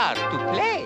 Start to play.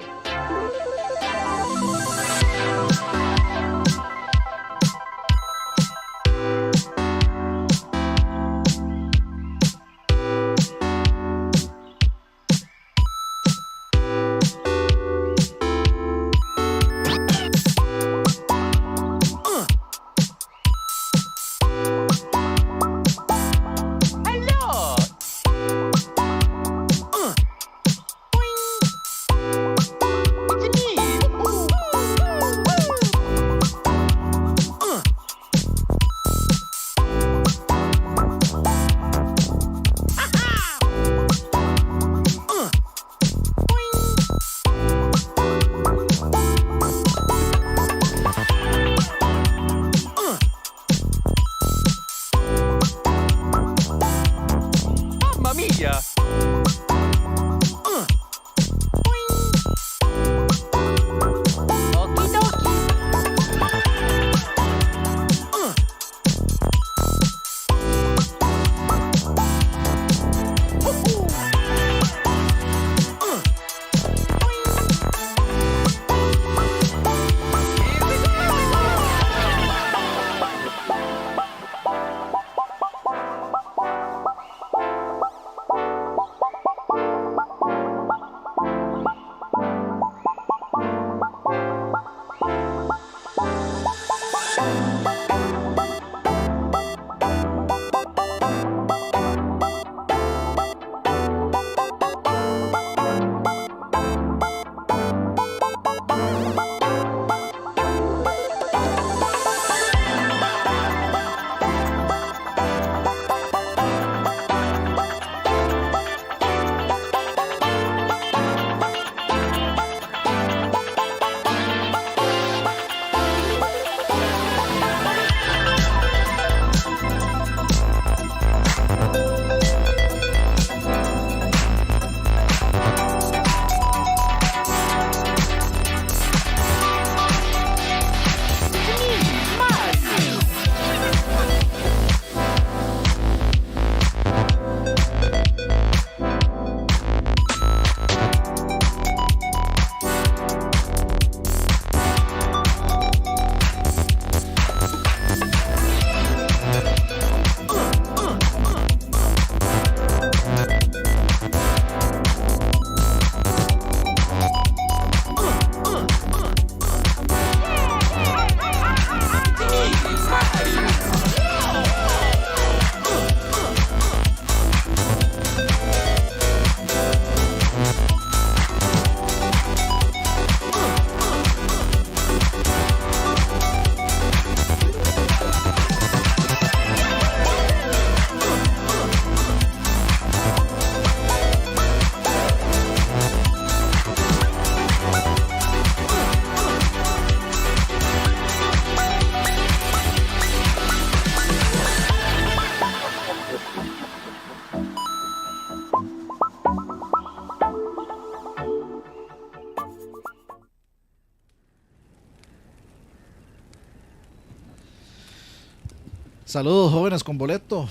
Saludos jóvenes con boleto,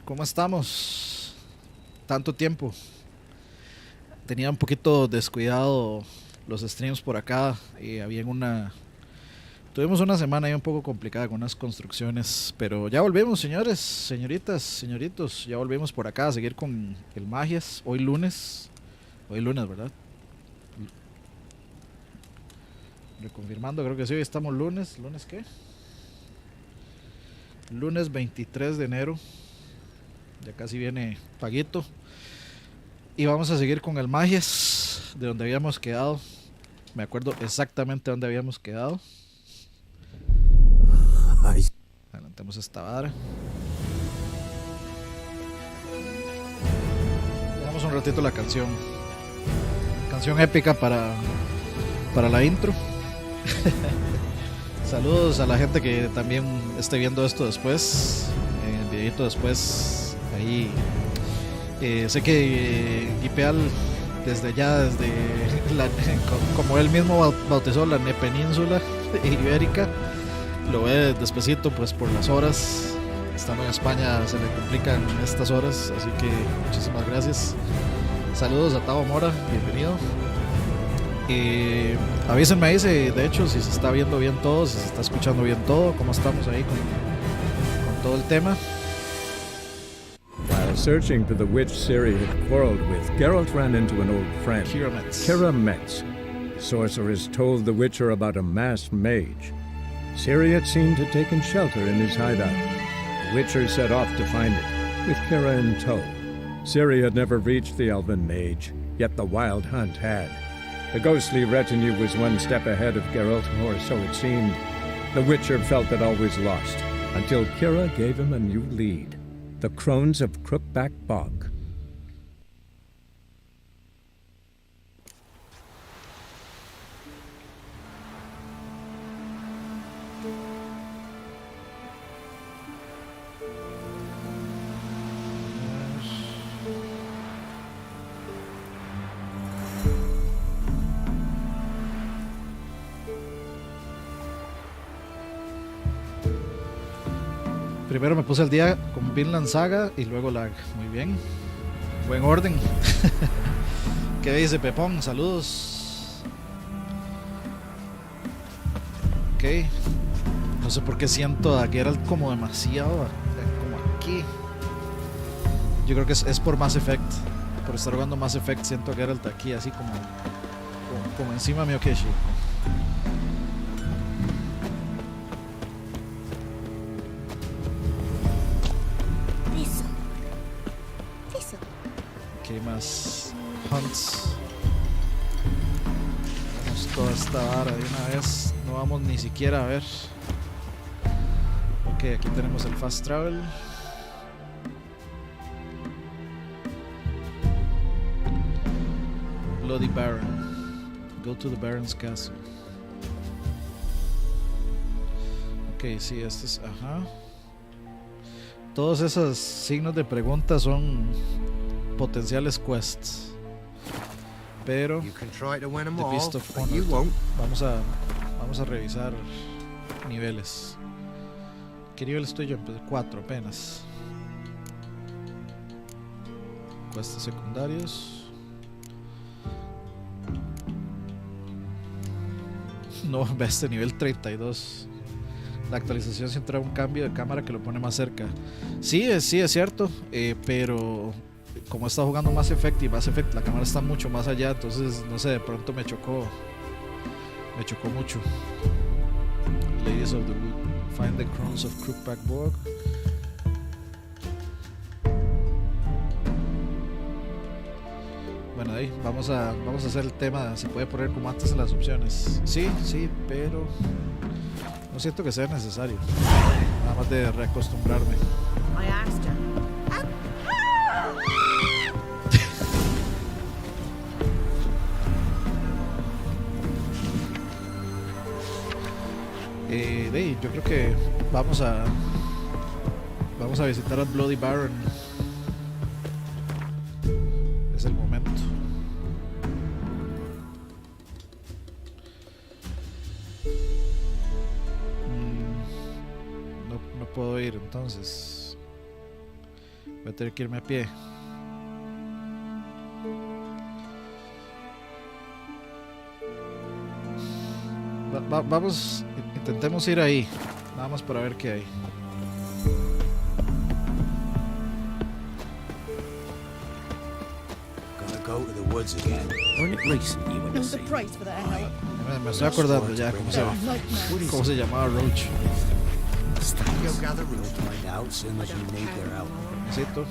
¿cómo estamos? Tanto tiempo. Tenía un poquito descuidado los streams por acá y tuvimos una semana ahí un poco complicada con unas construcciones, pero ya volvemos, señores, señoritas, señoritos, ya volvemos por acá a seguir con el Magias, hoy lunes, ¿verdad? Reconfirmando, creo que sí, hoy estamos lunes, ¿lunes qué? Lunes 23 de enero, ya casi viene paguito. Y vamos a seguir con el Magias, de donde habíamos quedado. Me acuerdo exactamente dónde habíamos quedado. Ay. Adelantemos esta vara. Dejamos un ratito la canción. Canción épica para la intro. Saludos a la gente que también esté viendo esto después, el videito después. Ahí sé que Gipeal desde como él mismo bautizó la península ibérica, lo ve despacito pues por las horas. Estando en España se le complican estas horas, así que muchísimas gracias. Saludos a Tavo Mora, bienvenido. Avísenme ahí, de hecho, si se está viendo bien todo, si se está escuchando bien todo, cómo estamos ahí con todo el tema. While searching for the witch Ciri had quarreled with, Geralt ran into an old friend, Kira Metz. The sorceress told the Witcher about a masked mage. Ciri had seemed to have taken shelter in his hideout. The Witcher set off to find it, with Kira in tow. Ciri had never reached the elven mage, yet the wild hunt had. The ghostly retinue was one step ahead of Geralt, or so it seemed. The Witcher felt that all was lost, until Kira gave him a new lead. The Crones of Crookback Bog. Primero me puse al día con Vinland Saga y luego lag. Muy bien. Buen orden. ¿Qué dice Pepón? Saludos. Ok. No sé por qué siento a Geralt como demasiado. Como aquí. Yo creo que es por Mass Effect. Por estar jugando Mass Effect siento a Geralt aquí así como encima mío Keshi. Más hunts. Vamos toda esta vara de una vez. No vamos ni siquiera a ver. Ok, aquí tenemos el fast travel. Bloody Baron. Go to the Baron's Castle. Ok, sí, este es. Ajá. Todos esos signos de pregunta son potenciales quests, pero The Beast of Honor. Vamos a revisar niveles. ¿Qué nivel estoy yo? 4 apenas. Quests secundarios. No, ve este nivel 32. La actualización sí trae un cambio de cámara que lo pone más cerca. Sí, es cierto, pero como he estado jugando Mass Effect y Mass Effect la cámara está mucho más allá, entonces no sé, de pronto me chocó mucho. Ladies of the Wood, find the Crones of Crookback Bog. Bueno, ahí vamos a hacer el tema. Se puede poner como antes en las opciones. Sí, pero no siento que sea necesario, nada más de reacostumbrarme. Yo creo que vamos a visitar al Bloody Baron. Es el momento. No puedo ir, entonces voy a tener que irme a pie. Vamos, intentemos ir ahí, nada más para ver qué hay. Me estoy acordando ya cómo se llamaba Roach. Necesito.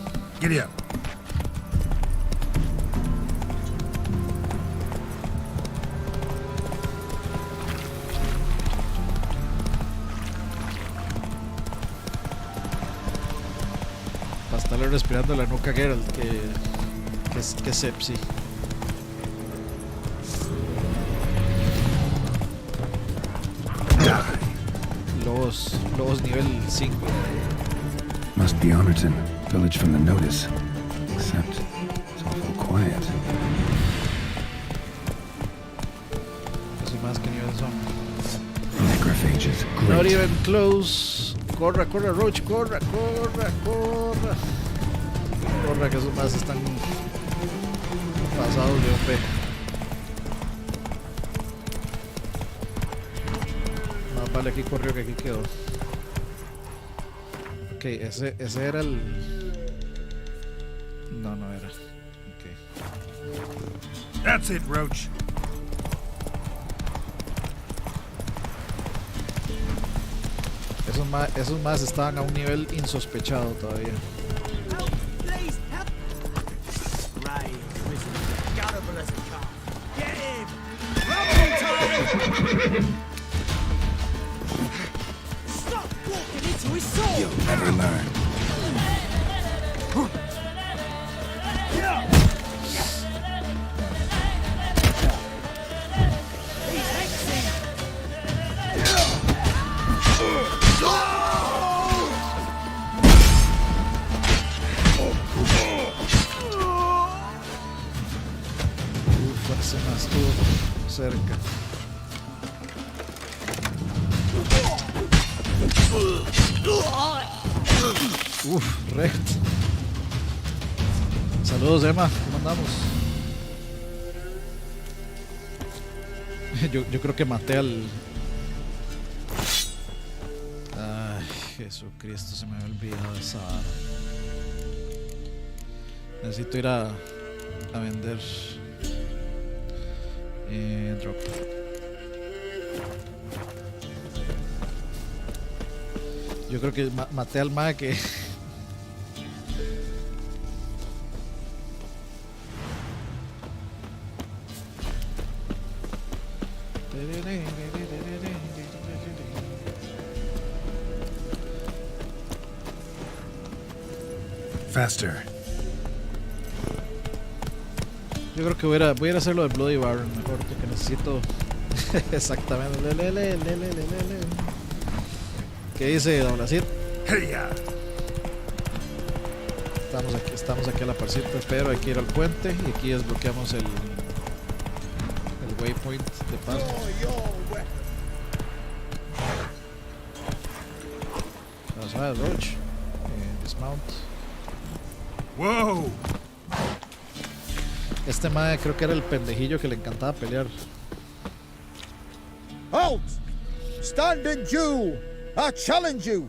Para estarle respirando la nuca a Geralt, que es sepsi. Lobos nivel 5. Must be Honorton, village from the notice. Except it's awful quiet. No sé más que nivel son. Necrophages, great. Not even close. Corra, Roach, corra. Corra, que esos más están pasados de OP. Vale, aquí corrió, que aquí quedó. Ok, ese era el... No, no era. Ok. That's it, Roach. Esos más estaban a un nivel insospechado todavía. Help, please, help. Right, wizard. Gullible as a car. Get him! Rubble time! Stop walking into his sword! You'll never learn. He's hexing! Ese más estuvo cerca. Recto. Saludos, Emma, ¿cómo andamos? Yo creo que maté al... Ay, Jesucristo, se me había olvidado esa vara. Necesito ir a vender drop. Yo creo que maté al mae que... Faster. Yo creo que voy a ir a hacer lo de Bloody Baron mejor, porque necesito... Exactamente. ¿Qué dice Don Lacid? Hey-ya. Estamos aquí a la parcita, pero hay que ir al puente y aquí desbloqueamos el waypoint de paso. Vamos a ver, Roach. Dismount. Whoa. Este mae creo que era el pendejillo que le encantaba pelear. Halt! Stand and duel! I challenge you!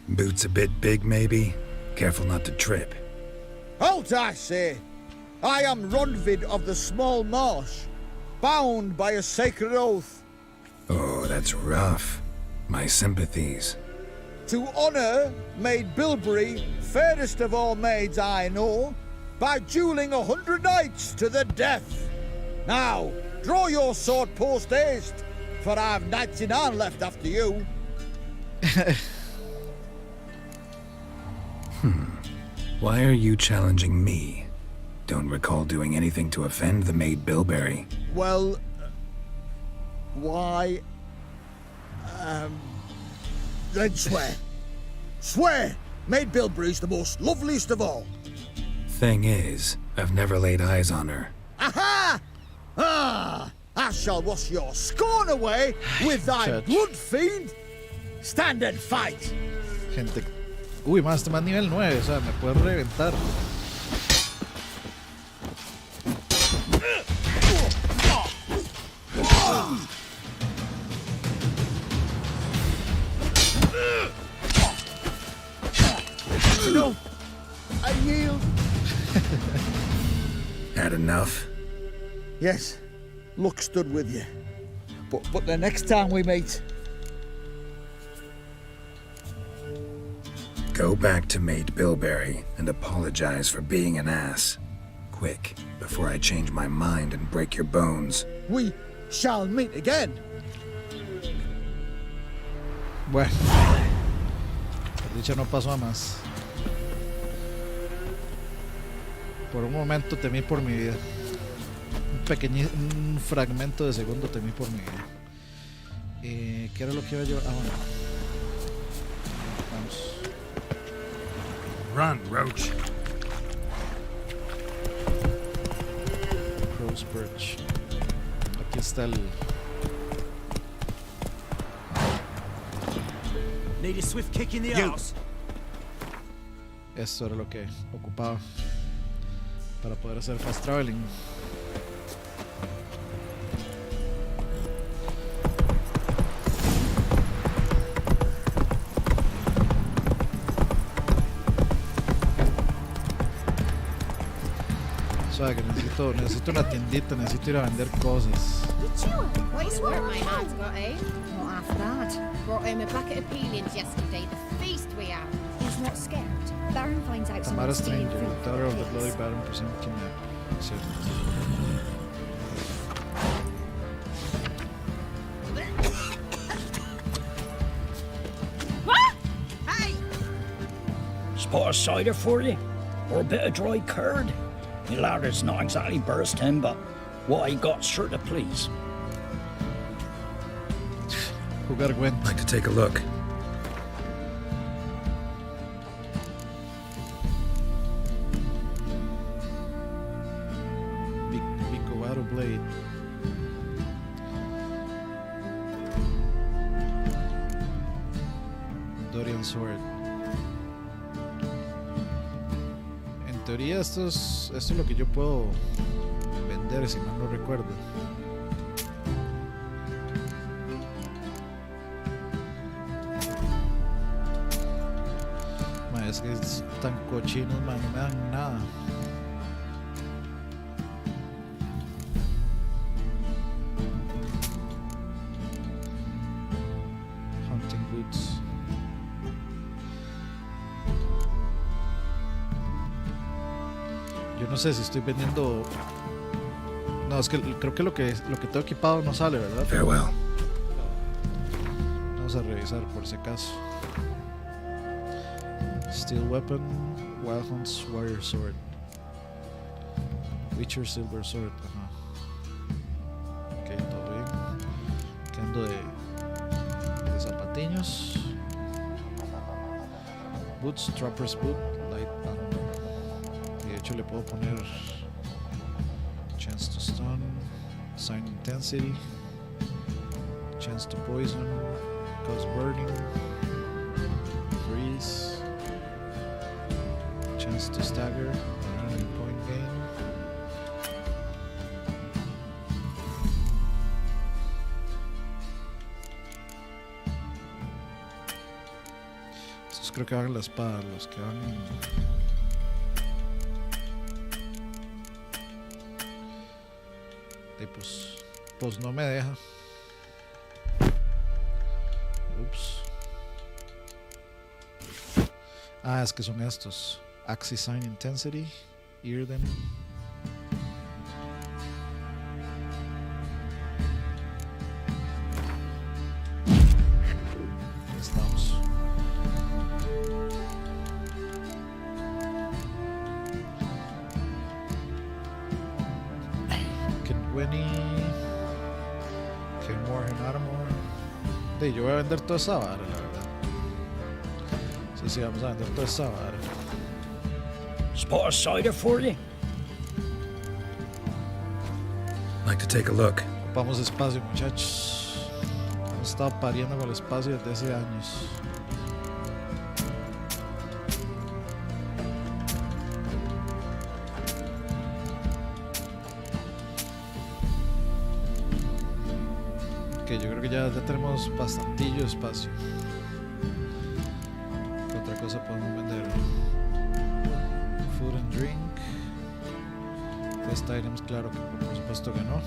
Boots a bit big, maybe? Careful not to trip. Halt, I say! I am Ronvid of the Small Marsh, bound by a sacred oath. Oh, that's rough. My sympathies. To honor Maid Bilberry, fairest of all maids I know, by dueling 100 knights to the death. Now, draw your sword post haste, for I've 99 left after you. Why are you challenging me? Don't recall doing anything to offend the Maid Bilberry. Well, why? Then swear. Swear! Maid Bilberry's the most loveliest of all. Thing is, I've never laid eyes on her. Aha! Ah! I shall wash your scorn away with thy Church. blood fiend. Stand and fight. Gente. Uy, más, este más nivel 9, o sea, me puede reventar. No, I yield. Had enough? Yes, luck stood with you. But the next time we meet, Go back to Maid Bilberry and apologize for being an ass. Quick, before I change my mind and break your bones. we shall meet again. Bueno, por dicha no pasó a más. Por un momento temí por mi vida. Un fragmento de segundo temí por mi vida. ¿Qué era lo que iba yo? Ah, bueno. Vamos. Run, Roach. Crow's Perch. Aquí está el... Need a swift kick in the arse. Esto era lo que ocupaba para poder hacer fast traveling. sea, que necesito una tiendita, necesito ir a vender cosas. Quite the work my man's got, eh? Not half bad. Brought home a bucket of peelings yesterday. The feast we had. He's not scared. Baron finds out Tamara someone's stealing Stranger, food daughter of the from bloody pigs. Baron presenting a... Sí. Hey! Spot of cider for you? Or a bit of dry curd? My ladder's not exactly bursting, but what I got's sure to please. Jugar Gwent. Like to take a look. Vicovaro Blade. Dorian Sword. En teoría esto es lo que yo puedo vender, si mal no recuerdo. Ma, es que es tan cochinos, man, no me dan nada. Hunting boots. Yo no sé si estoy vendiendo. No, es que creo que lo que tengo equipado no sale, ¿verdad? Farewell. Vamos a revisar por si acaso. Steel Weapon, Wild Hunt's Warrior Sword, Witcher Silver Sword. Ajá. Ok, todo bien. Que ando de zapatiños. Boots, Trapper's Boot, Light Armor. Y de hecho le puedo poner Chance to Stun, Sign Intensity, Chance to Poison, Cause Burning, Freeze, Chance to Stagger, and Point Gain. Estos creo que van en la espada, los que van en... Y pues no me deja. Ups. Ah, es que son estos. Axis Sign Intensity, Earden. Ahí estamos. Kenweni, Kenmore Armor. Yo voy a vender toda esa vara, la verdad. Sí, vamos a vender toda esa vara. Spot of cider for you? Like to take a look. Ocupamos espacio, muchachos. Hemos estado pariendo con el espacio desde hace años. Ok, yo creo que ya tenemos bastantillo espacio. ¿Qué otra cosa podemos vender? Food and drink. Quest items, claro que por supuesto que no.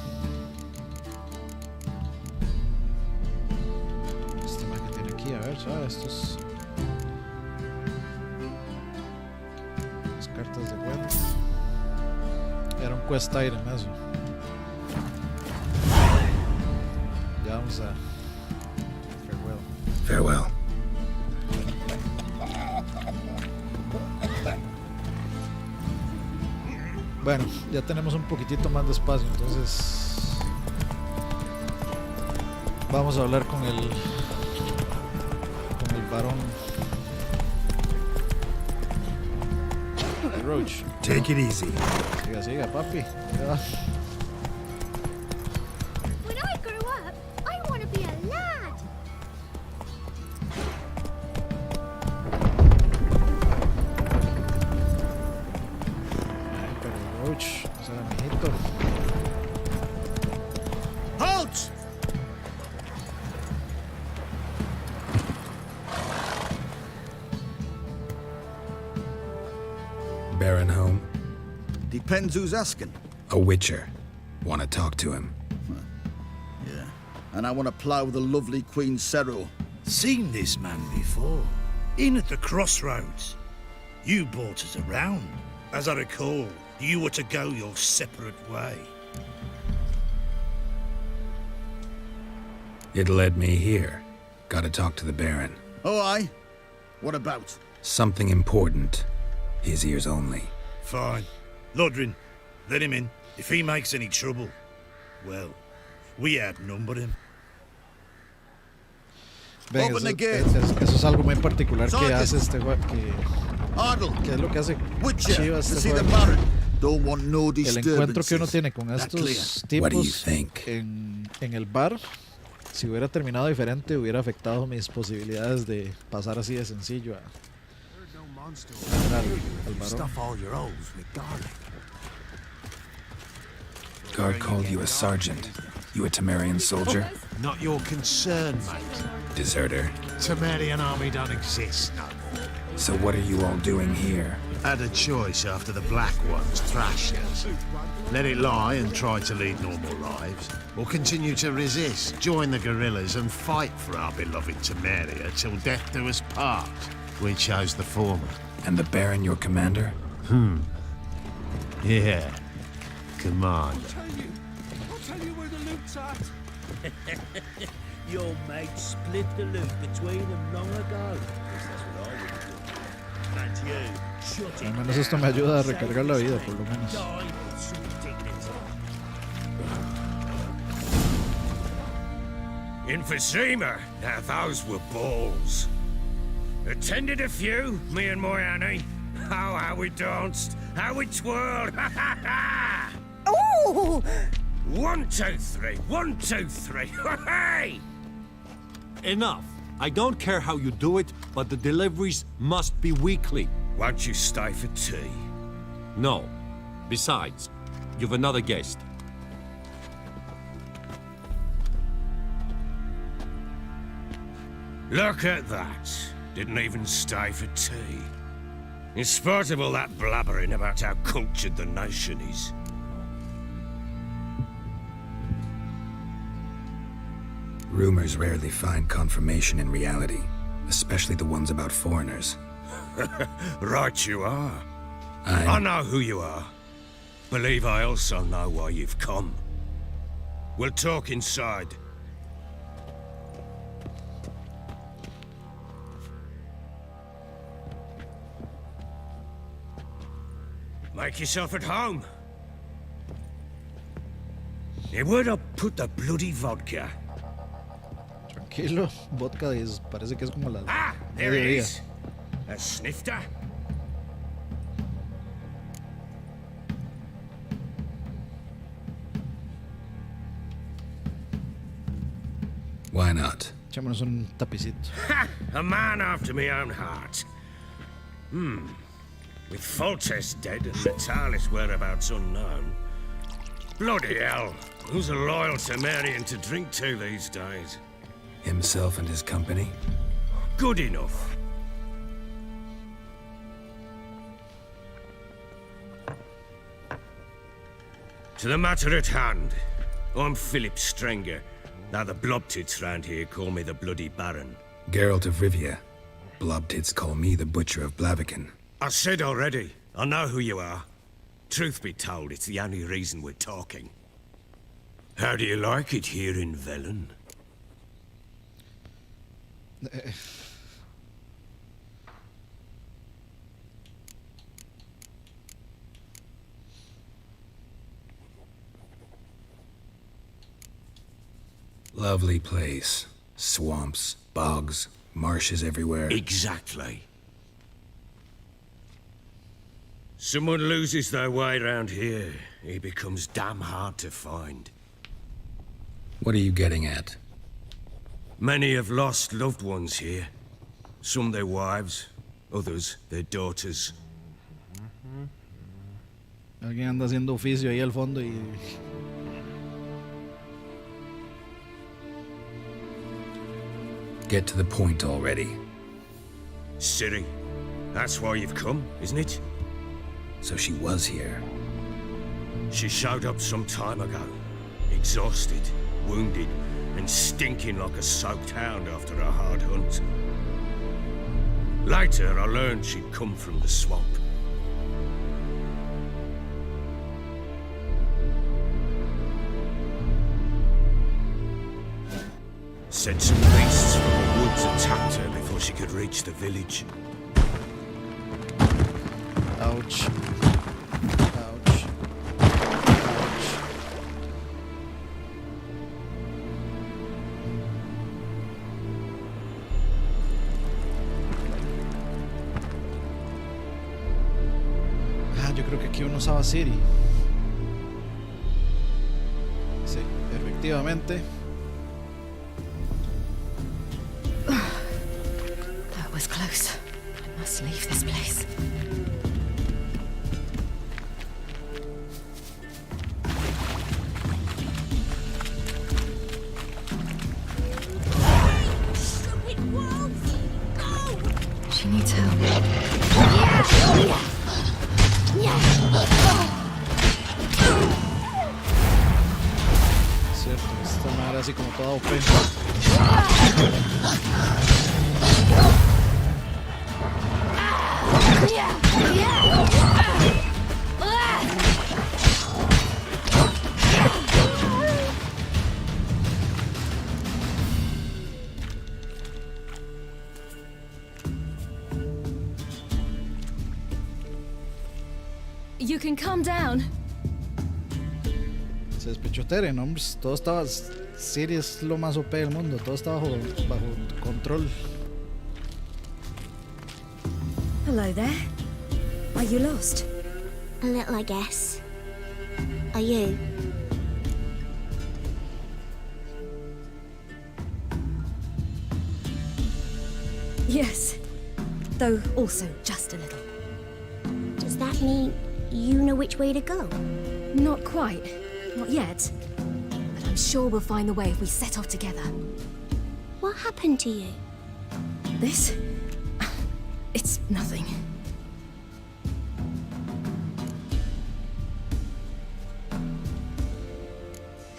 Este man que tiene aquí, a ver, ¿sabes? Estos. Las cartas de Gwent. Era un quest item eso. Ya vamos a. Farewell. Bueno, ya tenemos un poquitito más de espacio, entonces vamos a hablar con el varón Roach. Take it easy. Siga, siga, papi. Ya. When I grow up, I want to be a lad. Ay, pero Roach, o sea, mijito. Halt! Baron home. Depends who's asking. A witcher. Want to talk to him. Yeah. And I want to plough the lovely Queen Cero. Seen this man before. In at the crossroads. You brought us around. As I recall, you were to go your separate way. It led me here. Gotta talk to the Baron. Oh, aye? What about? Something important. His ears only. Fine. Lodrin, let him in. If he makes any trouble, well, we outnumber him. Ven, Open the gate. eso es algo muy particular que Sergeant. hace este juego. Ardle, Que es lo que hace Witcher, chido to este see the juego. Baron. Don't want no El encuentro que uno disturbances. tiene con That clear? estos What do you tipos think? en el bar, si hubiera terminado diferente, hubiera afectado mis posibilidades de pasar así de sencillo a ganar al varón. Stuff all your O's with garlic. Guard called you a sergeant. You a Temerian soldier? Not your concern, mate. Deserter. Temerian army don't exist no more. So what are you all doing here? Had a choice after the Black Ones thrashed us. Let it lie and try to lead normal lives, or continue to resist, join the guerrillas and fight for our beloved Temeria till death do us part. We chose the former. And the Baron your commander? Yeah. Commander. I'll tell you where the loot's at. Your mate split the loot between them long ago. That's what I would do. And you, shut Al it menos esto me ayuda a recargar la vida, por lo menos. Die with some dignity. Emphysema. Now those were balls. Attended a few, me and my Annie. Oh, how we danced, how we twirled. Ha ha ha! Ooh! 1, 2, 3. 1, 2, 3. Hey! Enough. I don't care how you do it, but the deliveries must be weekly. Won't you stay for tea? No. Besides, you've another guest. Look at that. Didn't even stay for tea. In spite of all that blabbering about how cultured the nation is. Rumors rarely find confirmation in reality, especially the ones about foreigners. Right you are. I know who you are. Believe I also know why you've come. We'll talk inside. Make yourself at home. Where'd I put the bloody vodka? Tranquilo, vodka parece que es como la Ah, there it mediodía. is. A snifter. Why not? Echémonos un tapicito. Ha! A man after my own heart. With Foltest dead and Natalis whereabouts unknown. Bloody hell. Who's a loyal Temerian to drink to these days? Himself and his company? Good enough. To the matter at hand. I'm Philip Strenger. Now the blobtits round here call me the Bloody Baron. Geralt of Rivia. Blobtits call me the Butcher of Blaviken. I said already, I know who you are. Truth be told, it's the only reason we're talking. How do you like it here in Velen? Lovely place. Swamps, bogs, marshes everywhere. Exactly. Someone loses their way round here, he becomes damn hard to find. What are you getting at? Many have lost loved ones here. Some their wives, others their daughters. Alguien anda haciendo oficio ahí al fondo y Get to the point already. Ciri, that's why you've come, isn't it? So she was here. She showed up some time ago, exhausted, wounded, and stinking like a soaked hound after a hard hunt. Later, I learned she'd come from the swamp. Said some beasts from the woods attacked her before she could reach the village. Ouch. Ouch. Ouch. Ah, yo creo que aquí uno usaba Siri. Sí, efectivamente. That was close. I must leave this place. She needs help. Cierto, esta madre así como toda OP. You can calm down. Se despechó Tere, ¿no? Hombre, todo estaba... Siri es lo más OP del mundo, todo está bajo control. Hello there. Are you lost? A little, I guess. Are you? Yes. Though also just a little. Does that mean you know which way to go? Not quite. Not yet. But I'm sure we'll find the way if we set off together. What happened to you? This? It's nothing.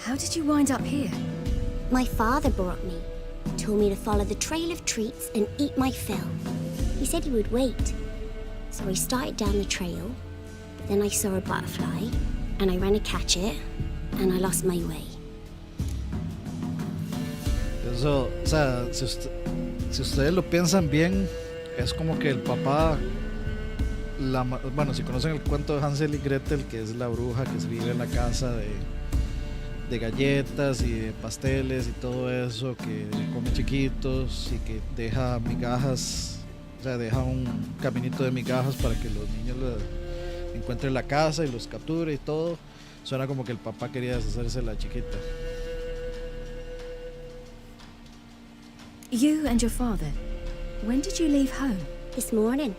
How did you wind up here? My father brought me. Told me to follow the trail of treats and eat my fill. He said he would wait. So I started down the trail. Then I saw a butterfly, and I ran to catch it, and I lost my way. Eso, o sea, si ustedes lo piensan bien, es como que el papá, bueno, si conocen el cuento de Hansel y Gretel, que es la bruja que se vive en la casa de galletas y de pasteles y todo eso, que come chiquitos y que deja migajas, o sea, deja un caminito de migajas para que los niños encuentren la casa y los capture y todo. Suena como que el papá quería deshacerse de la chiquita. You and your father, when did you leave home? This morning.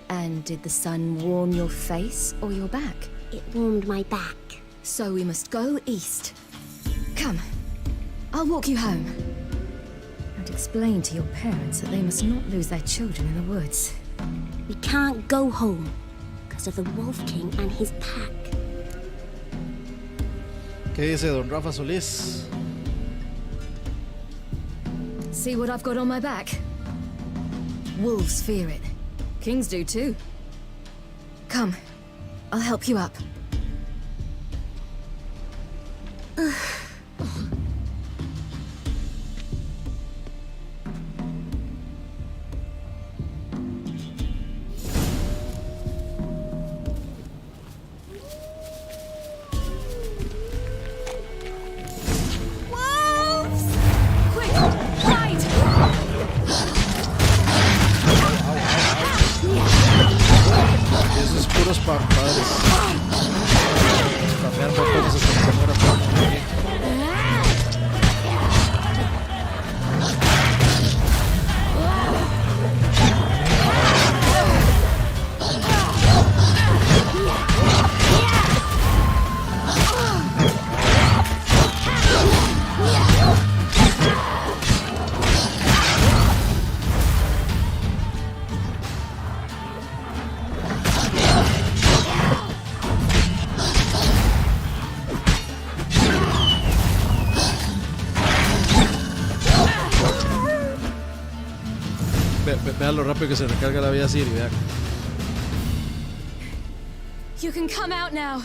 And did the sun warm your face or your back? It warmed my back. So we must go east. Come, I'll walk you home. And explain to your parents that they must not lose their children in the woods. We can't go home because of the Wolf King and his pack. ¿Qué dice don Rafa Solís? See what I've got on my back? Wolves fear it. Kings do too. Come, I'll help you up. Esos puros padres. Cambiar botones hasta que se muera todo el mundo aquí. Vea lo rápido que se recarga la vida Siri, vea. You can come out now.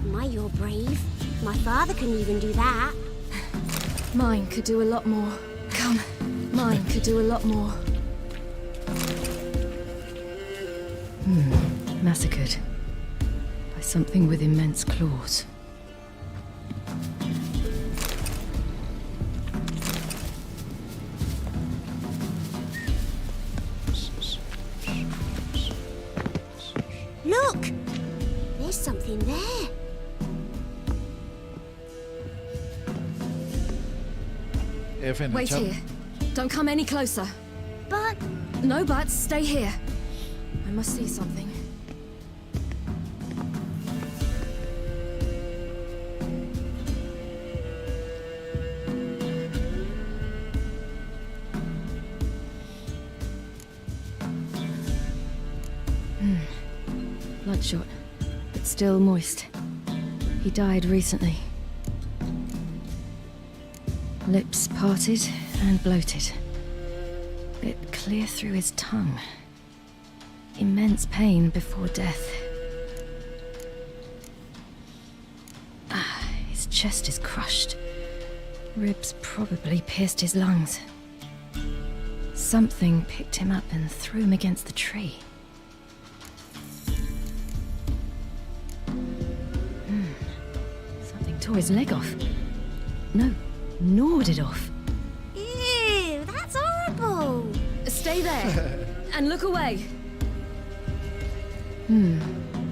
My, you're brave. My father couldn't even do that. Mine could do a lot more. Come. Mine could do a lot more. Massacred. By something with immense claws. Look! There's something there. F en el Wait chat. here. Don't come any closer. But No buts. Stay here. I must see something. Bloodshot, but still moist. He died recently. Lips parted and bloated. Bit clear through his tongue. Immense pain before death. His chest is crushed. Ribs probably pierced his lungs. Something picked him up and threw him against the tree. Something tore his leg off. No, gnawed it off. ew, that's horrible. Stay there and look away.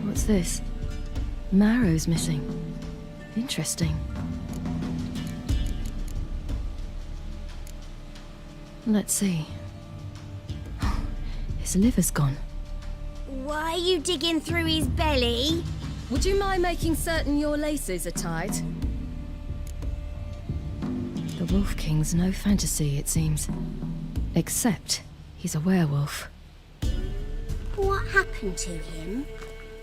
What's this? Marrow's missing. Interesting. Let's see. His liver's gone. Why are you digging through his belly? Would you mind making certain your laces are tied? The Wolf King's no fantasy, it seems. Except he's a werewolf. What happened to him?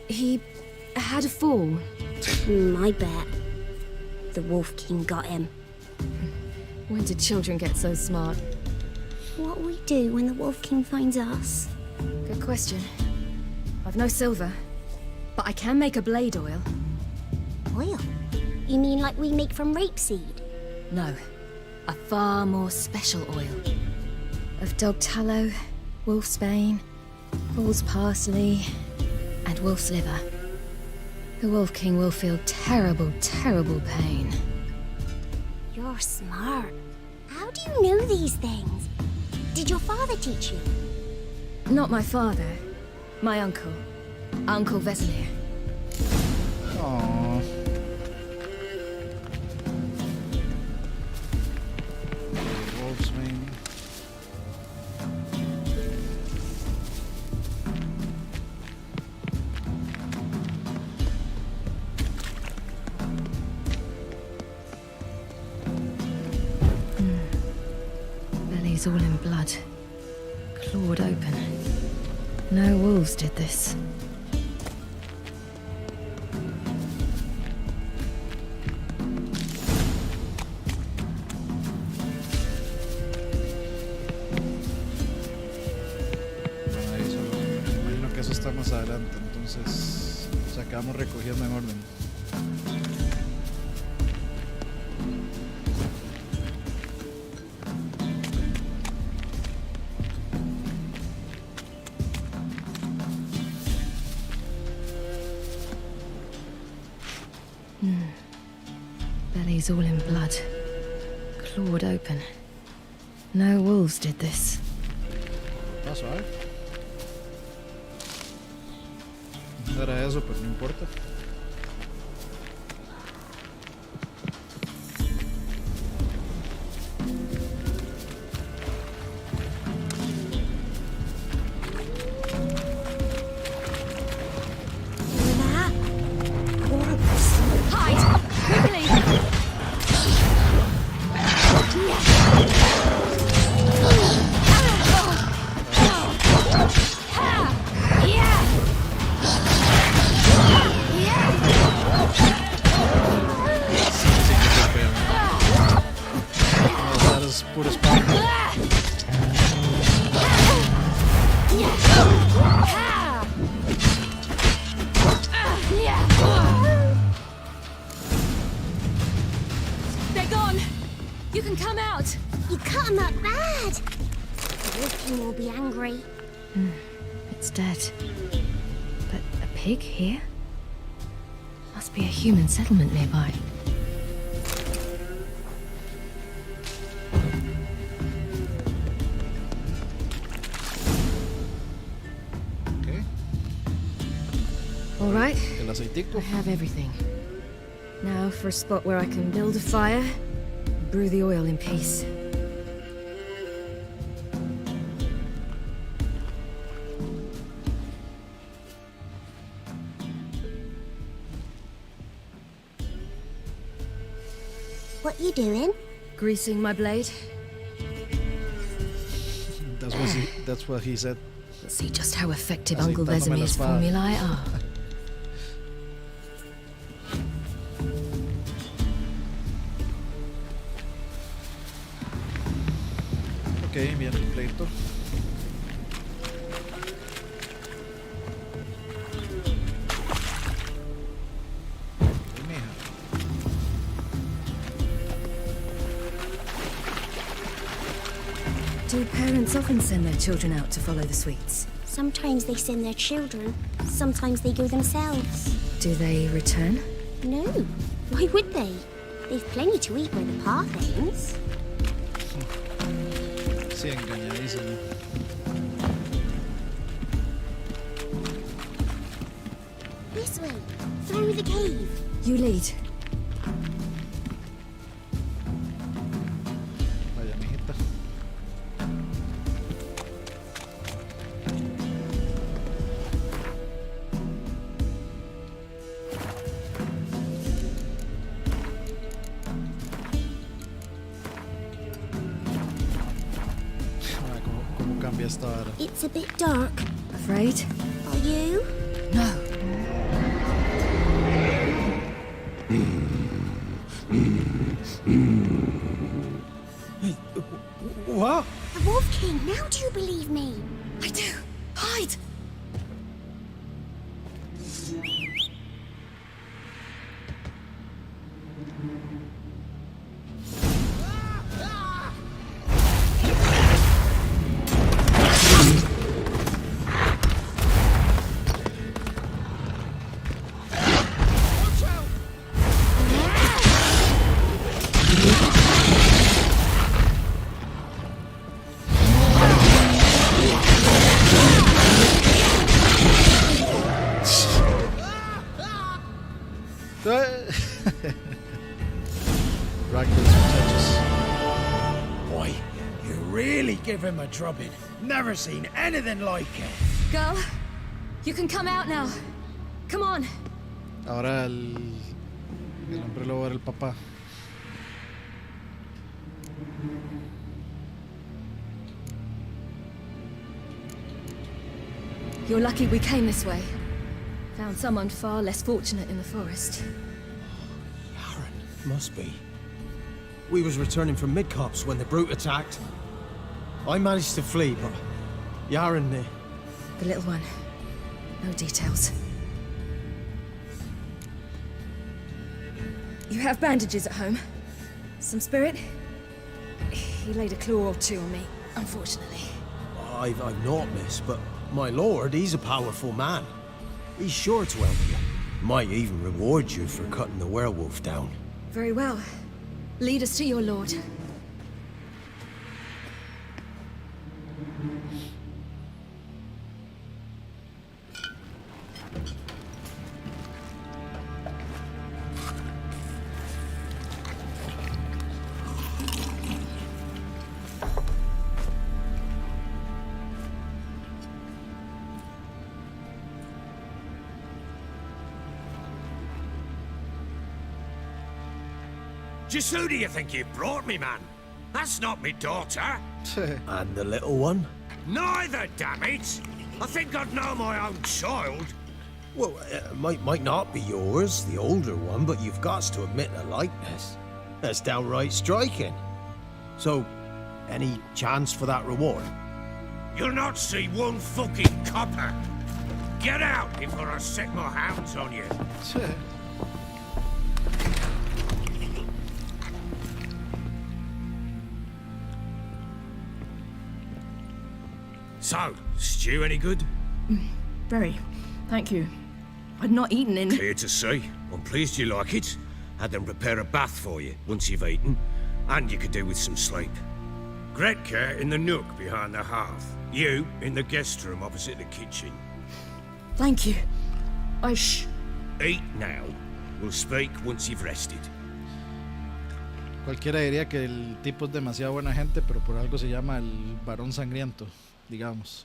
He had a fall. I bet. The Wolf King got him. When did children get so smart? What will we do when the Wolf King finds us? Good question. I've no silver, but I can make a blade oil. Oil? You mean like we make from rapeseed? No, a far more special oil. Of dog tallow, wolf's bane, bull's parsley, and wolf's liver. The Wolf King will feel terrible, terrible pain. You're smart. How do you know these things? Did your father teach you? Not my father, my uncle, Uncle Vesemir. Aww. Wolf's mane. Belly's all in blood, clawed open. No wolves did this. Bueno, ahí solo. Me imagino que eso está más adelante, entonces. O sea, quedamos recogiendo en orden. Belly's all in blood, clawed open. No wolves did this. Está suave. No era eso, pero no importa. Hide! Quickly! Yeah! cut him up bad. The Wolf King will be angry. It's dead. But a pig here? Must be a human settlement nearby. Okay. All right. El aceitico. I have everything. Now for a spot where I can build a fire, and brew the oil in peace. What you doing? Greasing my blade. That's what he said. Let's see just how effective Así, Uncle dándome la Vesemir's espada. formulae are. Ok, bien el pleito. Ay, mija. Do parents often send their children out to follow the sweets? Sometimes they send their children, sometimes they go themselves. Do they return? No, why would they? They've plenty to eat where the path ends. Sí, engañadísimo. This way, through the cave. You lead. Vaya, mijita. Ah, ¿cómo cambia esta vara? It's a bit dark. Afraid? Are you? No. What? The Wolf King, now do you believe me? I do. Hide! Ragdoll's muchachos. Boy, you really give him a drubbing. Never seen anything like it. Girl, you can come out now. Come on. Ahora el hombre lobo era el papá. You're lucky we came this way. Found someone far less fortunate in the forest. Must be. We was returning from Midcops when the brute attacked. I managed to flee, but Yaren, The little one. No details. You have bandages at home? Some spirit? He laid a claw or two on me, unfortunately. I've not, miss, but my lord, he's a powerful man. He's sure to help you. Might even reward you for cutting the werewolf down. Very well. Lead us to your lord. Just who do you think you brought me, man? That's not me daughter. And the little one? Neither, damn it! I think I'd know my own child. Well, might not be yours, the older one, but you've got to admit a likeness. That's downright striking. So, any chance for that reward? You'll not see one fucking copper. Get out before I set my hounds on you. So, stew any good? Very. Thank you. I'd not eaten in... Clear to see. I'm pleased you like it. Had them prepare a bath for you once you've eaten, and you could do with some sleep. Gretka in the nook behind the hearth. You in the guest room opposite the kitchen. Thank you. Eat now. We'll speak once you've rested. Cualquiera diría que el tipo es demasiado buena gente, pero por algo se llama el varón sangriento, digamos.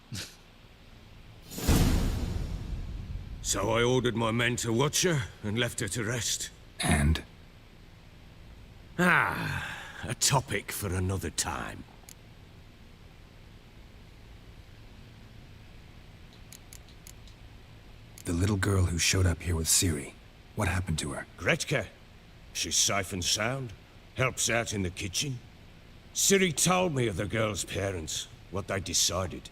So I ordered my men to watch her and left her to rest. And? A topic for another time. The little girl who showed up here with Ciri. What happened to her? Gretka. She's safe and sound. Helps out in the kitchen. Ciri told me of the girl's parents, what they decided.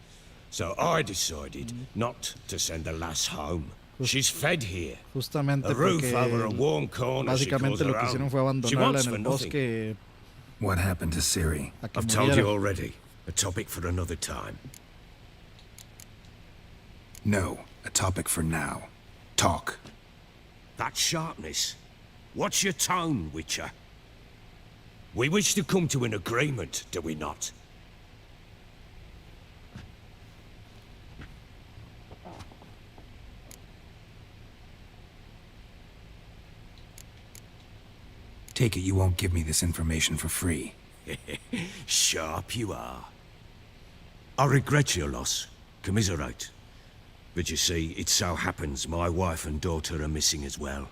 So I decided not to send the lass home. She's fed here. Justamente a roof over a warm corner. Básicamente lo que hicieron fue abandonarla en el bosque. What happened to Ciri? I've told you already. A topic for another time. No, a topic for now. Talk. That sharpness. What's your tone, Witcher? We wish to come to an agreement, do we not? Take it you won't give me this information for free. Sharp you are. I regret your loss. Commiserate. But you see, it so happens my wife and daughter are missing as well.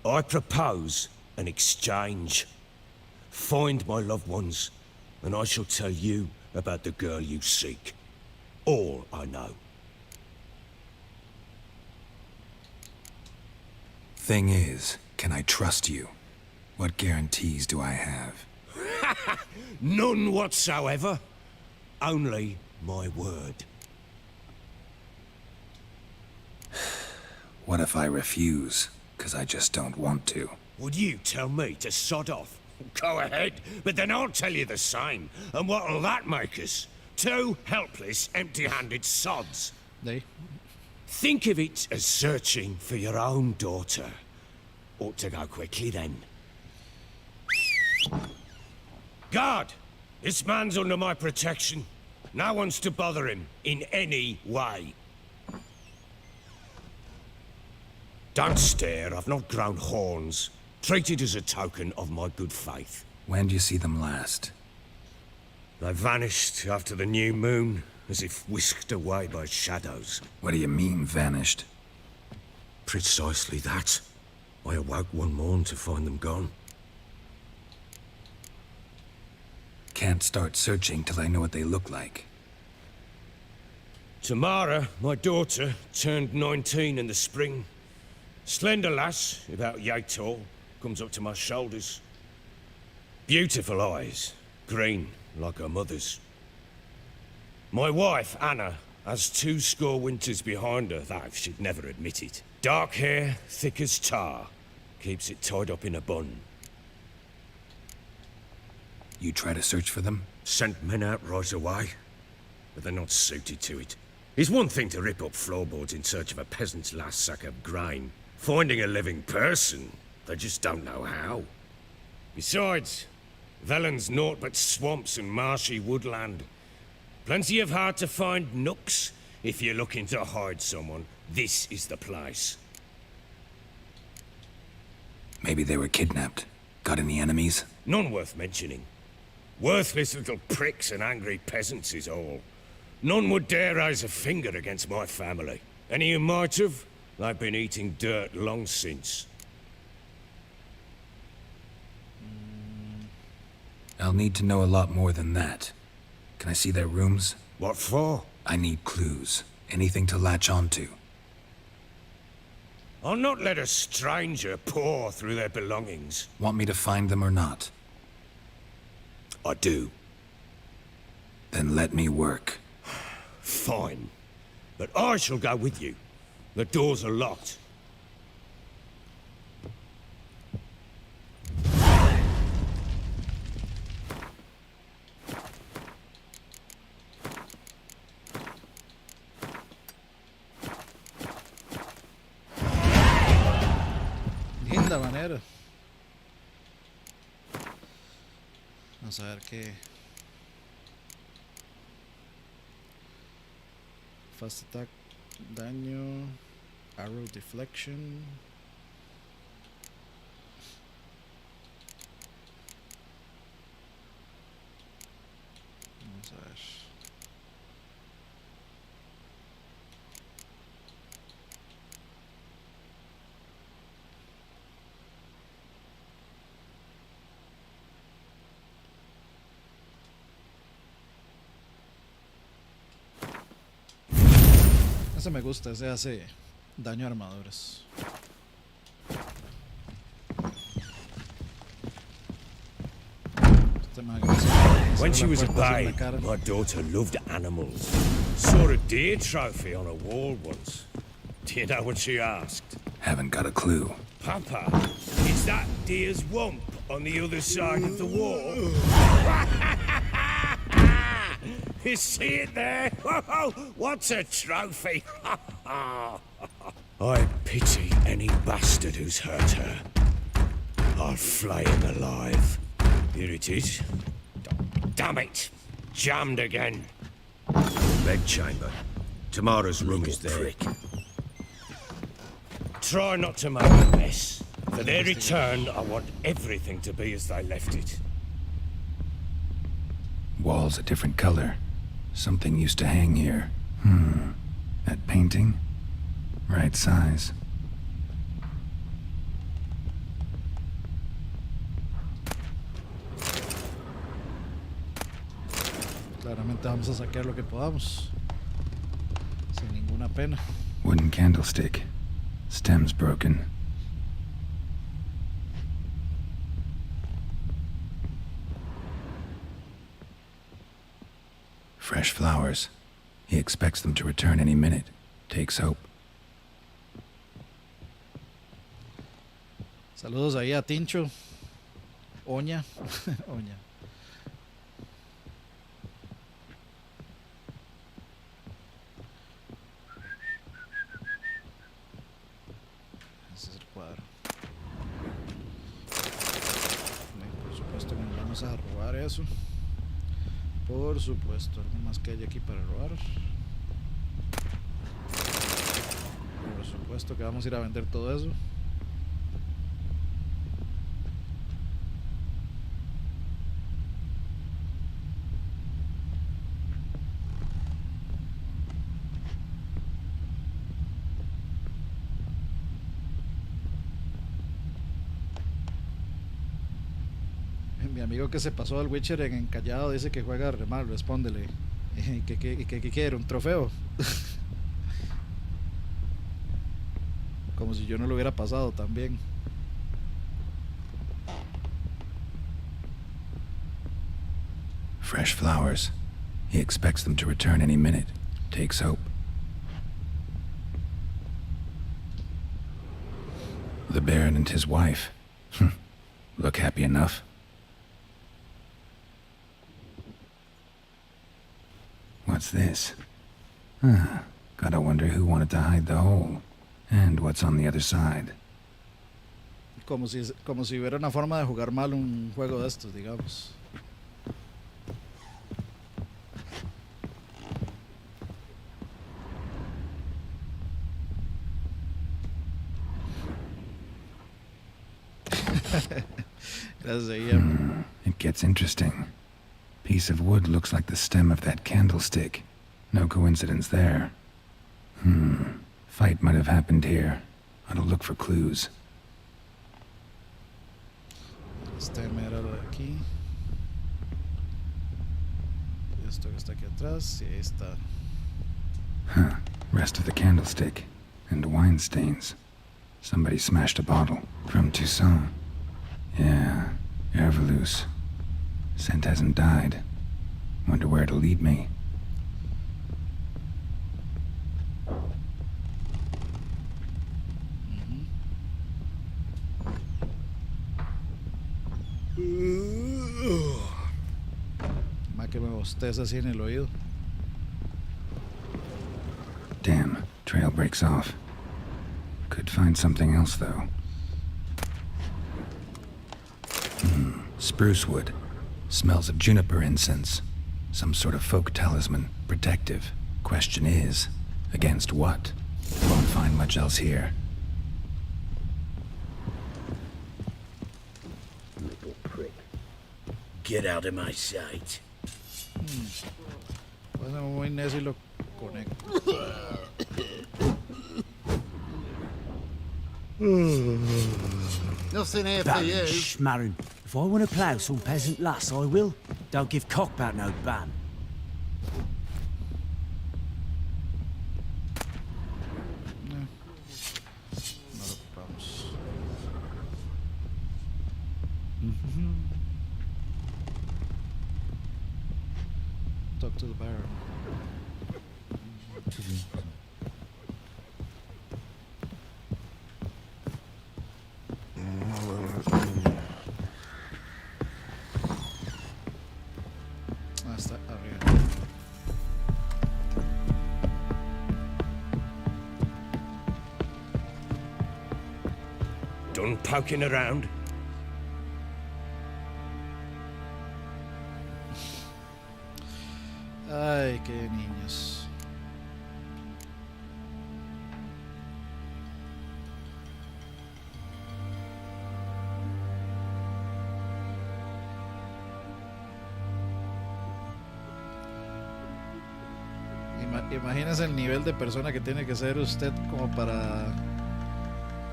I propose an exchange. Find my loved ones, and I shall tell you about the girl you seek. All I know. Thing is, can I trust you? What guarantees do I have? None whatsoever. Only my word. What if I refuse? 'Cause I just don't want to. Would you tell me to sod off? Go ahead, but then I'll tell you the same. And what'll that make us? Two helpless, empty-handed sods. Think of it as searching for your own daughter. Ought to go quickly then. Guard! This man's under my protection. No one's to bother him in any way. Don't stare, I've not grown horns. Treat it as a token of my good faith. When did you see them last? They vanished after the new moon, as if whisked away by shadows. What do you mean, vanished? Precisely that. I awoke one morn to find them gone. Can't start searching till I know what they look like. Tamara, my daughter, turned 19 in the spring. Slender lass, about yay tall, comes up to my shoulders. Beautiful eyes, green like her mother's. My wife, Anna, has 2 winters behind her, though she'd never admit it. Dark hair, thick as tar, keeps it tied up in a bun. You try to search for them? Sent men out right away, but they're not suited to it. It's one thing to rip up floorboards in search of a peasant's last sack of grain. Finding a living person, they just don't know how. Besides, Velen's naught but swamps and marshy woodland. Plenty of hard-to-find nooks. If you're looking to hide someone, this is the place. Maybe they were kidnapped. Got any enemies? None worth mentioning. Worthless little pricks and angry peasants is all. None would dare raise a finger against my family. Any who might have, they've been eating dirt long since. I'll need to know a lot more than that. Can I see their rooms? What for? I need clues. Anything to latch onto. I'll not let a stranger pore through their belongings. Want me to find them or not? I do. Then let me work. Fine. But I shall go with you. The doors are locked. la manera. Vamos a ver qué. Fast attack, daño, arrow deflection. Vamos a ver. Ese me gusta, ese hace daño a armaduras. When she was a babe, my daughter loved animals. Saw a deer trophy on a wall once. Do you know what she asked? Haven't got a clue. Papa, is that deer's wump on the other side of the wall? You see it there? What's a trophy? I pity any bastard who's hurt her. I'll flay him alive. Here it is. Damn it! Jammed again. Bedchamber. Tamara's room is there. Prick. Try not to make a mess. For their return, I want everything to be as they left it. Walls a different color. Something used to hang here. That painting? Right size. Claramente vamos a sacar lo que podamos. Sin ninguna pena. Wooden candlestick. Stem's broken. Fresh flowers. He expects them to return any minute. Takes hope. Saludos ahí a Tincho. Oña. Oña. Ese es el cuadro. Por supuesto que nos vamos a robar eso. Por supuesto, algo más que hay aquí para robar. Por supuesto que vamos a ir a vender todo eso. Mi amigo que se pasó al Witcher en encallado dice que juega re mal, respóndele. ¿Qué quiere? ¿Un trofeo? Como si yo no lo hubiera pasado también. Fresh flowers. He expects them to return any minute. Takes hope. The Baron and his wife. Look happy enough. What's this? Gotta wonder who wanted to hide the hole. And what's on the other side. Como si hubiera una forma de jugar mal un juego de estos, digamos. It gets interesting. Piece of wood looks like the stem of that candlestick. No coincidence there. Fight might have happened here. Ought to look for clues. Stem era lo de aquí. Esto que está aquí atrás, y ahí está. Rest of the candlestick. And wine stains. Somebody smashed a bottle. From Toussaint. Yeah, Ervelus. Scent hasn't died. Wonder where it'll lead me. Más que me bosteza así en el oído. Damn, trail breaks off. Could find something else though. Spruce wood. Smells of juniper incense. Some sort of folk talisman. Protective. Question is, against what? Won't find much else here. Little prick. Get out of my sight. Pásame muy necio y lo conecto. Nothing here for Baron you. Schmarren. If I want to plough some peasant lass, I will. Don't give cock about no ban. No lo ocupamos. Talk to the Baron. Está arriba. Done poking around? Ay, qué niños. Imagínese el nivel de persona que tiene que ser usted como para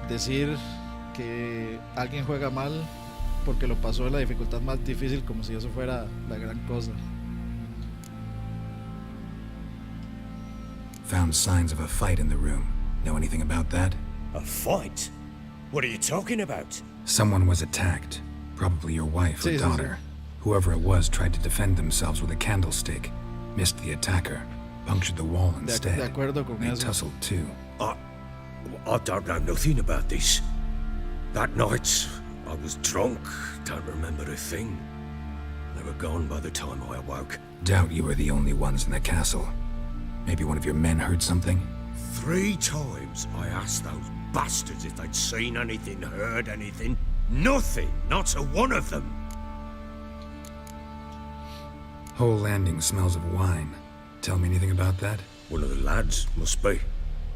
decir que alguien juega mal porque lo pasó en la dificultad más difícil, como si eso fuera la gran cosa. Found signs of a fight in the room. Know anything about that? A fight? What are you talking about? Someone was attacked. Probably your wife or Sí, sí, daughter. Whoever it was tried to defend themselves with a candlestick. Missed the attacker. Punctured the wall instead. De acuerdo con They eso. tussled too. I don't know nothing about this. That night, I was drunk, don't remember a thing. They were gone by the time I awoke. Doubt you were the only ones in the castle. Maybe one of your men heard something? 3 times I asked those bastards if they'd seen anything, heard anything. Nothing, not a one of them. Whole landing smells of wine. Tell me anything about that? One of the lads, must be.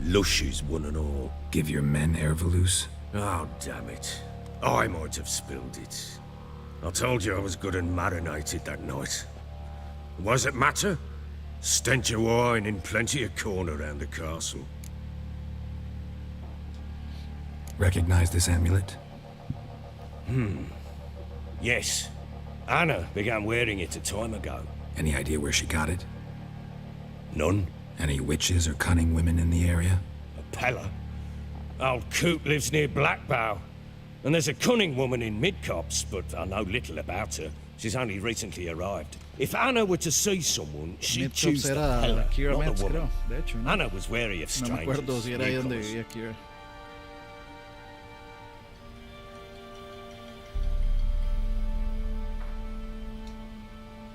Lushes, one and all. Give your men Ervelus? Oh, damn it. I might have spilled it. I told you I was good and marinated that night. What does it matter? Stench of wine in plenty of corn around the castle. Recognize this amulet? Yes. Anna began wearing it a time ago. Any idea where she got it? None. Any witches or cunning women in the area? A Pella. Old Coot lives near Blackbow. And there's a cunning woman in Midcopse, but I know little about her. She's only recently arrived. If Anna were to see someone, she'd choose the Pella, Kira not Metz, the woman. creo. De hecho, ¿no? Anna was wary of No me strangers. acuerdo si era ahí donde newcomers. vivía Kira.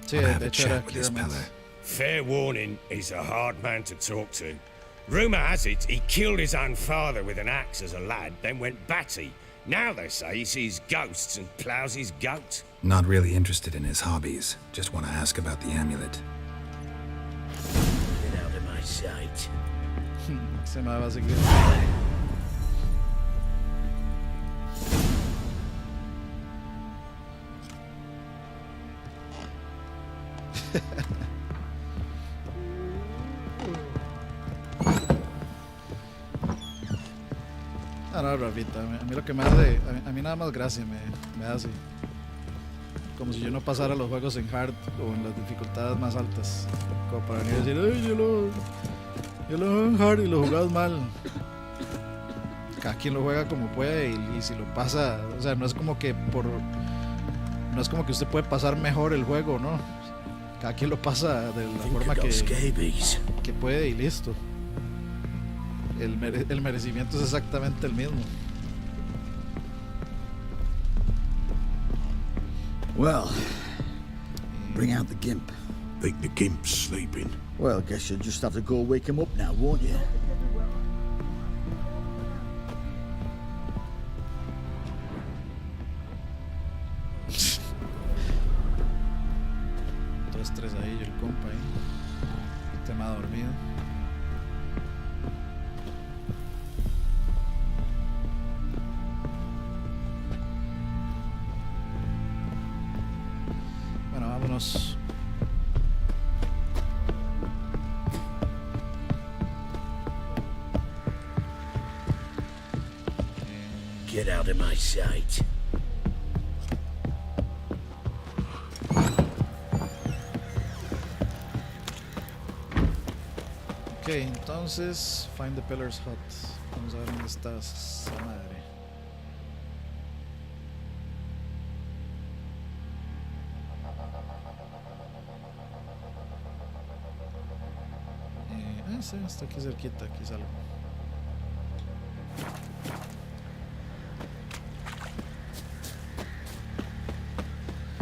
Sí, Wanna have de a hecho era chat with this Kira Pella. Metz. Fair warning, he's a hard man to talk to. Rumour has it he killed his own father with an axe as a lad, then went batty. Now they say he sees ghosts and ploughs his goat. Not really interested in his hobbies. Just want to ask about the amulet. Get out of my sight. Se me va a seguir. No, Rafita, a mí lo que me hace, a mí nada más gracia me hace. Como si yo no pasara los juegos en hard o en las dificultades más altas. Como para venir a decir, ay, yo lo juego en hard y lo jugás mal. Cada quien lo juega como puede y si lo pasa, o sea, no es como que usted puede pasar mejor el juego, ¿no? Cada quien lo pasa de la forma que puede y listo. El merecimiento es exactamente el mismo. Well, bring out the gimp. Think the gimp's sleeping. Well, I guess you'll just have to go wake him up now, won't you? Todo estresadillo el compa ahí. El tema dormido. Bueno, vámonos. Get out of my sight. Ok, entonces find the pillar's hut. Vamos a ver dónde está esa madre. Sí, está aquí cerquita, aquí salgo.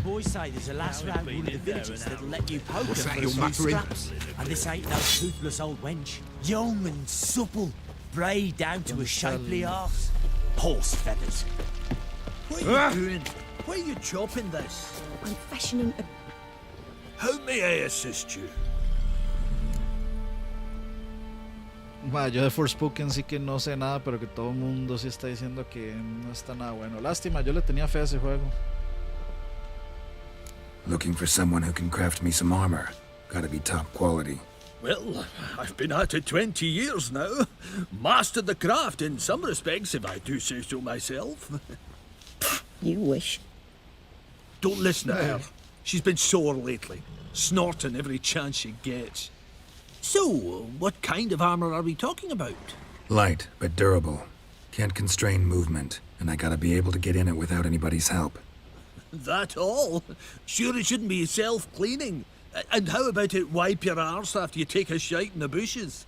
Boys say there's a last round one of the villages that'll let you poke What's her that for a you're few muttering? scraps. And this ain't no toothless old wench. Young and supple, braid down to a shapely arse. Horse feathers. What are you doing? Why are you chopping this? I'm fashioning a... How may I assist you? Yo de Forspoken sí que no sé nada, pero que todo el mundo sí está diciendo que no está nada bueno. Lástima, yo le tenía fe a ese juego. Looking for someone who can craft me some armor. Gotta be top quality. Well, I've been at it 20 years now. Mastered the craft in some respects, if I do say so myself. You wish. Don't listen to her. She's been sore lately, snorting every chance she gets. So, what kind of armor are we talking about? Light, but durable. Can't constrain movement, and I gotta be able to get in it without anybody's help. That all? Sure it shouldn't be self-cleaning. And how about it wipe your arse after you take a shite in the bushes?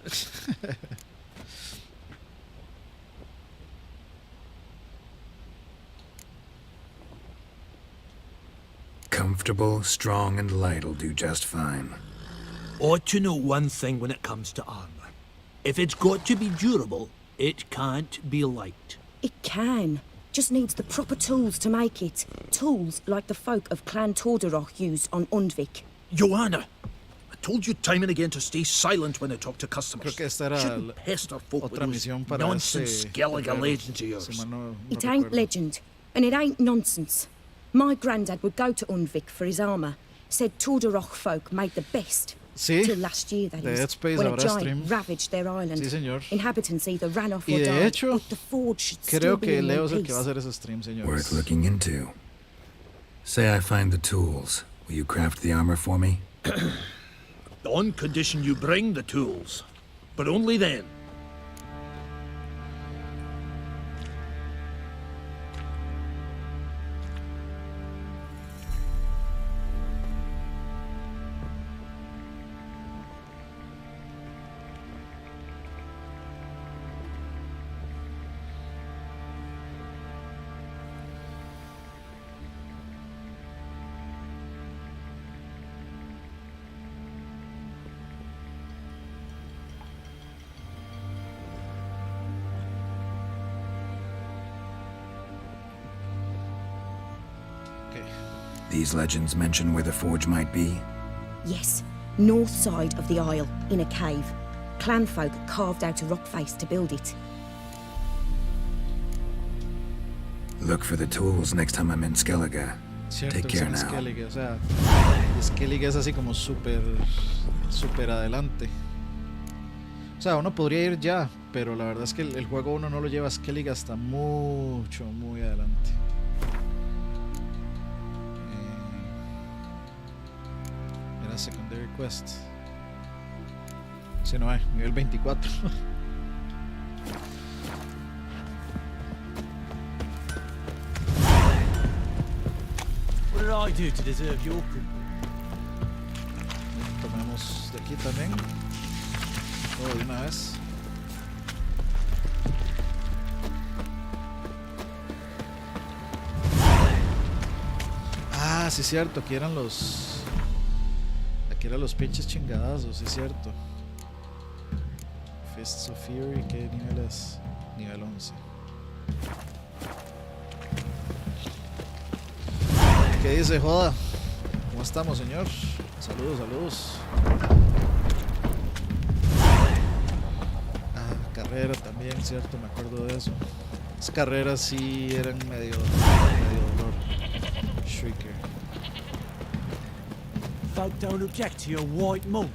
Comfortable, strong, and light'll do just fine. Ought to know one thing when it comes to armor. If it's got to be durable, it can't be light. It can. Just needs the proper tools to make it. Tools like the folk of Clan Tordaroch used on Undvik. Joanna, I told you time and again to stay silent when I talk to customers. Creo que esta era Shouldn't pester folk with otra those misión para nonsense Skellige legends of yours. It ain't legend, and it ain't nonsense. My granddad would go to Undvik for his armour. Said Tordaroch folk made the best. Sí, Till last year, that de is, Dead Space when a habrá giant stream. ravaged their island. Sí, señor. Inhabitants either ran off Y or de died, hecho, but the forge should still creo be que in Leo one es el que va a piece. hacer ese stream, señores. Worth looking into. Say I find the tools. Will you craft the armor for me? On condition you bring the tools. But only then. These legends mention where the forge might be? Yes, north side of the isle, in a cave. Clanfolk carved out a rock face to build it. Look for the tools next time I'm in Skellige. Cierto, Take care es now. Skellige, o sea, Skellige es así como súper adelante. O sea, uno podría ir ya, pero la verdad es que el juego uno no lo lleva a Skellige hasta mucho, muy adelante. Era Secondary Quest. Si no hay, nivel 24. What did I do to deserve your Tomemos de aquí también. Todo de una vez. Ah, sí es cierto, aquí eran los pinches chingadazos, sí es cierto. Fists of Fury, ¿qué nivel es? Nivel 11. ¿Qué dice, joda? ¿Cómo estamos, señor? Saludos, saludos. Ah, carrera también, cierto, me acuerdo de eso. Las carreras sí eran medio dolor. Shrieker. Folk don't object to your white mug.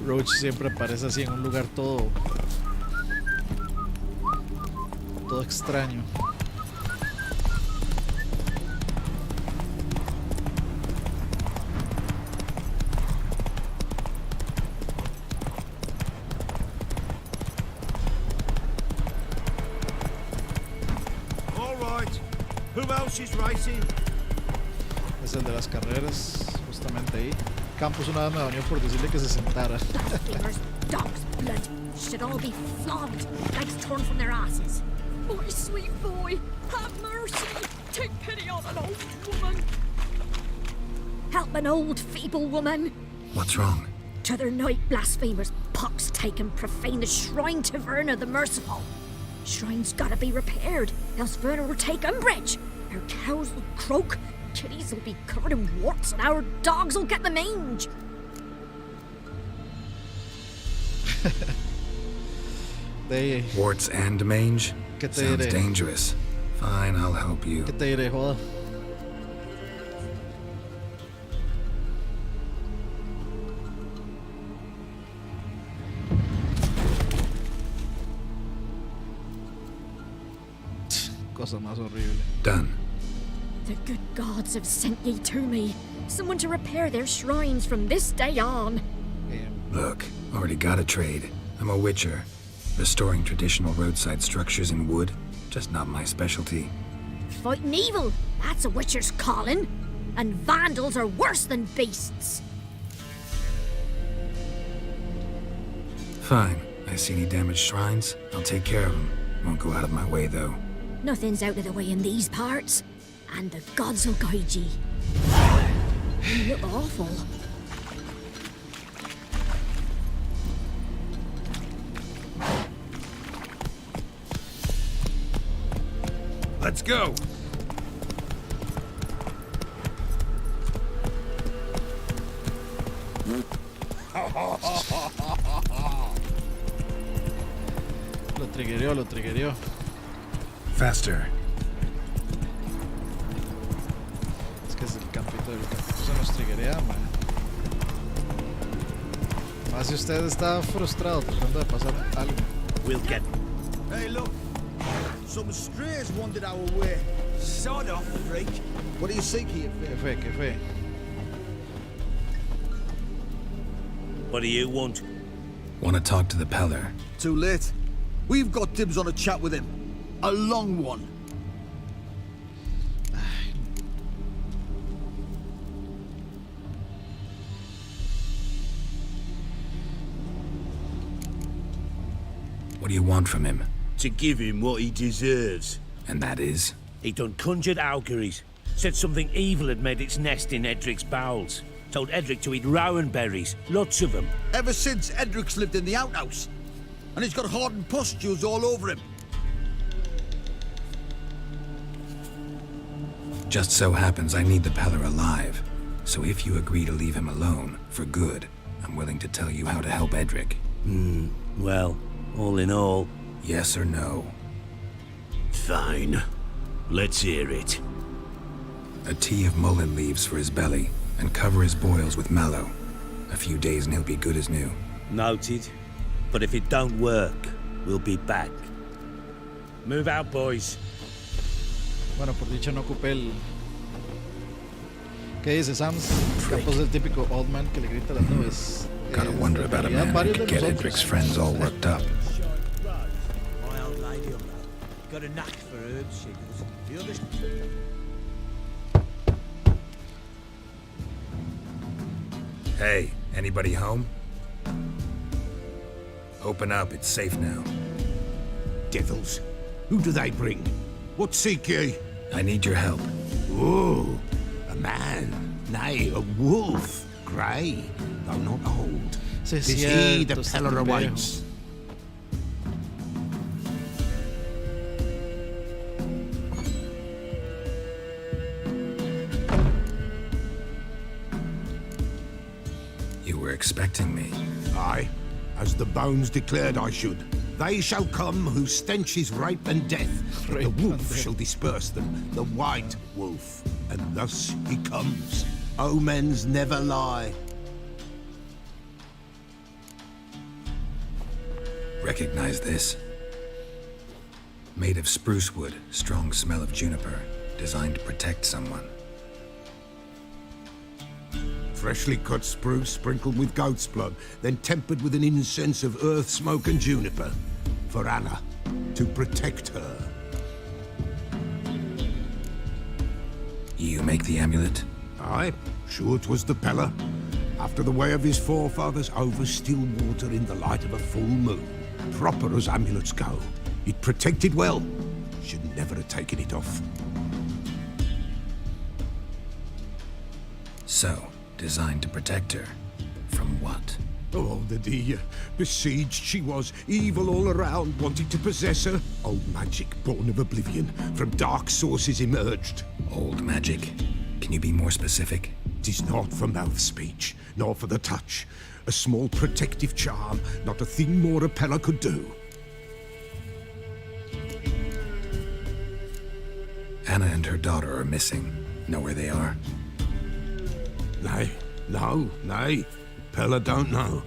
Roach siempre aparece así en un lugar todo extraño. All right. Who else is racing? Es el de las carreras, justamente ahí. Campos una vez me baneó por decirle que se sentara. Blasphemers, dogs, blood, should all be flogged, legs torn from their asses. My sweet boy, have mercy. Take pity on an old woman. Help an old, feeble woman. What's wrong? T'other night, blasphemers, pox taken, profane the shrine to Verna the Merciful. Shrine's gotta be repaired, else Verna will take umbrage. Our cows will croak, kitties will be covered in warts, and our dogs will get the mange. Warts and mange? Sounds dangerous. Fine, I'll help you. ¿Qué te diré, joda? Cosa más horrible. Done. The good gods have sent ye to me. Someone to repair their shrines from this day on. Look, already got a trade. I'm a witcher. Restoring traditional roadside structures in wood, just not my specialty. Fighting evil, that's a witcher's calling. And vandals are worse than beasts. Fine. I see any damaged shrines, I'll take care of them. Won't go out of my way, though. Nothing's out of the way in these parts. And the gods will guide ye. You look awful. Let's go. Lo triggereó. Faster. Es que es el campito se nos triggerea, man. Más si usted está frustrado tratando de pasar algo. We'll get. Hey, look. Some strays wandered our way. Sod off, freak. What do you seek here, Faye? ¿Qué fe? What do you want? Want to talk to the Peller. Too late. We've got dibs on a chat with him. A long one. What do you want from him? To give him what he deserves. And that is? He done conjured auguries. Said something evil had made its nest in Edric's bowels. Told Edric to eat rowan berries. Lots of them. Ever since Edric's lived in the outhouse. And he's got hardened pustules all over him. Just so happens I need the Peller alive. So if you agree to leave him alone, for good, I'm willing to tell you how to help Edric. Well, all in all... Yes or no? Fine. Let's hear it. A tea of mullein leaves for his belly, and cover his boils with mallow. A few days and he'll be good as new. Noted. But if it don't work, we'll be back. Move out, boys. Bueno, por dicha no ocupé el... ¿Qué dice Sams? Campos del típico old man que le grita a las nubes. Gotta wonder about a man who could get Edric's friends all worked up. My old lady will know. Got a knack for herbs, she does. The others... Hey, anybody home? Open up, it's safe now. Devils. Who do they bring? What seek ye? I need your help. Oh, a man, nay, a wolf, grey, though not old. Tis he the Peller awaits. You were expecting me. Aye, as the bones declared I should. They shall come whose stench is rape and death, but the wolf shall disperse them, the white wolf. And thus he comes. Omens never lie. Recognize this? Made of spruce wood, strong smell of juniper, designed to protect someone. Freshly cut spruce sprinkled with goat's blood, then tempered with an incense of earth, smoke and juniper. For Anna, to protect her. You make the amulet? Aye, sure 'twas the Peller. After the way of his forefathers, over still water in the light of a full moon. Proper as amulets go. It protected well. Should never have taken it off. So, designed to protect her. From what? Oh, the dear. Besieged she was, evil all around, wanting to possess her. Old magic, born of oblivion, from dark sources emerged. Old magic? Can you be more specific? 'Tis not for mouth speech, nor for the touch. A small protective charm, not a thing more a Peller could do. Anna and her daughter are missing. Know where they are? Nay, nay. Peller don't know.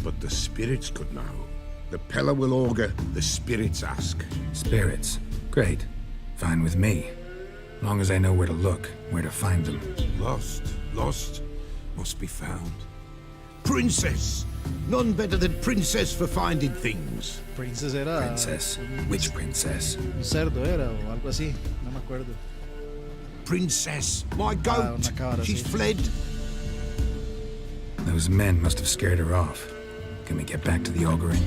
But the spirits could know. The Peller will augur, the spirits ask. Spirits? Great. Fine with me. Long as I know where to look, where to find them. Lost, must be found. Princess! None better than Princess for finding things. Princess era... Princess? Which princess? Un cerdo era, o algo así. No me acuerdo. Princess, my goat! She's fled. Those men must have scared her off. Can we get back to the auguring?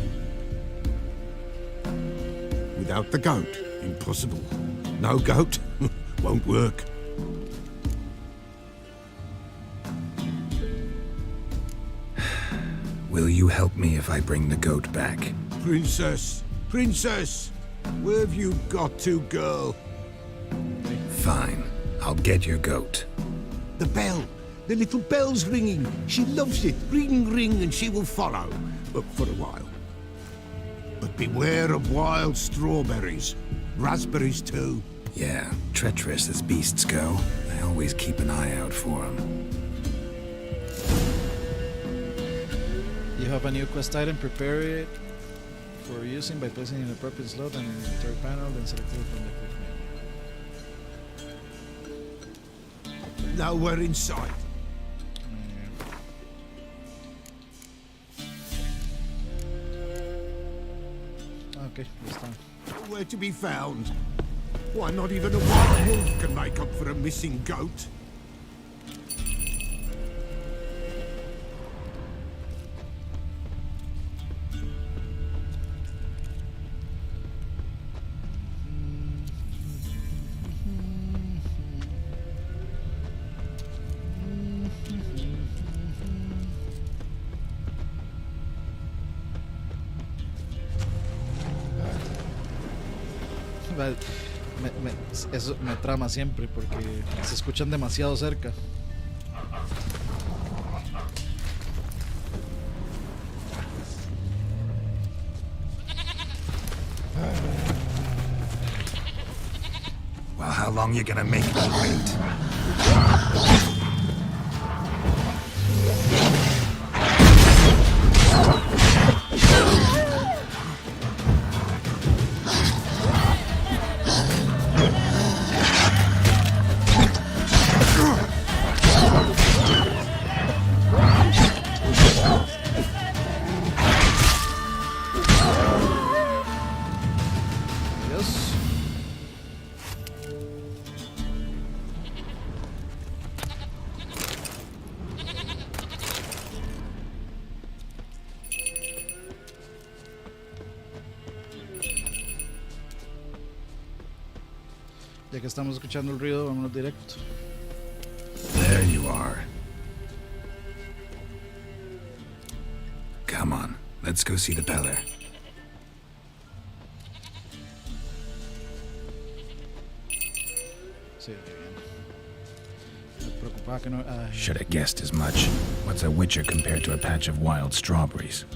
Without the goat, impossible. No goat, won't work. Will you help me if I bring the goat back? Princess! Where have you got to, girl? Fine. I'll get your goat. The bell! The little bell's ringing. She loves it. Ring, ring, and she will follow. But for a while. But beware of wild strawberries. Raspberries, too. Yeah, treacherous as beasts go. I always keep an eye out for them. You have a new quest item. Prepare it for using by placing it in the appropriate slot and in the inventory panel, then select it from the quick menu. Nowhere in sight. Okay, this time. Nowhere to be found. Why, not even a wild wolf can make up for a missing goat. Eso me trama siempre porque se escuchan demasiado cerca. Well, how long you gonna make me wait? Ya que estamos escuchando el ruido, vámonos directo. There you are. Come on, let's go see the Peller. Sí, bien. Me preocupaba que no. Should have guessed as much. What's a witcher compared to a patch of wild strawberries?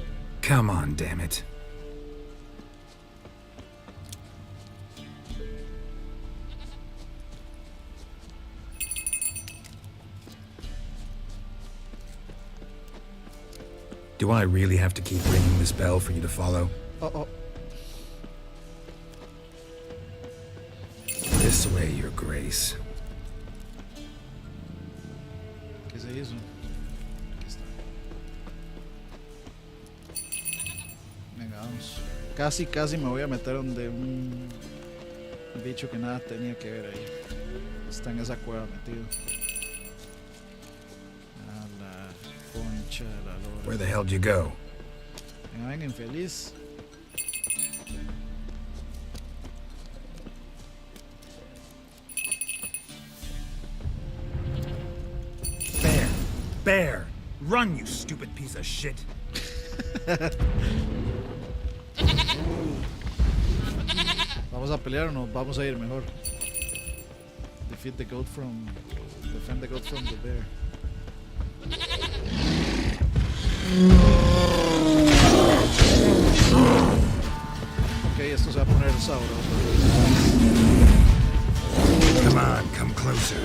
Come on, damn it. Do I really have to keep ringing this bell for you to follow? Oh. This way, Your Grace. ¿Qué se hizo? Aquí está. Venga, vamos. Casi me voy a meter donde un bicho que nada tenía que ver ahí. Está en esa cueva metido. A la concha de la lora. Where the hell did you go? Venga, infeliz. Bear! Run, you stupid piece of shit! ¿Vamos a pelear o nos vamos a ir mejor? Defend the goat from the bear. Ok, esto se va a poner sabroso. Come on, come closer.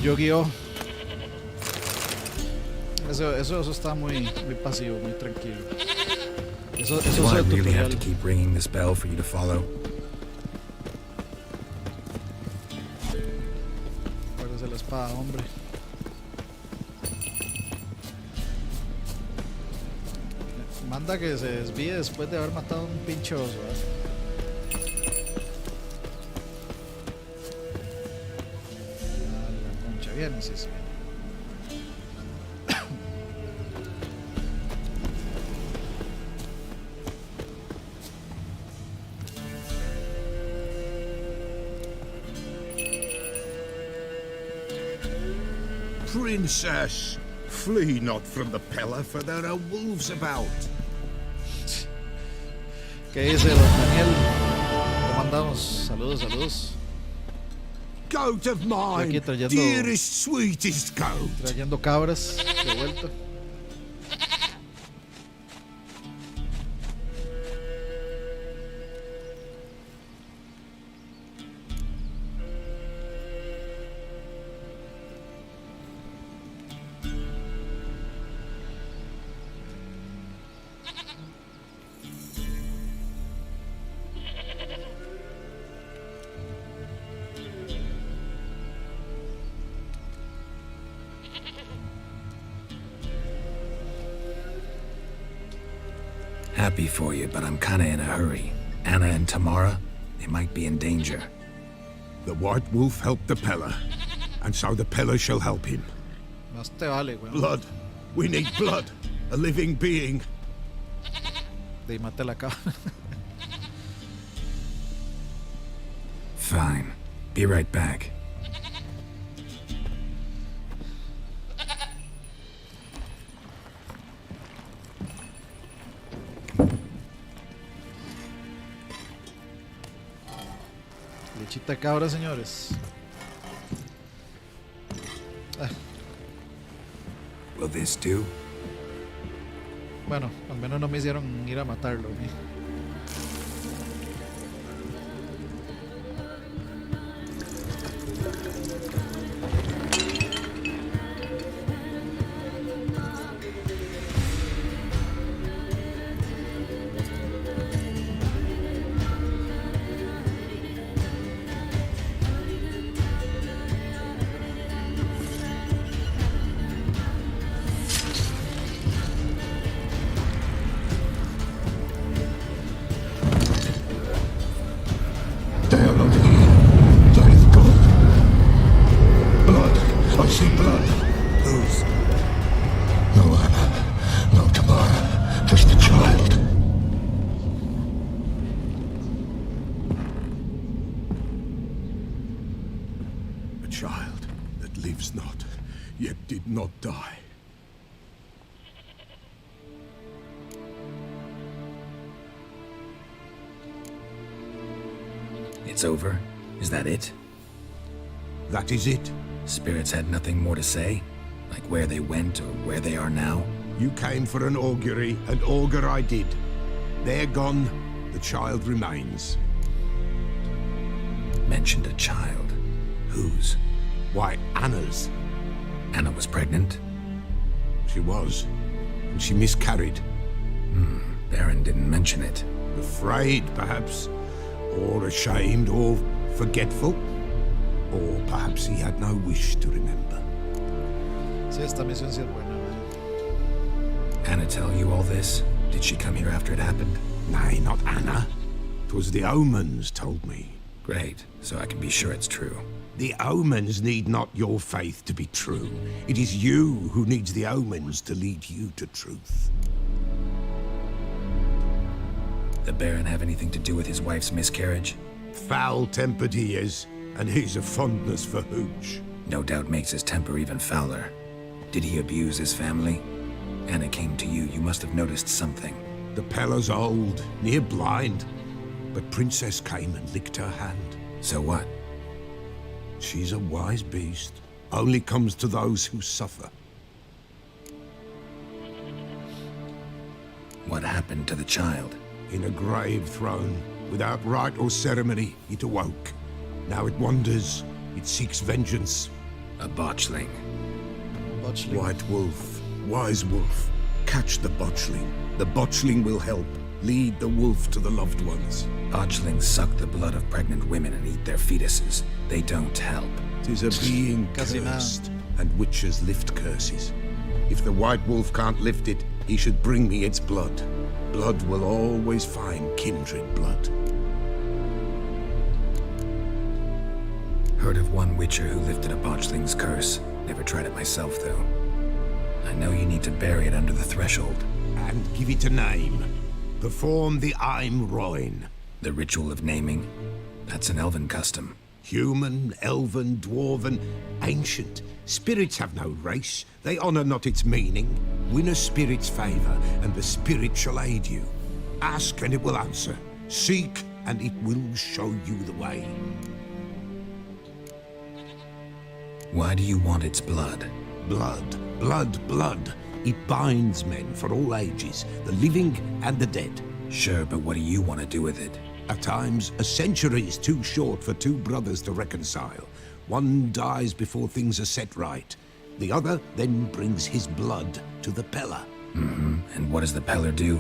Yu-Gi-Oh. Eso está muy pasivo, muy tranquilo. Eso es Do I el really have tutorial. to keep ringing this bell for you to follow? Guárdese la espada, hombre. Manda que se desvíe después de haber matado a un pinche oso, la concha, bien, sí. Princess, flee not from the pillar, for there are wolves about. ¿Qué dice don Daniel? ¿Cómo andamos? Saludos. Goat of mine, Aquí trayendo, dearest, sweetest goat. Trayendo cabras de vuelta. Happy for you, but I'm kinda in a hurry. Anna and Tamara, they might be in danger. The White Wolf helped the pillar, and so the pillar shall help him. Más te vale, güey. Blood. We need blood. A living being. De mate la cabra. Fine. Be right back. Lechita de cabra, señores. Will this do? Bueno, al menos no me hicieron ir a matarlo, ¿eh? blood. Whose? No Anna, no Tamara, just the child. A child that lives not, yet did not die. It's over? Is that it? That is it. Spirits had nothing more to say? Like where they went or where they are now? You came for an augury, and augur I did. They're gone, the child remains. Mentioned a child. Whose? Why, Anna's. Anna was pregnant? She was, and she miscarried. Baron didn't mention it. Afraid, perhaps, or ashamed, or forgetful. Or perhaps he had no wish to remember. Sí, esta misión sí es buena, man. Anna tell you all this? Did she come here after it happened? Nay, not Anna. 'Twas the omens told me. Great, so I can be sure it's true. The omens need not your faith to be true. It is you who needs the omens to lead you to truth. The Baron have anything to do with his wife's miscarriage? Foul-tempered he is, and he's a fondness for hooch. No doubt makes his temper even fouler. Did he abuse his family? Anna came to you, you must have noticed something. The Pella's old, near blind, but Princess came and licked her hand. So what? She's a wise beast. Only comes to those who suffer. What happened to the child? In a grave thrown, without rite or ceremony, it awoke. Now it wanders, it seeks vengeance. A botchling. White wolf, wise wolf, catch the botchling. The botchling will help. Lead the wolf to the loved ones. Botchlings suck the blood of pregnant women and eat their fetuses. They don't help. 'Tis a being cursed, and witches lift curses. If the white wolf can't lift it, he should bring me its blood. Blood will always find kindred blood. Heard of one witcher who lifted a botchling's curse. Never tried it myself, though. I know you need to bury it under the threshold. And give it a name. Perform the Aim Roin. The ritual of naming? That's an elven custom. Human, elven, dwarven, ancient. Spirits have no race. They honor not its meaning. Win a spirit's favor, and the spirit shall aid you. Ask, and it will answer. Seek, and it will show you the way. Why do you want its blood? Blood, blood, blood. It binds men for all ages, the living and the dead. Sure, but what do you want to do with it? At times, a century is too short for two brothers to reconcile. One dies before things are set right. The other then brings his blood to the Pella. And what does the Peller do?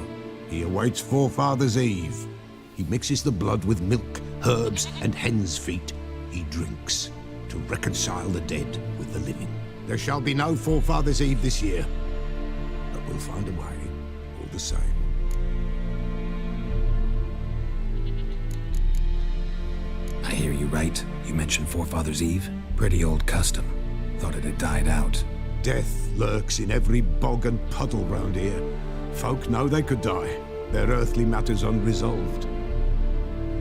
He awaits Forefathers' Eve. He mixes the blood with milk, herbs, and hen's feet. He drinks to reconcile the dead with the living. There shall be no Forefathers' Eve this year, but we'll find a way, all the same. I hear you right. You mentioned Forefathers' Eve? Pretty old custom. Thought it had died out. Death lurks in every bog and puddle round here. Folk know they could die, their earthly matters unresolved.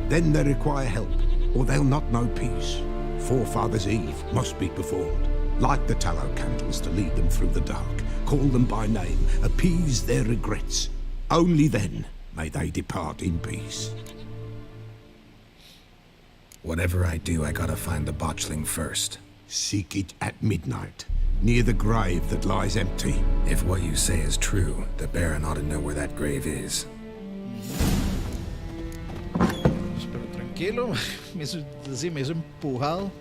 Then they require help, or they'll not know peace. Forefathers' Eve must be performed. Light the tallow candles to lead them through the dark. Call them by name, appease their regrets. Only then may they depart in peace. Whatever I do, I gotta find the botchling first. Seek it at midnight, near the grave that lies empty. If what you say is true, the Baron ought to know where that grave is. Pero tranquilo, me hizo empujado.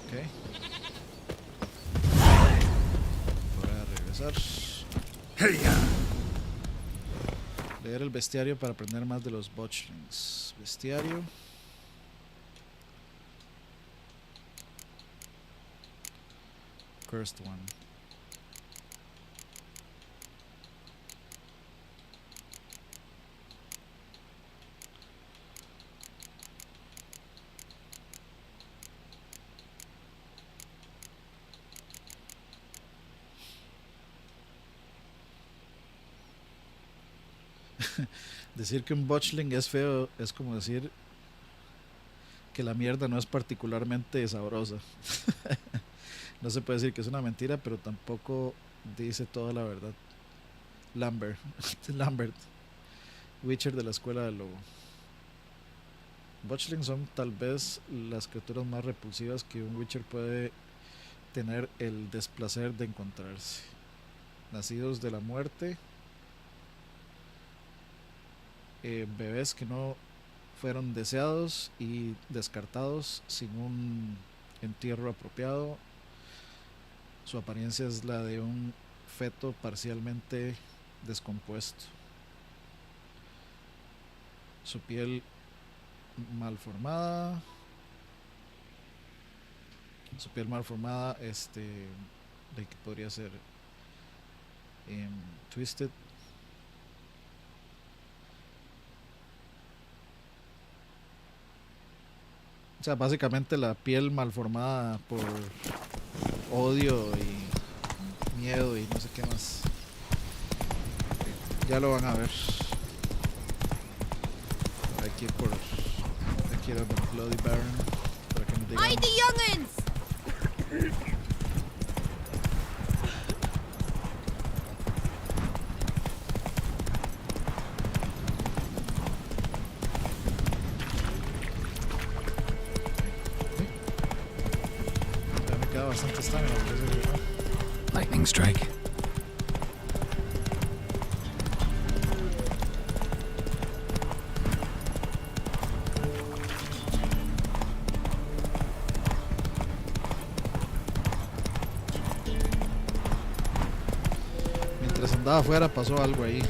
Ok. Voy a regresar. Leer el bestiario para aprender más de los botchlings. Bestiario. Cursed one. Decir que un botchling es feo es como decir que la mierda no es particularmente sabrosa. No se puede decir que es una mentira, pero tampoco dice toda la verdad. Lambert, Witcher de la escuela del lobo. Botchlings son tal vez las criaturas más repulsivas que un Witcher puede tener el desplacer de encontrarse. Nacidos de la muerte, bebés que no fueron deseados y descartados sin un entierro apropiado. Su apariencia es la de un feto parcialmente descompuesto. Su piel malformada. De que podría ser twisted. O sea, básicamente la piel malformada por odio y miedo y no sé qué más. Ya lo van a ver. Aquí era The Bloody Baron. Para que no digan. ¡Ay, de young'uns! Ya me queda bastante estamina. Lightning strike. Mientras andaba afuera pasó algo ahí.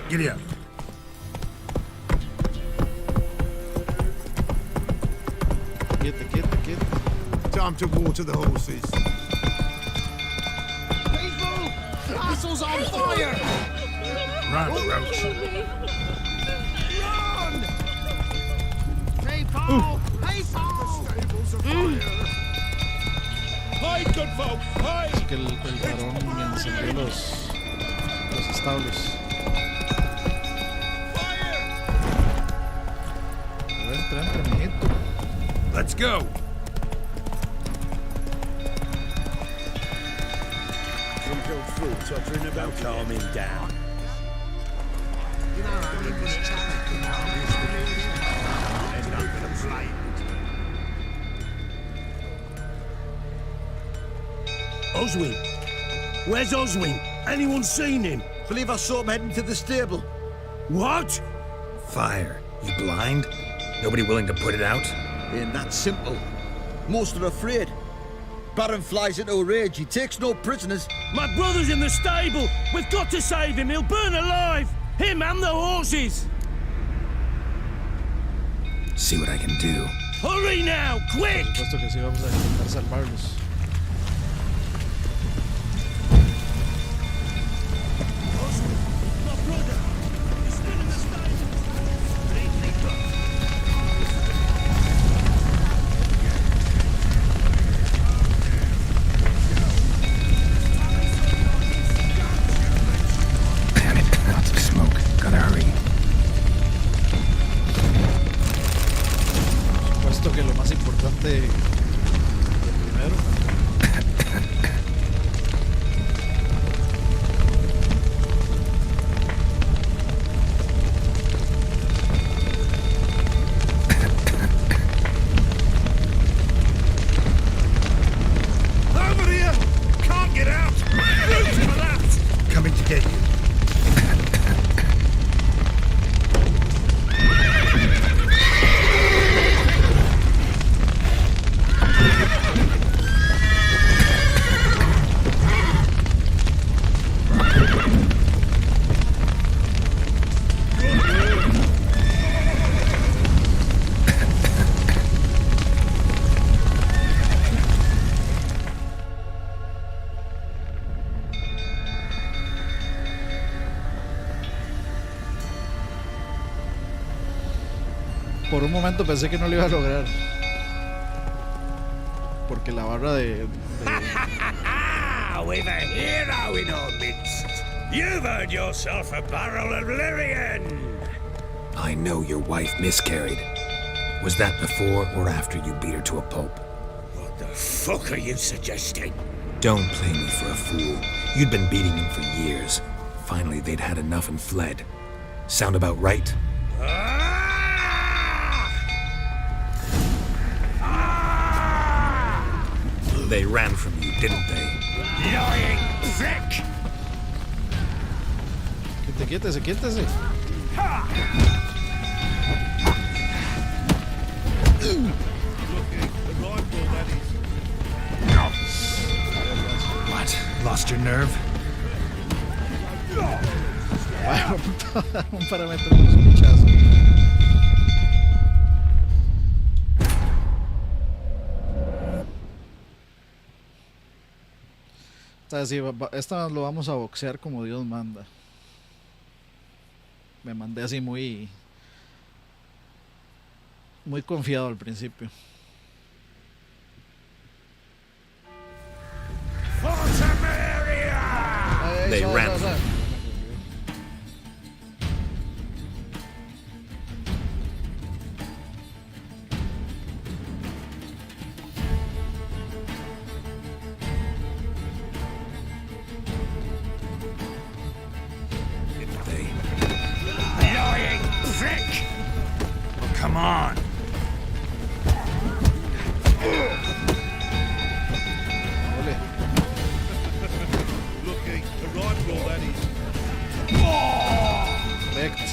Giddy up. Quiete. Time to water the horses. People! Castle's on fire! Run, Roach. Run! People! People! Hide, good folk! Hide! Así que el varón encendió los establos. Entra, mijito. Let's go. Uncle Phil tottering about, calm him down. You know how Nicholas Channel can help you. There's no gonna blame. Oswin! Where's Oswin? Anyone seen him? Believe I saw him heading to the stable. What? Fire. You blind? Nobody willing to put it out? Ain't that simple. Most are afraid. Baron flies into a rage. He takes no prisoners. My brother's in the stable! We've got to save him! He'll burn alive! Him and the horses! See what I can do. Hurry now! Quick! Por supuesto que sí, vamos a intentar salvarlos. Damn it, lots of smoke. Gotta hurry. Por supuesto que lo más importante primero. Over here! Can't get out! Root for that! Coming to get you. Por un momento pensé que no lo iba a lograr. Porque la barra de We've a hero in our midst. You've earned yourself a barrel of Lyrian! I know your wife miscarried. Was that before or after you beat her to a pulp? What the fuck are you suggesting? Don't play me for a fool. You'd been beating them for years. Finally, they'd had enough and fled. Sound about right? They ran from you, didn't they? Lying prick! Quítese, quítese. What? Lost your nerve? Un parámetro de un pichazo. Esta lo vamos a boxear como Dios manda. Me mandé así muy confiado al principio. They ran from you. Lying prick! Oh, come on! Lucky, a rifle that is. Correct.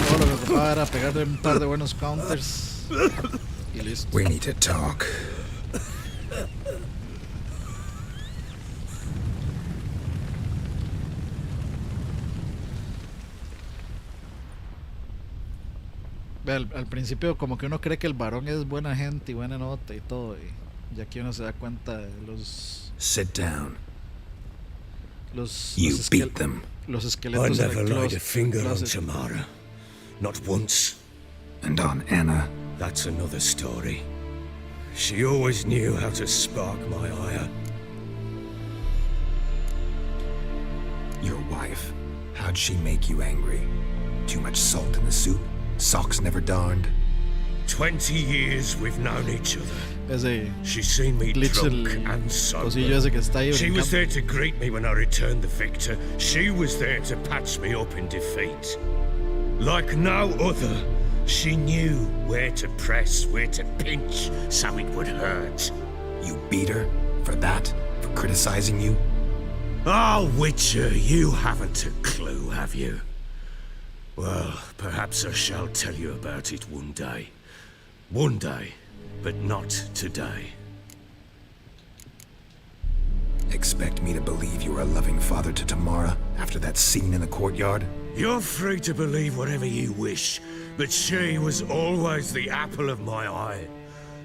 Todo lo que ocupaba era pegarle un par de buenos counters y listo. We need to talk. Al principio como que uno cree que el varón es buena gente y buena nota y todo, y ya que uno se da cuenta de los... Sit down. Los beat them. Los I esqueletos never en el laid a finger on closet. Tamara. Not once. And on Anna? That's another story. She always knew how to spark my ire. Your wife. How'd she make you angry? Too much salt in the soup? Socks never darned? 20 years we've known each other. Ese She's seen me glitch drunk el and sober. cosillo ese que está ahí She was brincando. there to greet me when I returned the victor. She was there to patch me up in defeat. Like no other, she knew where to press, where to pinch, so it would hurt. You beat her? For that? For criticizing you? Oh, Witcher, you haven't a clue, have you? Well, perhaps I shall tell you about it one day. One day, but not today. Expect me to believe you were a loving father to Tamara after that scene in the courtyard? You're free to believe whatever you wish, but she was always the apple of my eye.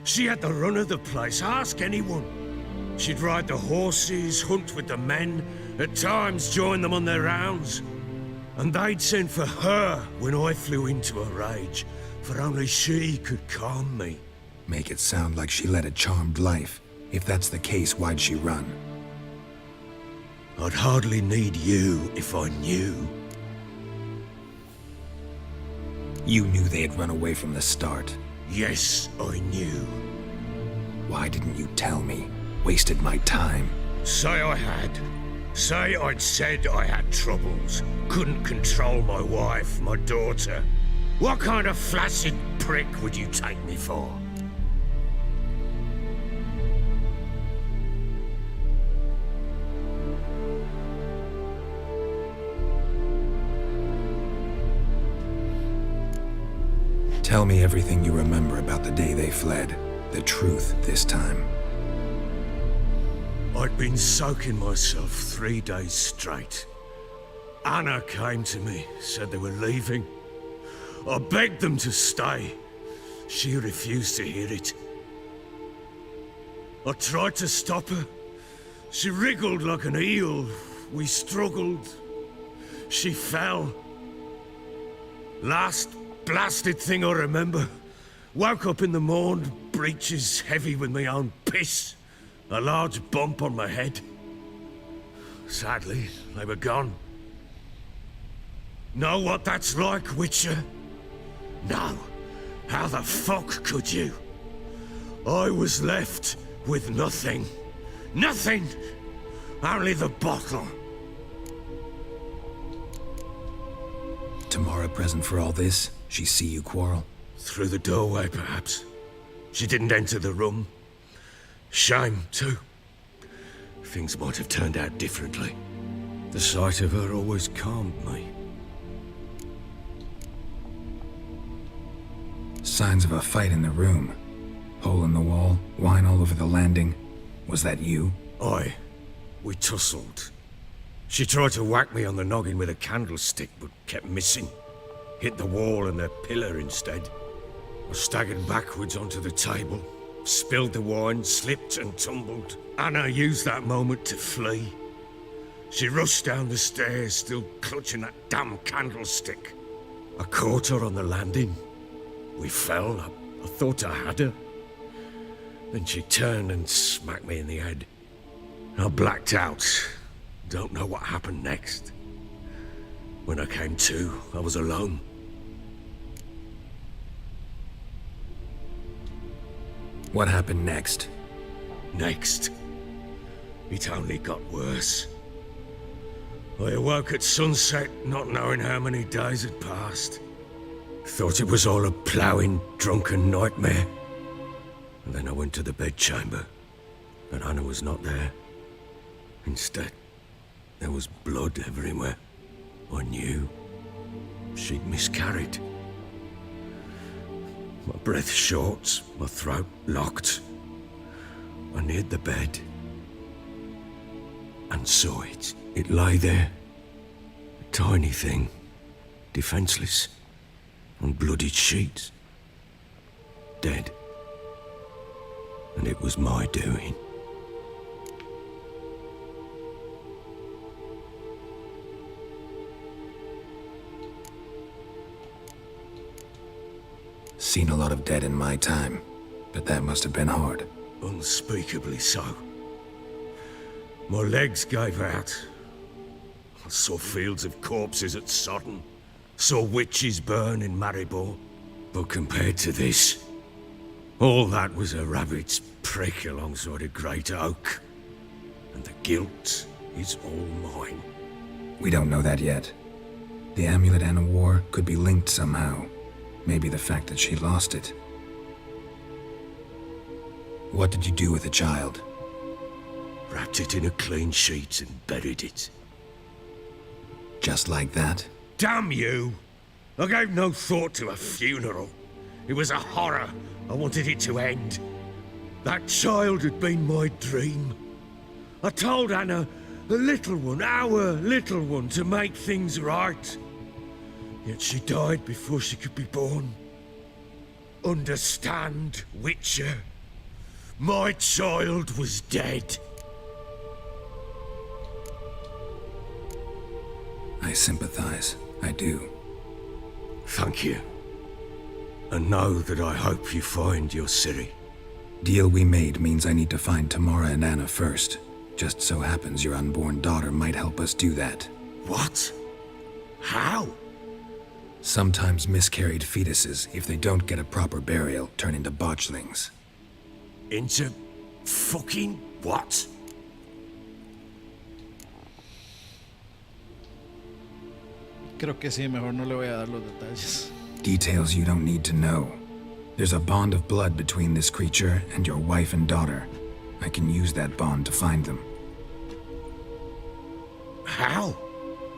She had the run of the place, ask anyone. She'd ride the horses, hunt with the men, at times join them on their rounds. And they'd send for her when I flew into a rage, for only she could calm me. Make it sound like she led a charmed life. If that's the case, why'd she run? I'd hardly need you if I knew. You knew they had run away from the start. Yes, I knew. Why didn't you tell me? Wasted my time. Say I had. Say I'd said I had troubles. Couldn't control my wife, my daughter. What kind of flaccid prick would you take me for? Tell me everything you remember about the day they fled. The truth this time. I'd been soaking myself 3 days straight. Anna came to me, said they were leaving. I begged them to stay. She refused to hear it. I tried to stop her. She wriggled like an eel. We struggled. She fell. Last blasted thing I remember. Woke up in the morn, breeches heavy with my own piss. A large bump on my head. Sadly, they were gone. Know what that's like, Witcher? No. How the fuck could you? I was left with nothing. Nothing! Only the bottle. Tamara present for all this? She see you quarrel? Through the doorway, perhaps. She didn't enter the room. Shame, too. Things might have turned out differently. The sight of her always calmed me. Signs of a fight in the room. Hole in the wall, wine all over the landing. Was that you? Aye. We tussled. She tried to whack me on the noggin with a candlestick, but kept missing. Hit the wall and the pillar instead. I staggered backwards onto the table, spilled the wine, slipped and tumbled. Anna used that moment to flee. She rushed down the stairs, still clutching that damn candlestick. I caught her on the landing. We fell. I thought I had her. Then she turned and smacked me in the head. I blacked out. Don't know what happened next. When I came to, I was alone. What happened next? Next? It only got worse. I awoke at sunset, not knowing how many days had passed. Thought it was all a ploughing, drunken nightmare. And then I went to the bedchamber, but Anna was not there. Instead, there was blood everywhere. I knew she'd miscarried. My breath short, my throat locked. I neared the bed and saw it. It lay there, a tiny thing, defenseless, on bloodied sheets, dead. And it was my doing. Seen a lot of dead in my time, but that must have been hard. Unspeakably so. My legs gave out. I saw fields of corpses at Sodden. Saw witches burn in Maribor. But compared to this, all that was a rabbit's prick alongside a great oak. And the guilt is all mine. We don't know that yet. The amulet Anna wore could be linked somehow. Maybe the fact that she lost it. What did you do with the child? Wrapped it in a clean sheet and buried it. Just like that? Damn you! I gave no thought to a funeral. It was a horror. I wanted it to end. That child had been my dream. I told Anna, the little one, our little one, to make things right. Yet she died before she could be born. Understand, Witcher? My child was dead. I sympathize. I do. Thank you. And know that I hope you find your Ciri. Deal we made means I need to find Tamara and Anna first. Just so happens your unborn daughter might help us do that. What? How? Sometimes miscarried fetuses, if they don't get a proper burial, turn into botchlings. Into fucking what? Creo que sí, mejor no le voy a dar los detalles. Details you don't need to know. There's a bond of blood between this creature and your wife and daughter. I can use that bond to find them. How?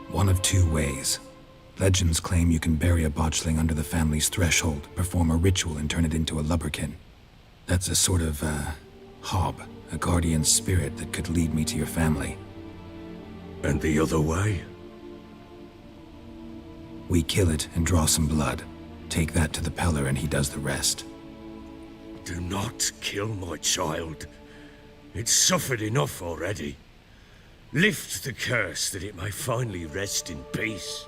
One of two ways. Legends claim you can bury a botchling under the family's threshold, perform a ritual and turn it into a lubberkin. That's a sort of, hob, a guardian spirit that could lead me to your family. And the other way? We kill it and draw some blood. Take that to the Peller and he does the rest. Do not kill my child. It's suffered enough already. Lift the curse that it may finally rest in peace.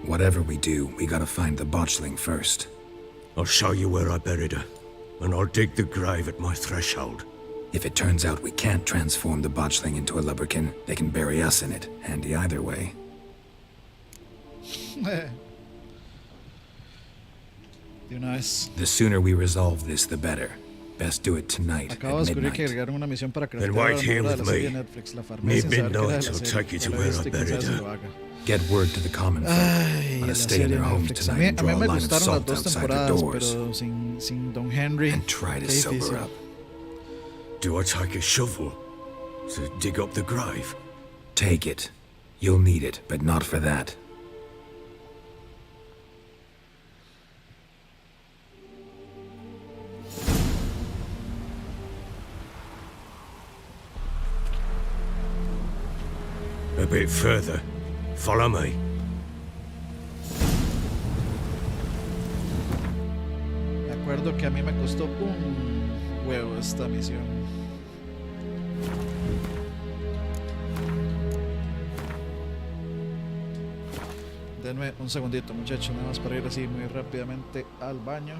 Whatever we do, we gotta find the botchling first. I'll show you where I buried her, and I'll dig the grave at my threshold. If it turns out we can't transform the botchling into a lubberkin, they can bury us in it. Handy either way. Nice. The sooner we resolve this, the better. Best do it tonight Acabo de at descubrir midnight. que agregaron una misión para Then craftear wait la here armadura de with la serie de me. Netflix, la farmacia, sin saber Midnight, qué era de la I'll serie. take you to Ya la where viste, I quién sabe buried si her. lo haga. Get word to the common folk. Ay, Let la us stay in serie their de homes Netflix. tonight and A draw mí a me line of gustaron las salt dos outside their temporadas, doors. pero sin Don Henry. And try to Qué sober difícil. up. Do I take a shovel to dig up the grave? Take it. You'll need it, but not for that. A bit further. Follow me. Me acuerdo que a mí me costó un huevo esta misión. Denme un segundito, muchachos, nada más para ir así muy rápidamente al baño.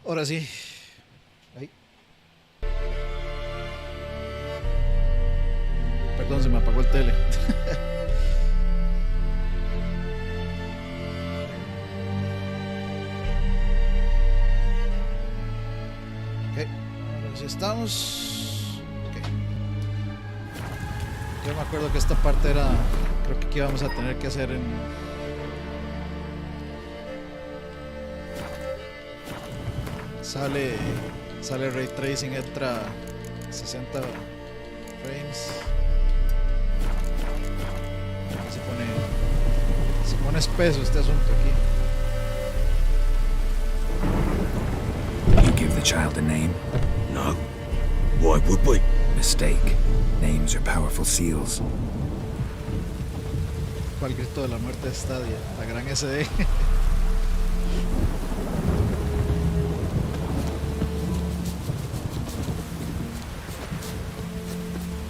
Ahora sí. Ahí. Perdón, se me apagó el tele. Ok, ahora sí estamos. Ok. Yo me acuerdo que esta parte era, creo que aquí vamos a tener que hacer en... Sale Ray Tracing, entra 60 frames. Se pone espeso este asunto You give the child a name? No. Why would we? Mistake. Names are powerful seals. ¿Cuál grito de la muerte de Stadia? La gran SD.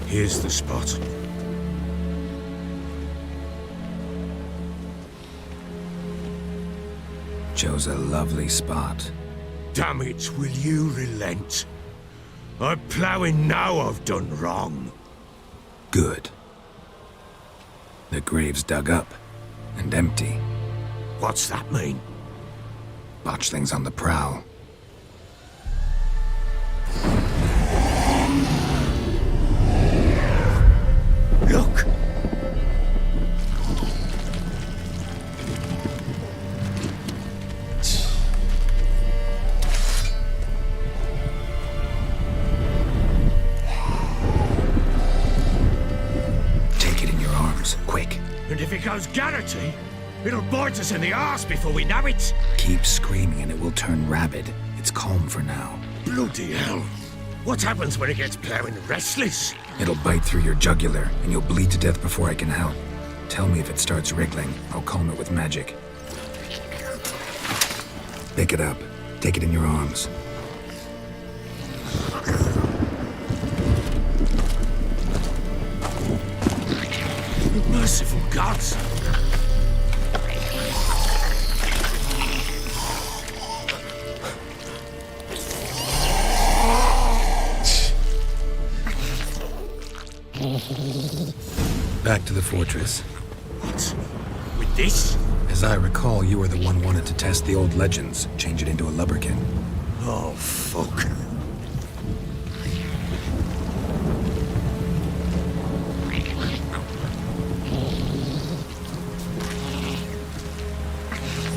Here's the spot. Chose a lovely spot. Damn it, will you relent? I'm ploughing now I've done wrong. Good. The grave's dug up and empty. What's that mean? Botchlings on the prowl. Look! Take it in your arms, quick. And if it goes Garrity, it'll bite us in the arse before we know it. Keep screaming and it will turn rabid. It's calm for now. Bloody hell. What happens when it gets ploughing restless? It'll bite through your jugular, and you'll bleed to death before I can help. Tell me if it starts wriggling. I'll calm it with magic. Pick it up. Take it in your arms. Merciful gods! Back to the fortress. What? With this? As I recall, you were the one wanted to test the old legends, change it into a lubberkin. Oh, fuck.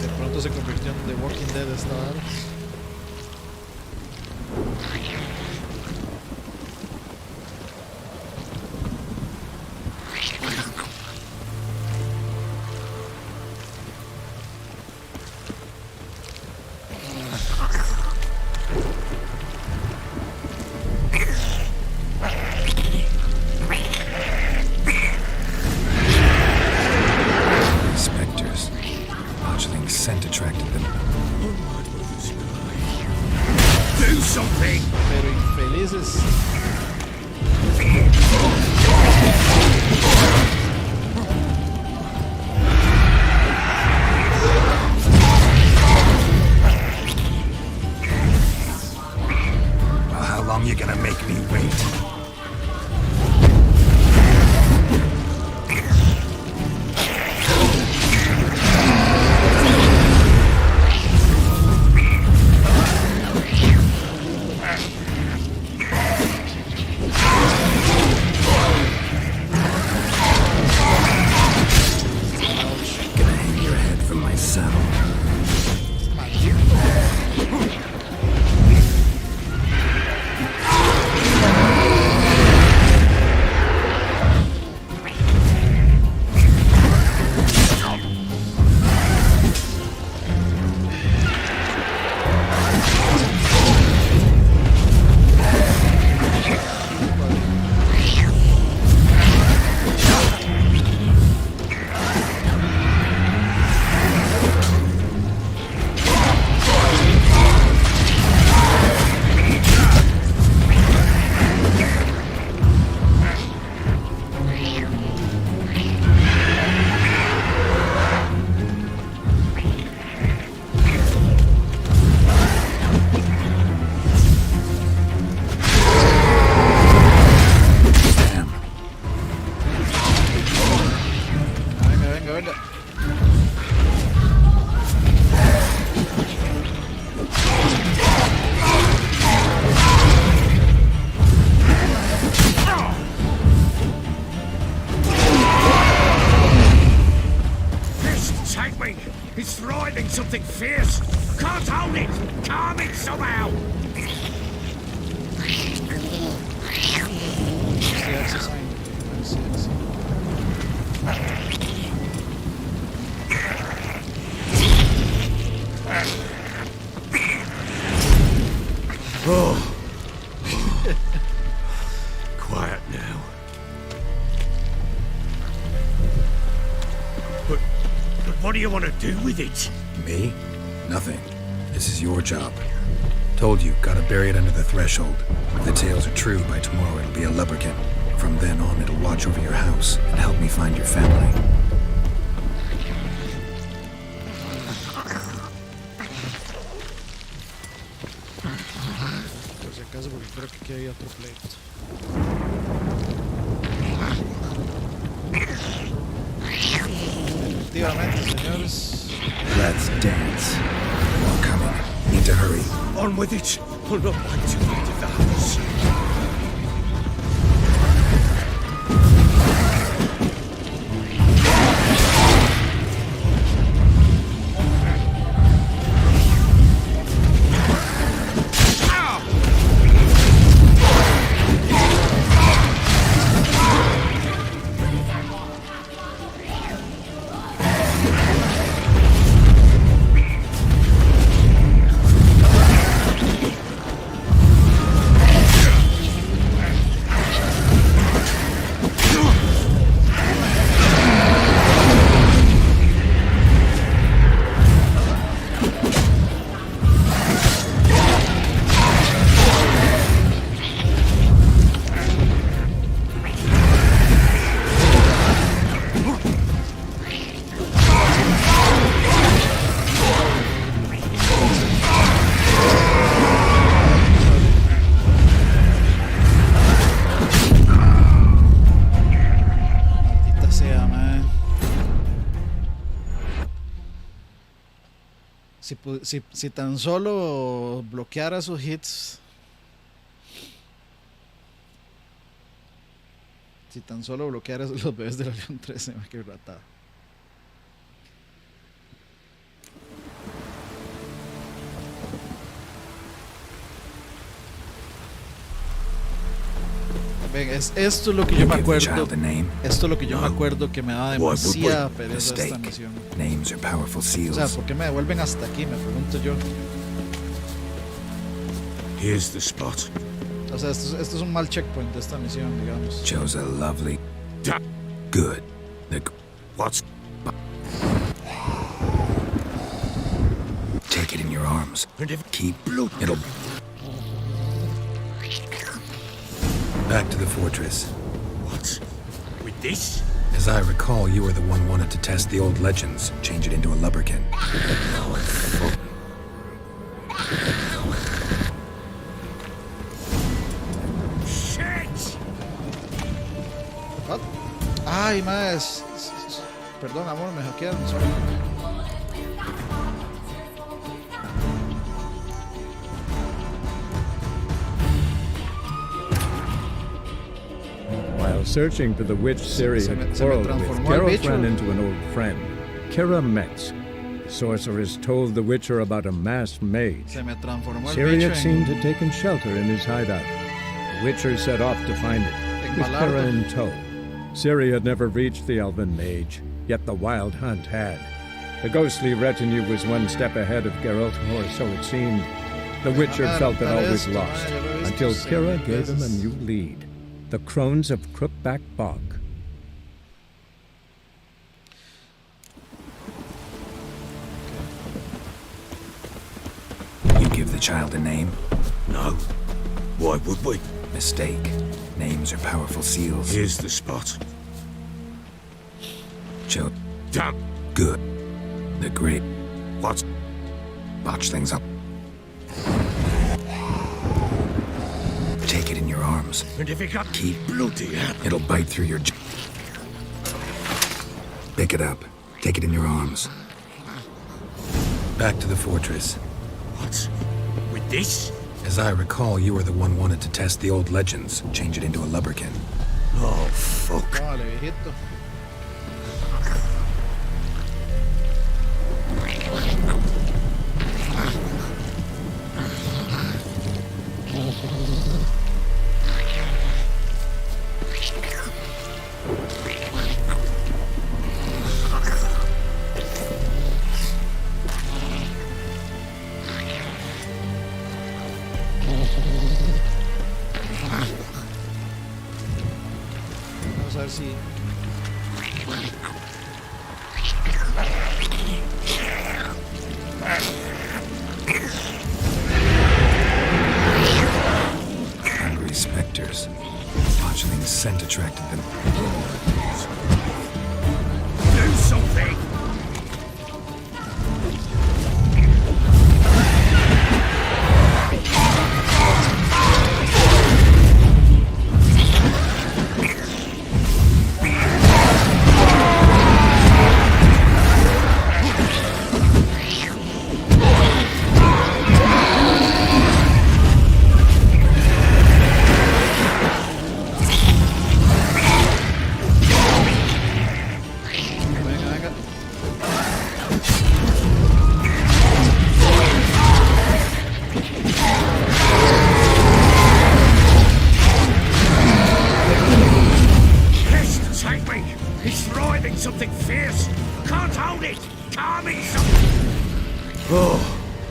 De pronto se convirtió en The Walking Dead esta vara. Spectres. Botchling's scent attracted them. Oh, my mother's venga. This, take me! It's writhing something fierce! Can't hold it! Calm it somehow! Oh. Quiet now. But what do you want to do with it? Me? Nothing. This is your job. Told you, gotta bury it under the threshold. If the tales are true, by tomorrow it'll be a lubricant. From then on, it'll watch over your house and help me find your family. Por si acaso, porque creo que aquí hay otro pleito. Efectivamente, señores. Let's dance. More coming. Need to hurry. On with it! I'll not like to leave the house. Si tan solo bloqueara sus hits. Si tan solo bloqueara los bebés de la León 13, qué ratada. Ven, esto es lo que yo me acuerdo. Esto es lo que yo me acuerdo que me daba demasiada pereza esta misión. Names are powerful seals. O sea, ¿por qué me devuelven hasta aquí? Me pregunto yo. Here's the spot. O sea, esto es un mal checkpoint de esta misión, digamos. Chose a lovely. Good. What's? Take it in your arms. Keep. It'll. Back to the fortress. What? With this? As I recall, you were the one wanted to test the old legends, change it into a lubricant. Shit! What? Ay, más. Perdón, amor, me hackearon. Sorry. While searching for the witch Ciri had quarreled with, Geralt ran into an old friend, Kira Metz. The sorceress told the Witcher about a masked mage. Ciri had seemed to have taken shelter in his hideout. The Witcher set off to find it, with Kira in tow. Ciri had never reached the elven mage, yet the wild hunt had. The ghostly retinue was one step ahead of Geralt, or so it seemed. The Witcher felt that all was lost, until Kira gave him a new lead. The Crones of Crookback Bog. You give the child a name? No. Why would we? Mistake. Names are powerful seals. Here's the spot. Joe. Damn. Good. The great. What? Botch things up. Take it in your arms. And if it got keep bloody, it'll bite through your. Pick it up. Take it in your arms. Back to the fortress. What? With this? As I recall, you were the one wanted to test the old legends, change it into a lubberkin. Oh, fuck. Vale, viejito. Vamos a ver si... Hungry specters. Botchling's scent attracted them. Do something! Something fierce. Can't hold it. Calm it. Oh.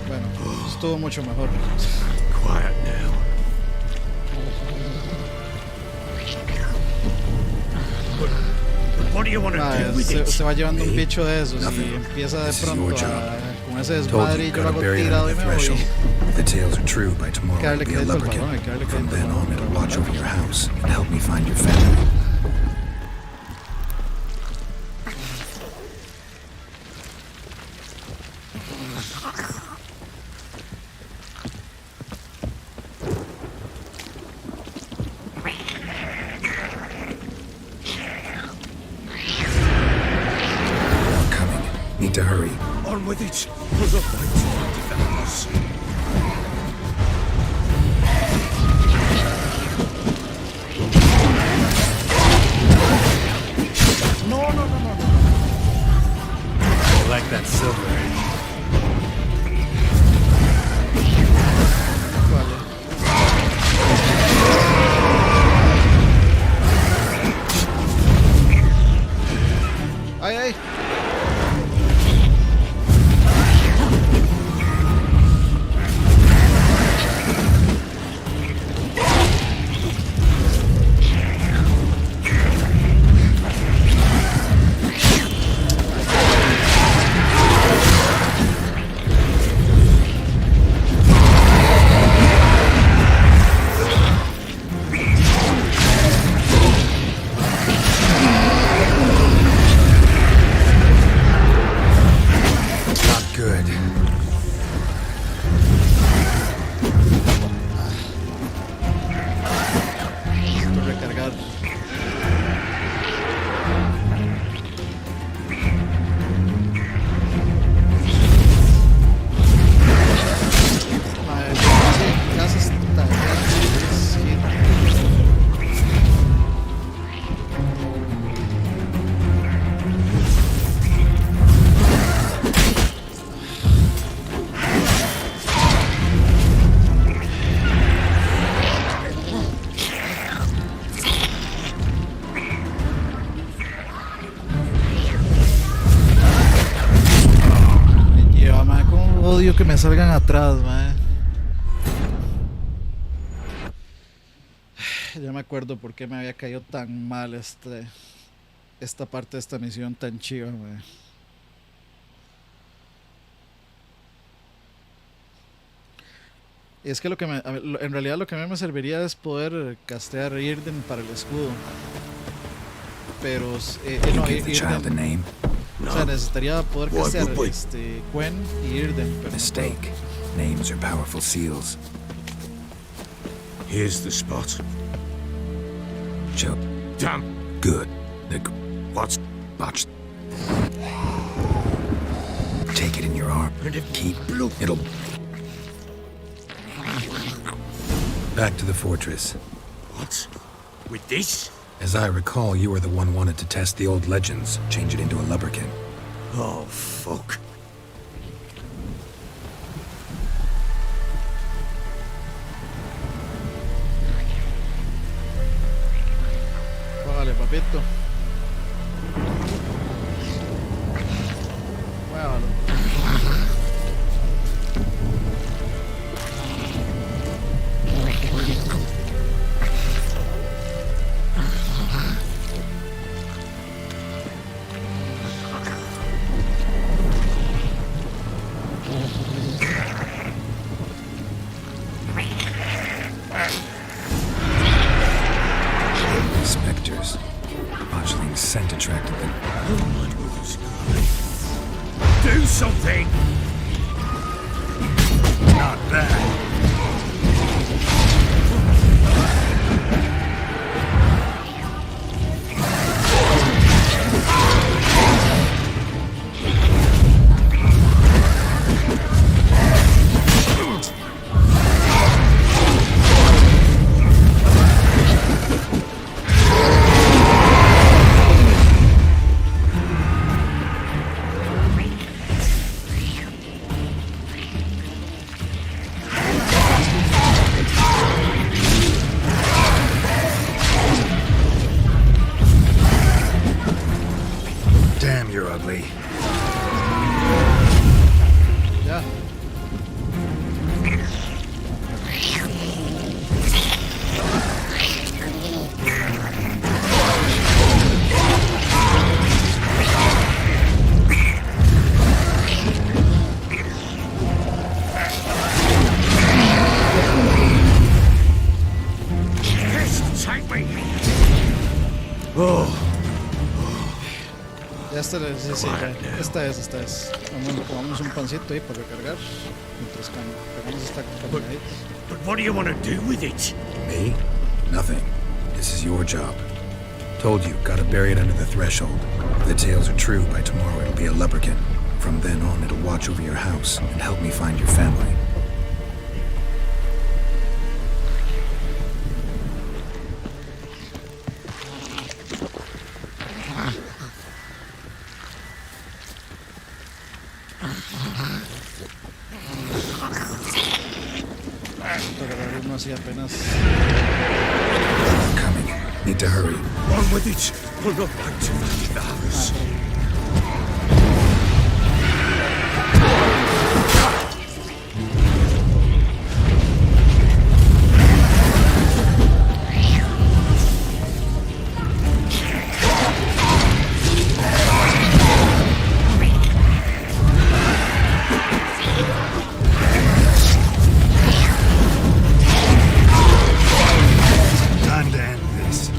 Bueno, estuvo mucho mejor. Quiet now. But what do you want to do with it? Se va llevando un bicho de esos y empieza de pronto con ese desmadre y yo lo hago tirado y me voy. If the tales are true, by tomorrow it'll be a lubberkin. From then on, it'll watch over your house and help me find your family. Need to hurry. On with it. Put up my defenders. No. I like that silver. Ay. Odio que me salgan atrás, man. Ya me acuerdo por qué me había caído tan mal esta parte de esta misión tan chiva, man. Y es que en realidad lo que a mí me serviría es poder castear Irden para el escudo. Pero no, Irden. O sea, necesitaría poder castear Gwen y Irden. Mistake. Names are powerful seals. Here's the spot. Joe. Damn. Good. What's botched? Keep blue. It'll... Back to the fortress. What? With this? As I recall, you were the one wanted to test the old legends, change it into a lubberkin. Oh, fuck. Págale, papito. Muévalo. Spectres. Botchling's scent attracted them. Do something! Not that. Damn, you're ugly. Ya. Yes, take me! Oh. Ya está, sí, sí, ya. Esta es. Vamos un pancito ahí para recargar. Mientras cargamos esta caminadita. But what do you want to do with it? Me? Nothing. This is your job. Told you, gotta bury it under the threshold. If the tales are true, by tomorrow it'll be a lubberkin. From then on, it'll watch over your house and help me find your family. Uno así apenas. Coming. Need to hurry. On with it! We're not back to the house. Time to end this.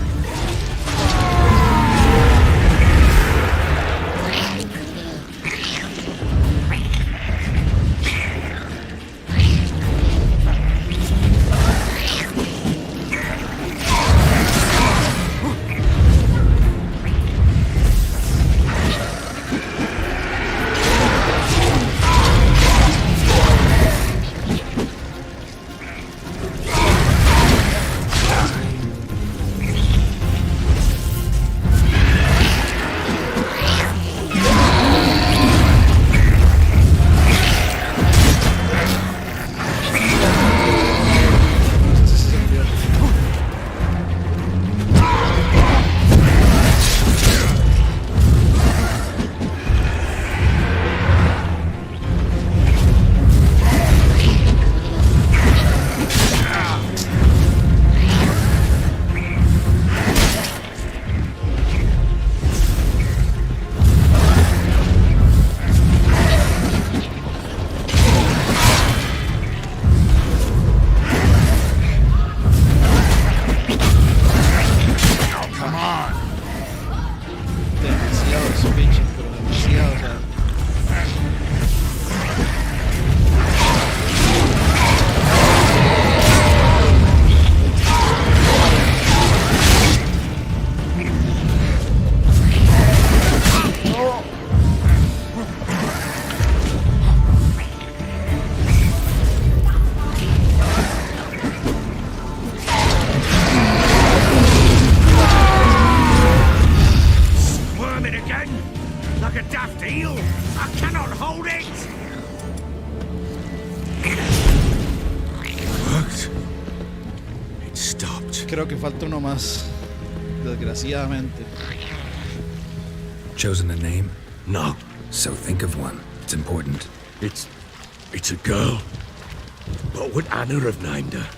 I cannot hold it! Worked. It stopped. Creo que falta uno más. Desgraciadamente. Chosen a name? No. So think of one. It's important. It's a girl. What would Anna have named her?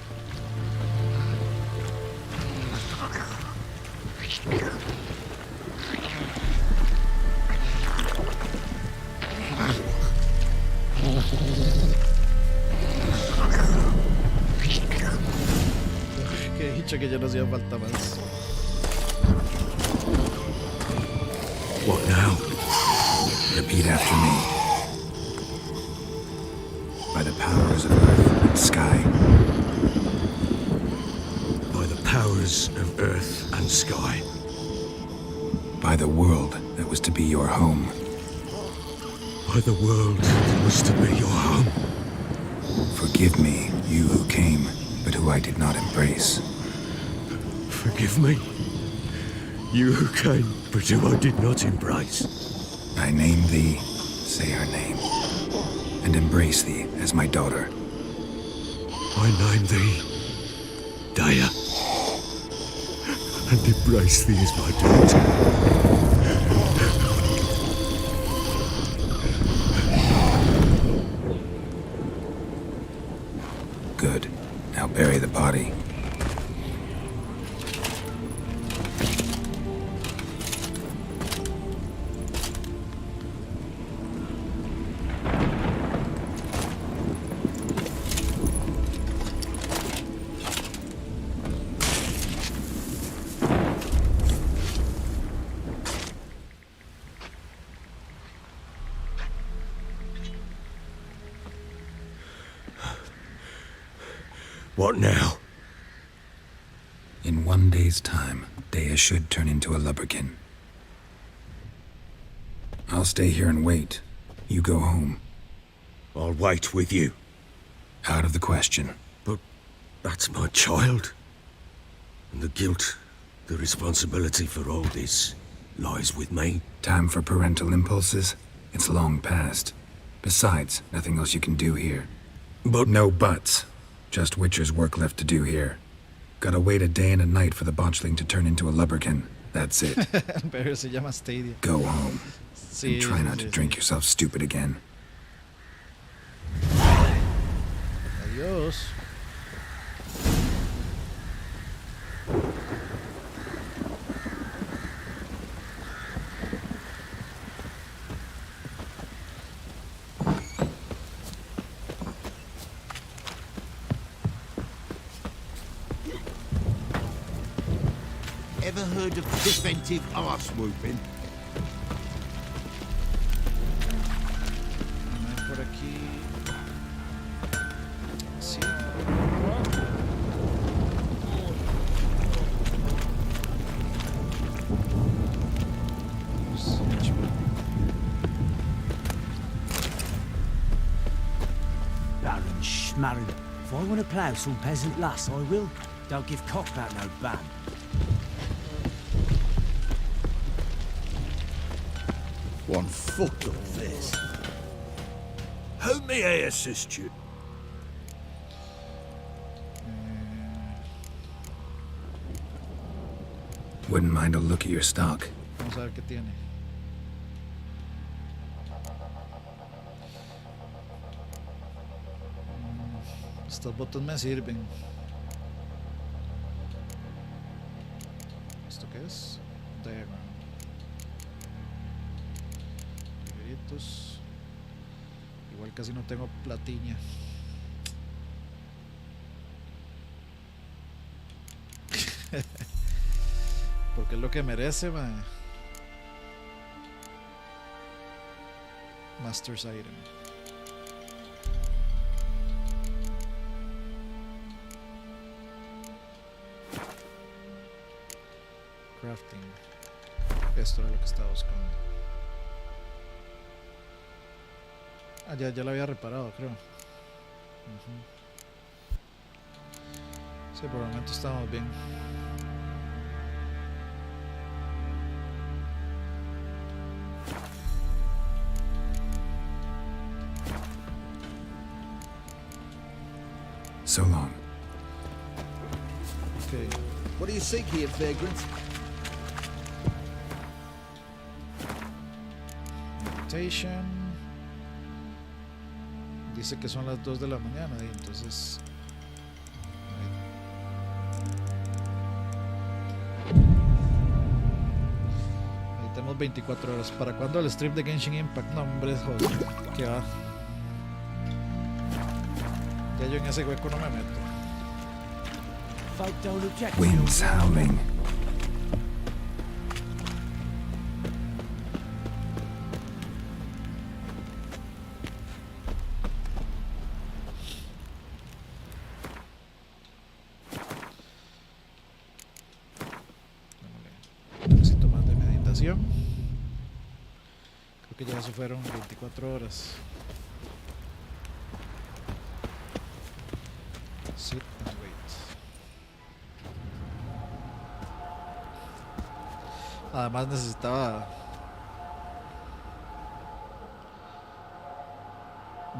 Qué dicho que ya no hacía falta más. What now? Repeat after me. By the powers of earth and sky. By the powers of earth and sky. By the world that was to be your home. By the world that was to be your home. Forgive me, you who came, but who I did not embrace. Forgive me, you who came, but who I did not embrace. I name thee, say her name, and embrace thee as my daughter. I name thee, Daya, and embrace thee as my daughter. Good. Now bury the body. What now? In 1 day's time, Daya should turn into a lubberkin. I'll stay here and wait. You go home. I'll wait with you. Out of the question. But that's my child. And the guilt, the responsibility for all this lies with me. Time for parental impulses? It's long past. Besides, nothing else you can do here. But no buts. Just Witcher's work left to do here. Gotta wait a day and a night for the botchling to turn into a lubberkin. That's it. Pero se llama Stadia. Go home. Sí, and try not sí, to sí. drink yourself stupid again. Adiós. Ever heard of preventive arse whooping? Por aquí. Sí. Baron Schmarren. If I want to plough some peasant lass, I will. Don't give cock that no ban. One foot of this. How may I assist you? Wouldn't mind a look at your stock. Vamos a ver qué tiene. Estas botas me sirven. ¿Esto qué es? Diagram. Libritos. Igual casi no tengo platiña. Porque es lo que merece, man. Master's item. Crafting. Esto era lo que estaba buscando. Ah, ya lo había reparado, creo. Sí, por el momento estamos bien. So long. Okay. What do you seek here, vagrant? Meditation. Dice que son las 2 de la mañana, y entonces ahí tenemos 24 horas. ¿Para cuándo el stream de Genshin Impact? No, hombre, joder, que va. Ya yo en ese hueco no me meto. Winds howling. Necesito más de meditación. Creo que ya se fueron 24 horas. Sit and wait. Además necesitaba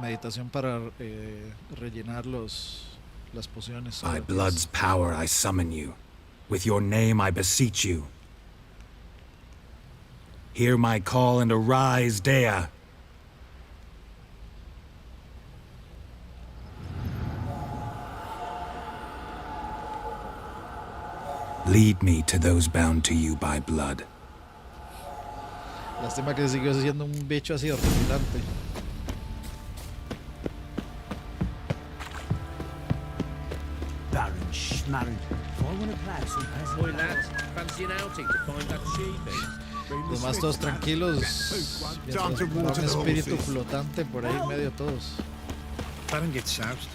meditación para rellenar las pociones. By blood's power I summon you. With your name I beseech you. Hear my call and arise, Dea. Lead me to those bound to you by blood. Lástima que siguió siendo un bicho así horripilante. Baron Schmarren. If I want to play some peasant. Boy, lads, fancy an outing to find that sheep. Los más todos tranquilos. Mientras un espíritu flotante por ahí en medio de todos. Baron gets soused.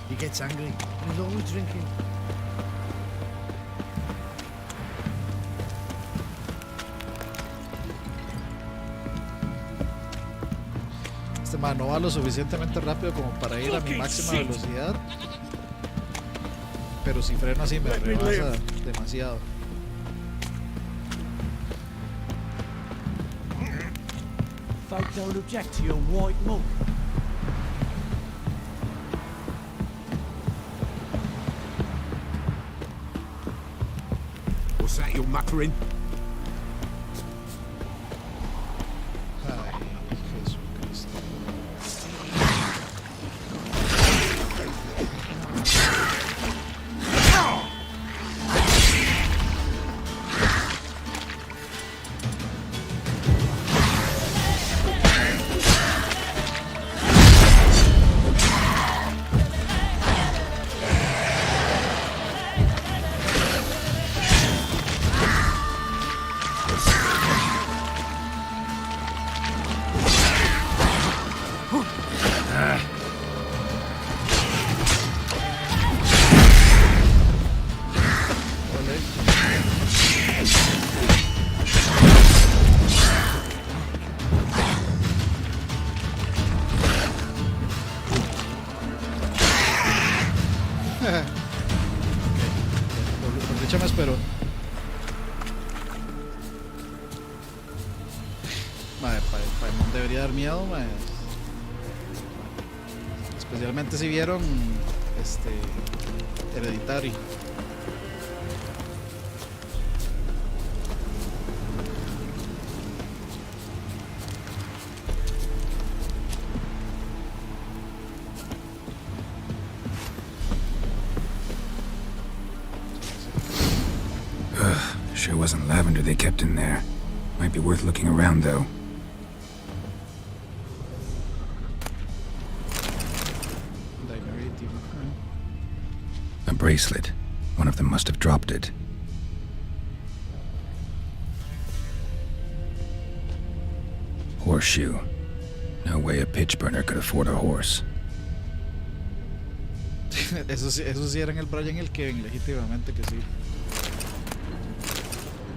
He gets angry. And he's always drinking. Este man no va lo suficientemente rápido como para ir a mi máxima velocidad. Pero si freno así me rebasa demasiado. Folk don't object to your white monk. What's that you're muttering? Ay, Jesucristo. Por dicha me espero. Paimon debería dar miedo, mae. Especialmente si vieron Hereditary. Sure wasn't lavender they kept in there. Might be worth looking around, though. A bracelet. One of them must have dropped it. Horseshoe. No way a pitch burner could afford a horse. Eso sí era en el Brian y el Kevin, legítimamente que sí.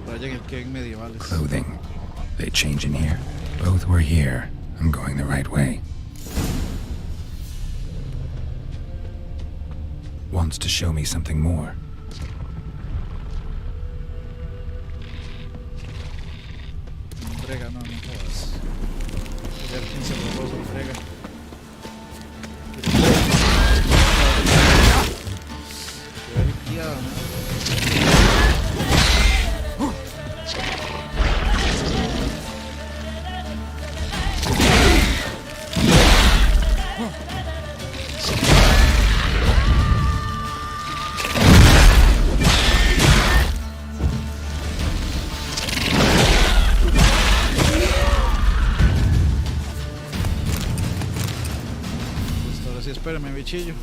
Brian y el Kevin medievales. Clothing. They change in here. Both were here. I'm going the right way. Wants to show me something more. Frega, no jodas. Ya 15 robos, frega. espérame, bichillo.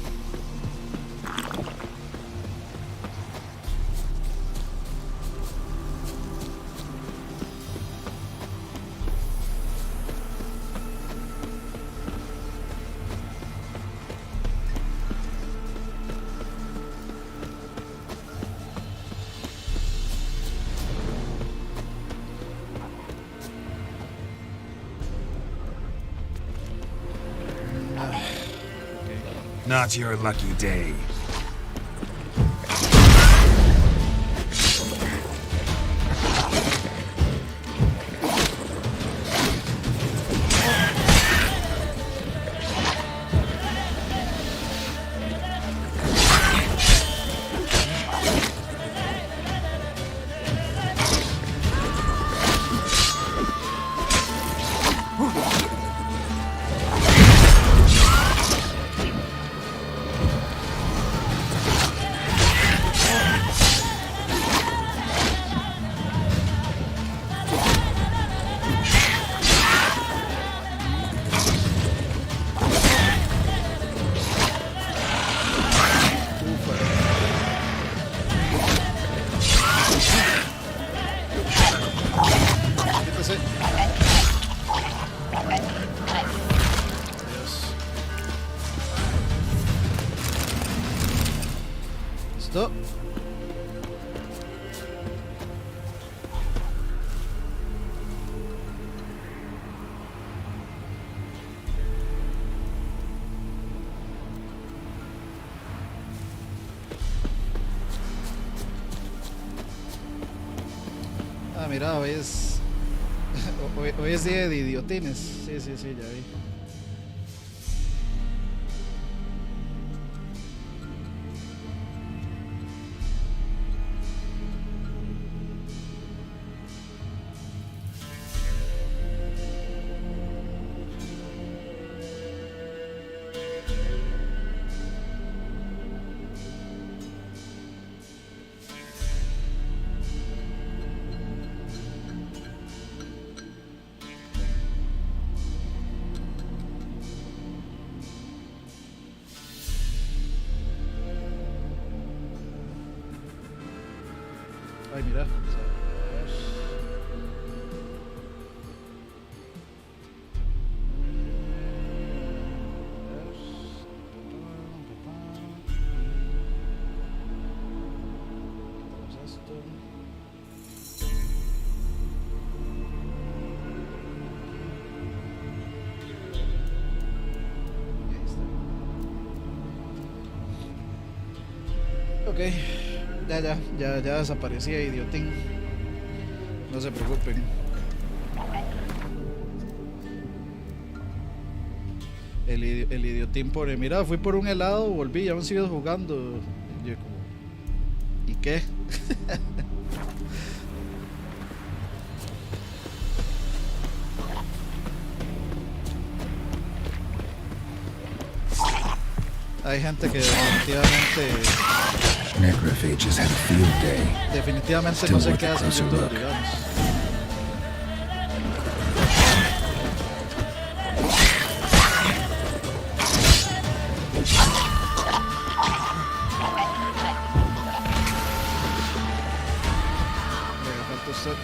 Not your lucky day. Listo. Ah, mira, hoy es hoy es día de idiotines. Sí, sí, sí, ya vi. Ay, mira. Ok, ya desaparecía, idiotín. No se preocupen. El idiotín pobre. Mira, fui por un helado, volví, ya aún sigo jugando. Y yo como, ¿y qué? Hay gente que definitivamente Necrophages had a field day. definitivamente no sé qué hacen YouTube, digamos. Venga, falta usted.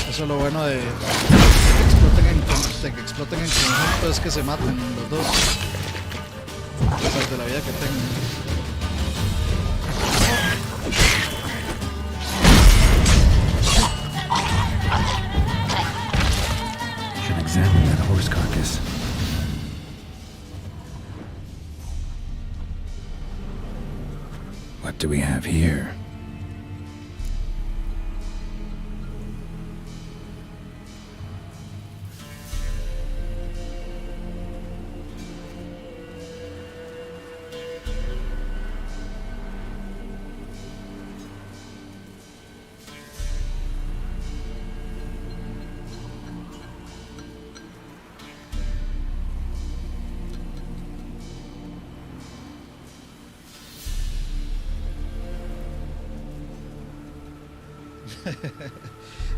Eso es lo bueno de que exploten en conjunto, es que se matan los dos, a pesar de la vida que tengan. Should examine that horse carcass. What do we have here?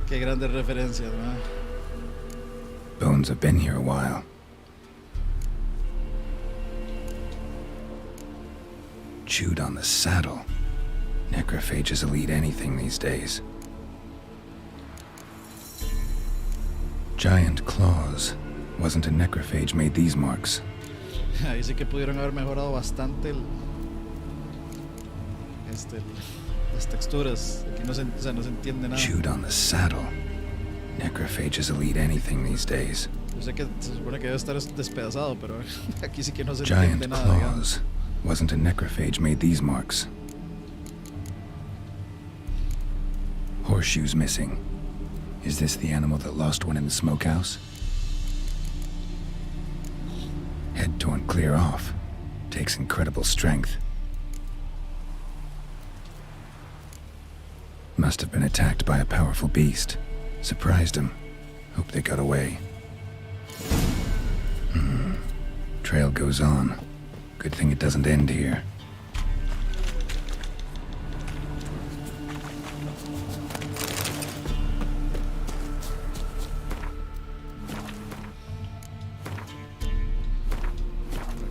Qué grandes referencias, man. Bones have been here a while. Chewed on the saddle. Necrophages will eat anything these days. Giant claws. Wasn't a necrophage made these marks. Ahí sí que pudieron haber mejorado bastante las texturas. Aquí no se entiende nada. Chewed on the saddle. Necrophages will eat anything these days. Yo sé que se supone que debe estar despedazado, pero aquí sí que no se Giant entiende nada. claws. Wasn't a necrophage made these marks. Horseshoes missing. Is this the animal that lost one in the smokehouse? Head torn clear off. Takes incredible strength. Must have been attacked by a powerful beast. Surprised him. Hope they got away. Trail goes on. Good thing it doesn't end here.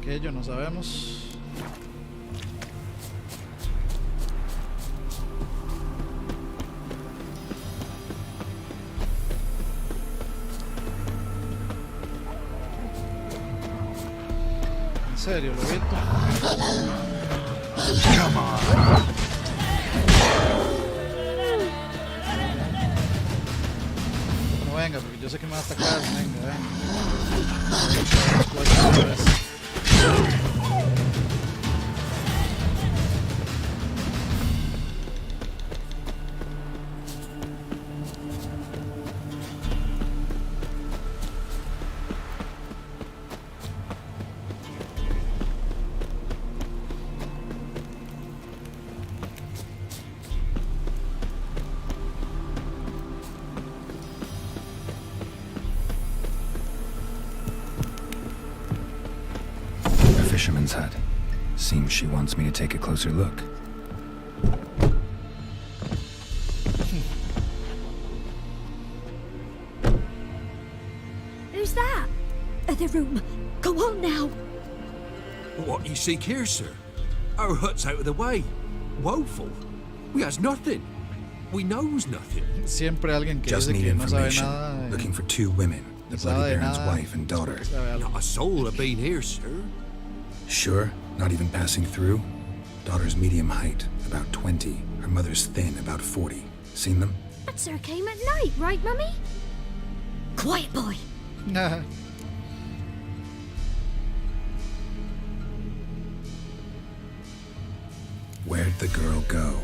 Aquello no sabemos. En serio, lobito. Come on. No venga, porque yo sé que me va a atacar. Venga, Fisherman's hut. Seems she wants me to take a closer look. Who's that? The room. Go on now. What you seek here, sir? Our hut's out of the way. Woeful. We has nothing. We knows nothing. Siempre alguien que Just dice need que no sabe information. nada. Looking for two women. The Bloody Baron's wife and daughter. Not a soul have been here, sir. Sure? Not even passing through? Daughter's medium height, about 20. Her mother's thin, about 40. Seen them? That sir came at night, right, Mummy? Quiet, boy. Nah. Where'd the girl go?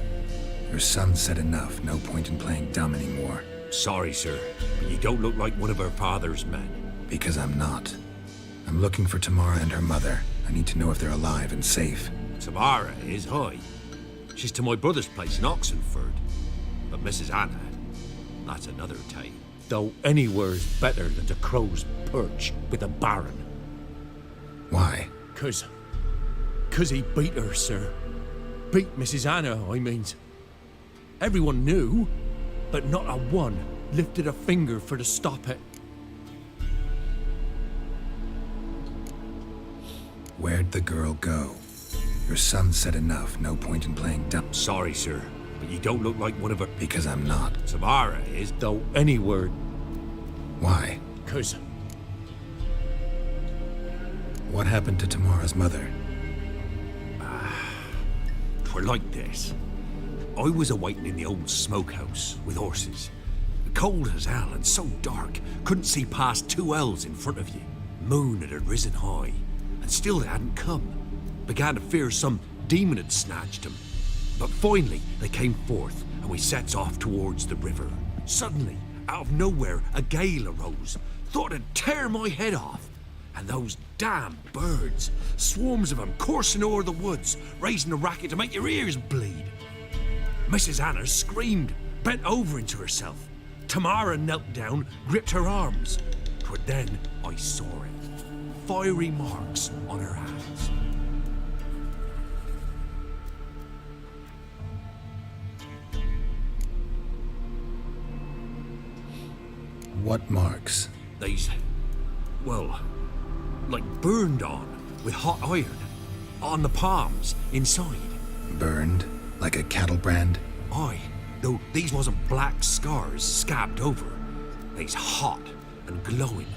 Your son said enough. No point in playing dumb anymore. Sorry, sir, but you don't look like one of her father's men. Because I'm not. I'm looking for Tamara and her mother. I need to know if they're alive and safe. Tamara is high. She's to my brother's place in Oxenford. But Mrs. Anna, that's another tale. Though anywhere's better than the Crow's Perch with the Baron. Why? 'Cause he beat her, sir. Beat Mrs. Anna, I means. Everyone knew, but not a one lifted a finger for to stop it. Where'd the girl go? Your son said enough. No point in playing dumb. Sorry, sir, but you don't look like one of her. Because I'm not. Tamara is, though any word. Why? 'Cause What happened to Tamara's mother? twere like this. I was awaiting in the old smokehouse with horses. Cold as hell and so dark, couldn't see past 2 ells in front of you. Moon had risen high, and still they hadn't come. Began to fear some demon had snatched them. But finally they came forth, and we sets off towards the river. Suddenly, out of nowhere, a gale arose. Thought it'd tear my head off. And those damn birds, swarms of them coursing o'er the woods, raising a racket to make your ears bleed. Mrs. Anna screamed, bent over into herself. Tamara knelt down, gripped her arms. 'Twere then I saw it. Fiery marks on her hands. What marks? These, well, like burned on with hot iron. On the palms, inside. Burned? Like a cattle brand? Aye, though these wasn't black scars scabbed over. They's hot and glowing,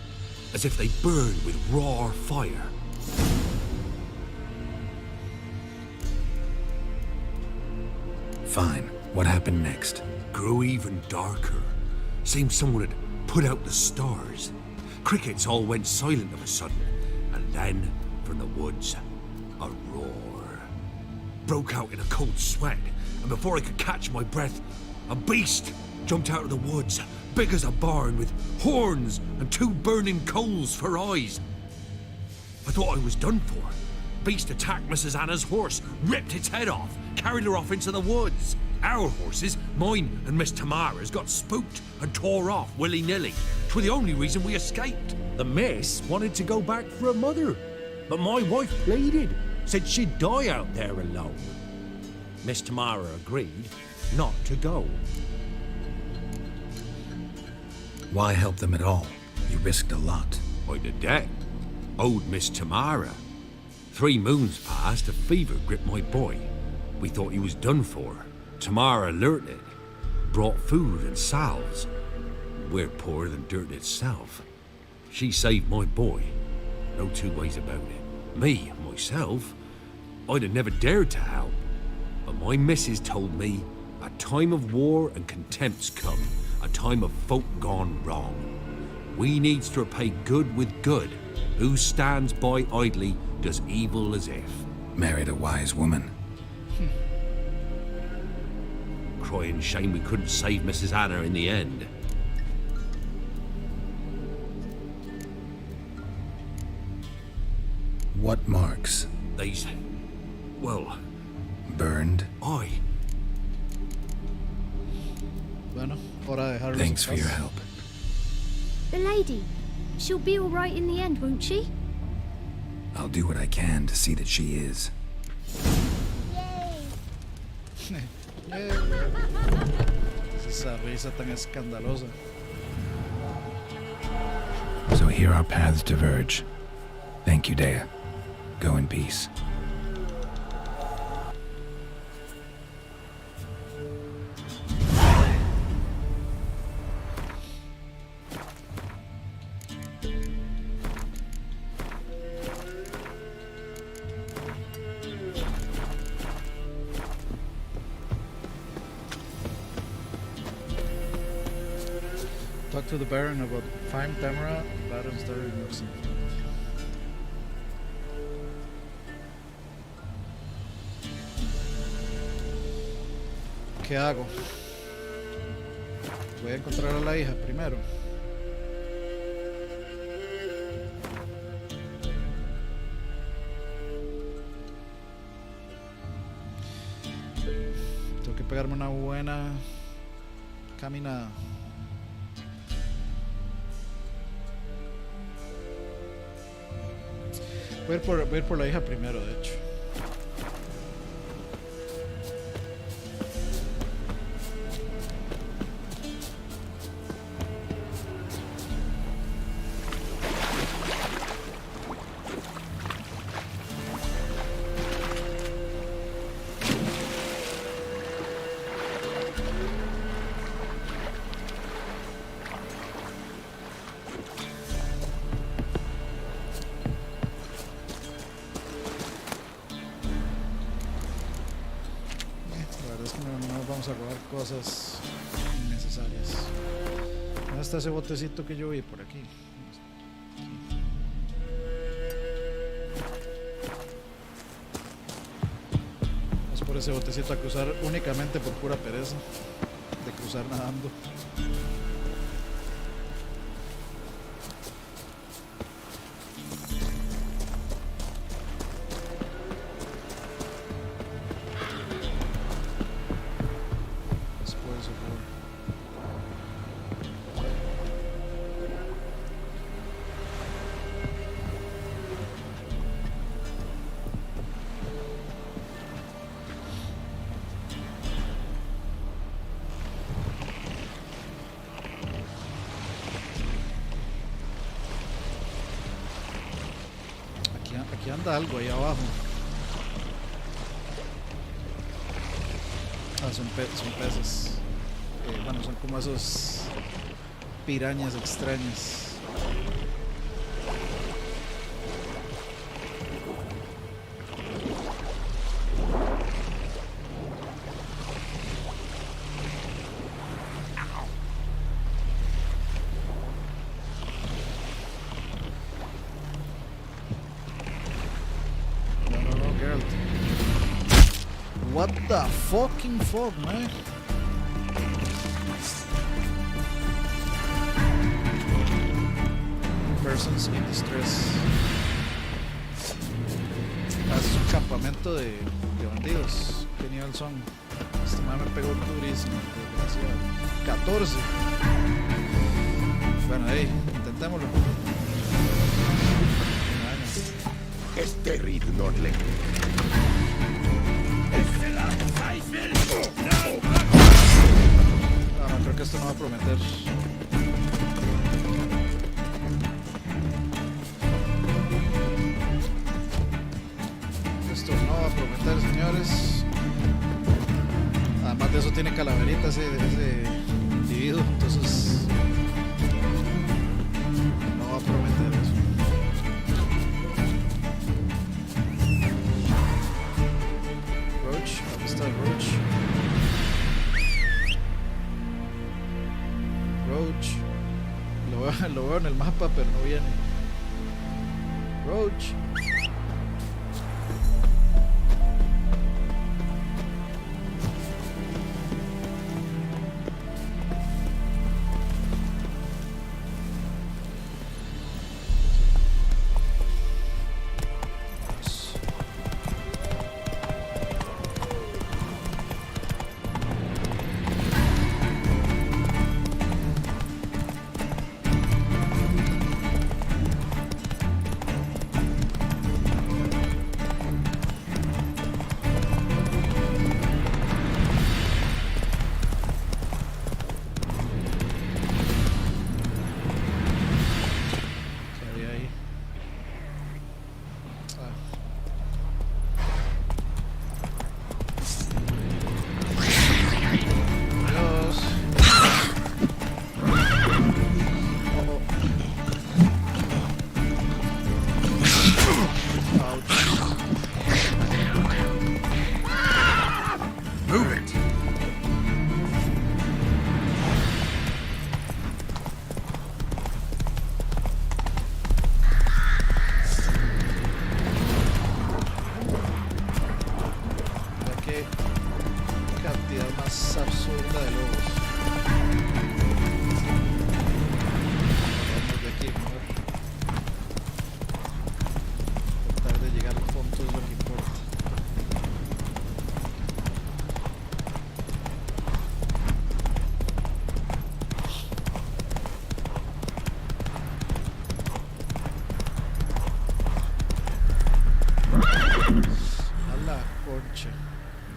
as if they burned with raw fire. Fine. What happened next? Grew even darker. Seemed someone had put out the stars. Crickets all went silent of a sudden, and then, from the woods, a roar. Broke out in a cold sweat, and before I could catch my breath, a beast jumped out of the woods, big as a barn, with horns and 2 burning coals for eyes. I thought I was done for. Beast attacked Mrs. Anna's horse, ripped its head off, carried her off into the woods. Our horses, mine and Miss Tamara's, got spooked and tore off willy-nilly. 'Twas the only reason we escaped. The miss wanted to go back for her mother, but my wife pleaded, said she'd die out there alone. Miss Tamara agreed not to go. Why help them at all? You risked a lot. By the debt. Owed Miss Tamara. 3 moons passed, a fever gripped my boy. We thought he was done for. Tamara learnt it. Brought food and salves. We're poorer than dirt itself. She saved my boy. No 2 ways about it. Me, myself, I'd have never dared to help. But my missus told me a time of war and contempt's come. A time of folk gone wrong. We needs to repay good with good. Who stands by idly does evil as if. Married a wise woman. Crying shame we couldn't save Mrs. Anna in the end. What marks? These, well... Burned? Aye. Bueno, hora de dejarlos Thanks en for your paz. help. The lady. She'll be all right in the end, won't she? I'll do what I can to see that she is. Esa risa tan escandalosa. So here our paths diverge. Thank you, Dea. Go in peace. Talk to the Baron about Fime Tamara, Baron's daughter in Luxembourg. ¿Qué hago? Voy a encontrar a la hija primero. Tengo que pegarme una buena caminada. Voy a ir por la hija primero, de hecho. A robar cosas innecesarias. ¿Dónde está ese botecito que yo vi por aquí? Vamos por ese botecito a cruzar únicamente por pura pereza de cruzar nadando. anda algo ahí abajo. Ah, son peces. Bueno, son como esos pirañas extrañas. What the fucking fuck, man? Persons in distress. Es un campamento de bandidos. ¿Qué nivel son? Este man me pegó durísimo, desgraciado. 14. Bueno, ahí, intentémoslo. Este ritmo le... No, creo que esto no va a prometer. Esto no va a prometer, señores. Además de eso tiene calaveritas ese individuo, entonces no va a prometer eso. Roach, ¿dónde está el Roach? Roach. Lo veo en el mapa, pero no viene. Roach.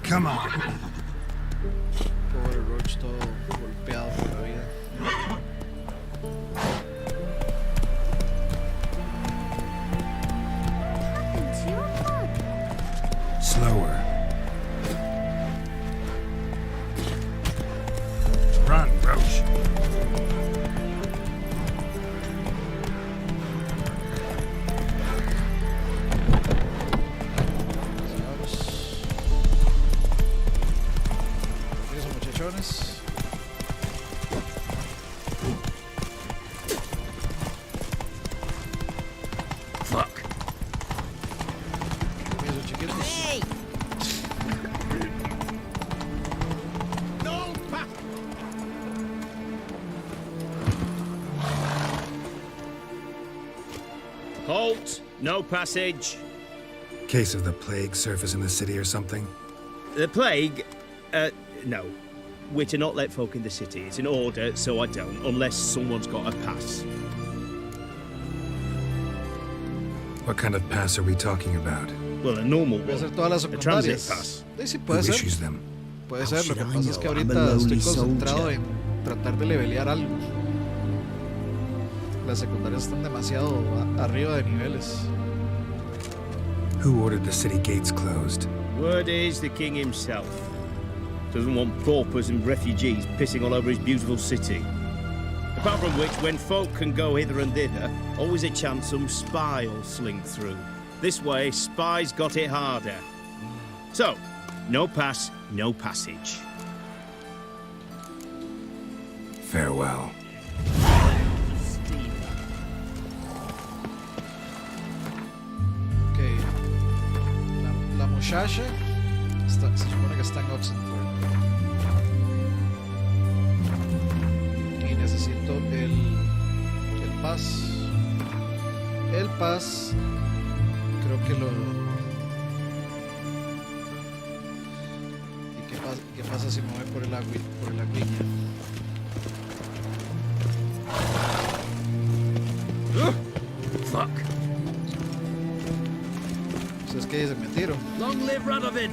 Come on. Pobre Roach, todo golpeado por la vida. Slower. Run, Roach. Fuck. Hey. No, halt. No passage. Case of the plague surface in the city or something? The plague? No. We're to not let folk in the city. It's an order, so I don't, unless someone's got a pass. What kind of pass are we talking about? Well, a normal Puede ser one. todas las A transit secundarias. pass. Sí, puede Who ser. issues them? Puede ser, lo que pasa es que ahorita estoy concentrado en tratar de levelear algo. Las secundarias están demasiado arriba de niveles. Who ordered the city gates closed? Word is the king himself. Doesn't want paupers and refugees pissing all over his beautiful city. Apart from which, when folk can go hither and thither, always a chance some spy will slink through. This way, spies got it harder. So, no pass, no passage. Farewell. Ok. La muchacha se supone que está en Oxenford. Y necesito el pas. El pas. Creo que lo... ¿Y qué pasa si me voy por el agüilla? Fuck. Pues es que se me tiro. Long live Radovid.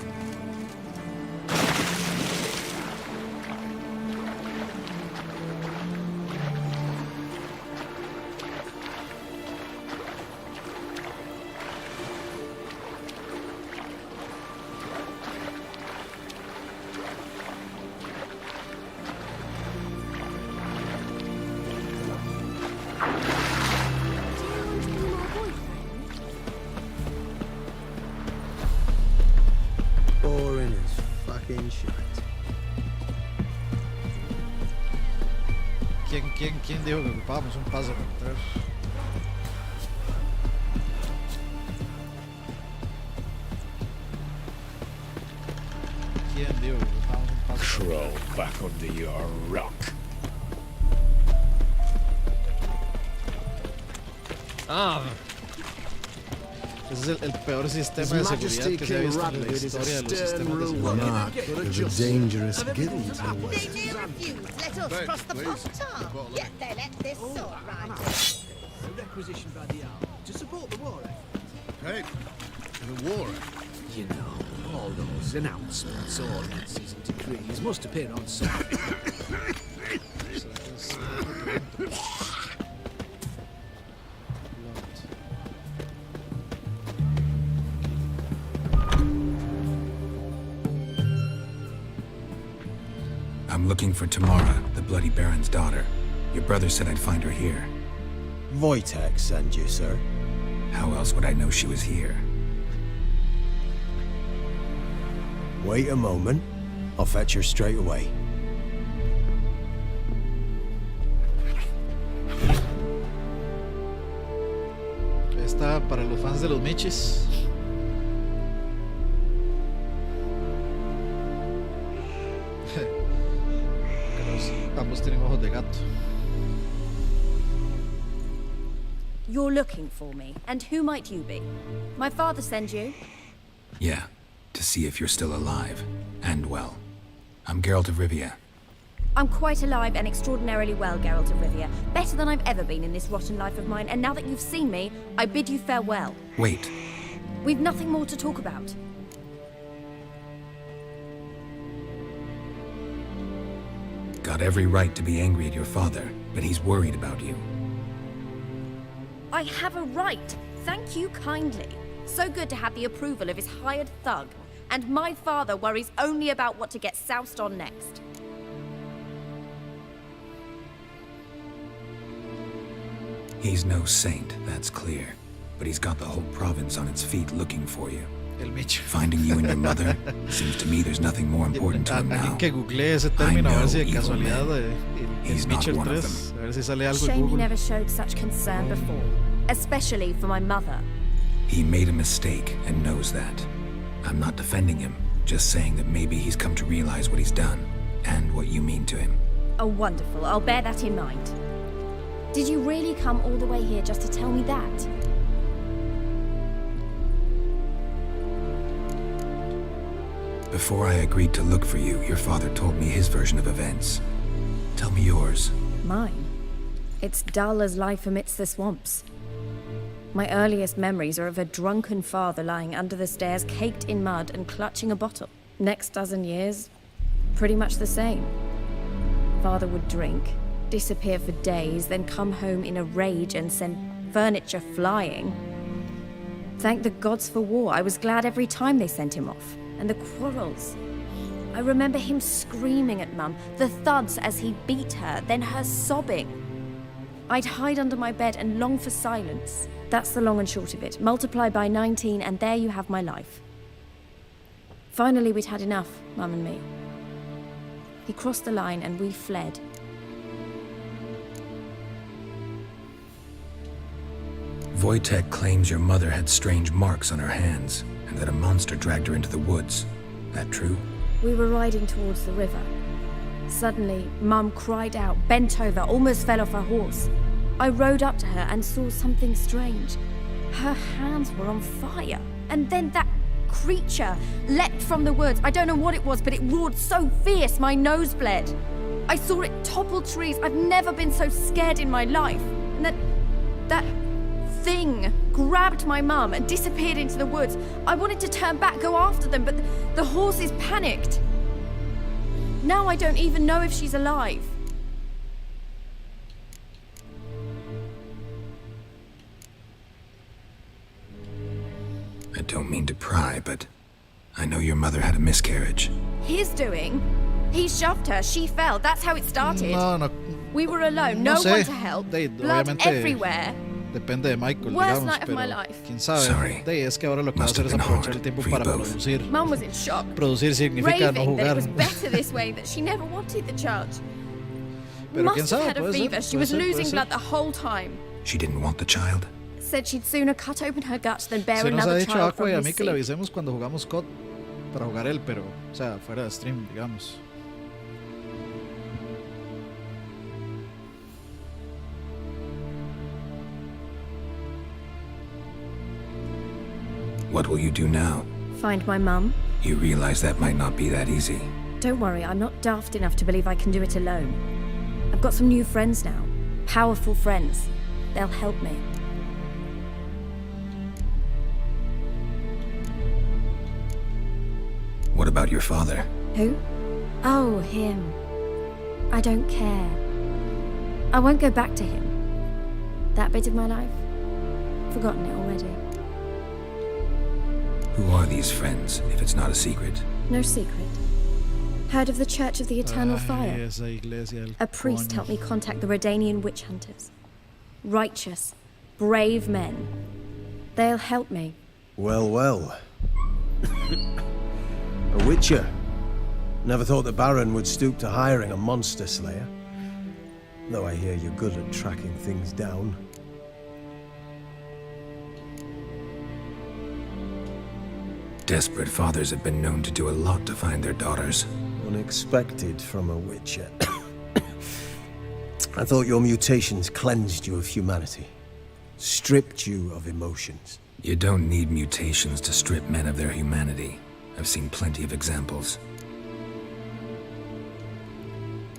Boring as fucking shit. ¿Quién dijo que ocupábamos un pase para entrar? ¿Quién dijo que ocupábamos un pase? Crawl back under your rock. Ah. Ese es el peor sistema de seguridad que se ha visto en la historia de los sistemas de seguridad. There's a dangerous guild Did you refuse? Let us cross the pot. Yet they let this sword ride. A requisition by the hour to support the war effort. Hey, the war effort? You know, all those announcements, ordinances, and decrees must appear on something. I'm looking for Tamara, the Bloody Baron's daughter. Your brother said I'd find her here. Wojtek sent you, sir. How else would I know she was here? Wait a moment. I'll fetch her straight away. Esta para los fans de los Michis. Ambos tienen ojos de gato. You're looking for me, and who might you be? My father sends you? Yeah, to see if you're still alive and well. I'm Geralt of Rivia. I'm quite alive and extraordinarily well, Geralt of Rivia. Better than I've ever been in this rotten life of mine, and now that you've seen me, I bid you farewell. Wait. We've nothing more to talk about. Got every right to be angry at your father, but he's worried about you. I have a right. Thank you kindly. So good to have the approval of his hired thug. And my father worries only about what to get soused on next. He's no saint, that's clear. But he's got the whole province on its feet looking for you. El Mitch. Finding you and your mother, seems to me there's nothing more important to him now. Alguien que googlee ese término a ver si de casualidad el Mitchell 3, a ver si sale algo en Shame he Google. never showed such concern before. Especially for my mother. He made a mistake and knows that. I'm not defending him, just saying that maybe he's come to realize what he's done and what you mean to him. Oh, wonderful. I'll bear that in mind. Did you really come all the way here just to tell me that? Before I agreed to look for you, your father told me his version of events. Tell me yours. Mine? It's dull as life amidst the swamps. My earliest memories are of a drunken father lying under the stairs, caked in mud and clutching a bottle. Next dozen years, pretty much the same. Father would drink, disappear for days, then come home in a rage and send furniture flying. Thank the gods for war. I was glad every time they sent him off. And the quarrels. I remember him screaming at Mum, the thuds as he beat her, then her sobbing. I'd hide under my bed and long for silence. That's the long and short of it. Multiply by 19 and there you have my life. Finally, we'd had enough, Mum and me. He crossed the line and we fled. Wojtek claims your mother had strange marks on her hands, and that a monster dragged her into the woods. That true? We were riding towards the river. Suddenly, Mum cried out, bent over, almost fell off her horse. I rode up to her and saw something strange. Her hands were on fire. And then that creature leapt from the woods. I don't know what it was, but it roared so fierce my nose bled. I saw it topple trees. I've never been so scared in my life. And that thing grabbed my mum and disappeared into the woods. I wanted to turn back, go after them, but the horses panicked. Now I don't even know if she's alive. I don't mean to pry, but I know your mother had a miscarriage. His doing? He shoved her, she fell. That's how it started. No. We were alone, no one to help. Blood everywhere. Depende de Michael, Worst digamos, night of pero my life. quién sabe. Sorry. Es que ahora lo que va a hacer es aprovechar el tiempo para producir. Mum was in shock. Producir significa no raving that it jugar. was better this way, that she never wanted the child. Pero Must quién have sabe, had a puede fever. ser, She was puede ser, losing puede blood ser. the whole time. She didn't want the child? Said she'd sooner cut open her gut than bear Si nos ha another dicho child Aqua from y a his mí que le seed. avisemos cuando jugamos COD para jugar él, pero, o sea, fuera de stream, digamos. What will you do now? Find my mum? You realize that might not be that easy. Don't worry, I'm not daft enough to believe I can do it alone. I've got some new friends now. Powerful friends. They'll help me. What about your father? Who? Oh, him. I don't care. I won't go back to him. That bit of my life? Forgotten it already. Who are these friends, if it's not a secret? No secret. Heard of the Church of the Eternal Fire? Esa iglesia del A priest coño. helped me contact the Redanian witch hunters. Righteous, brave men. They'll help me. Well, well. A witcher. Never thought the Baron would stoop to hiring a monster slayer. Though I hear you're good at tracking things down. Desperate fathers have been known to do a lot to find their daughters. Unexpected from a witcher. I thought your mutations cleansed you of humanity. Stripped you of emotions. You don't need mutations to strip men of their humanity. I've seen plenty of examples.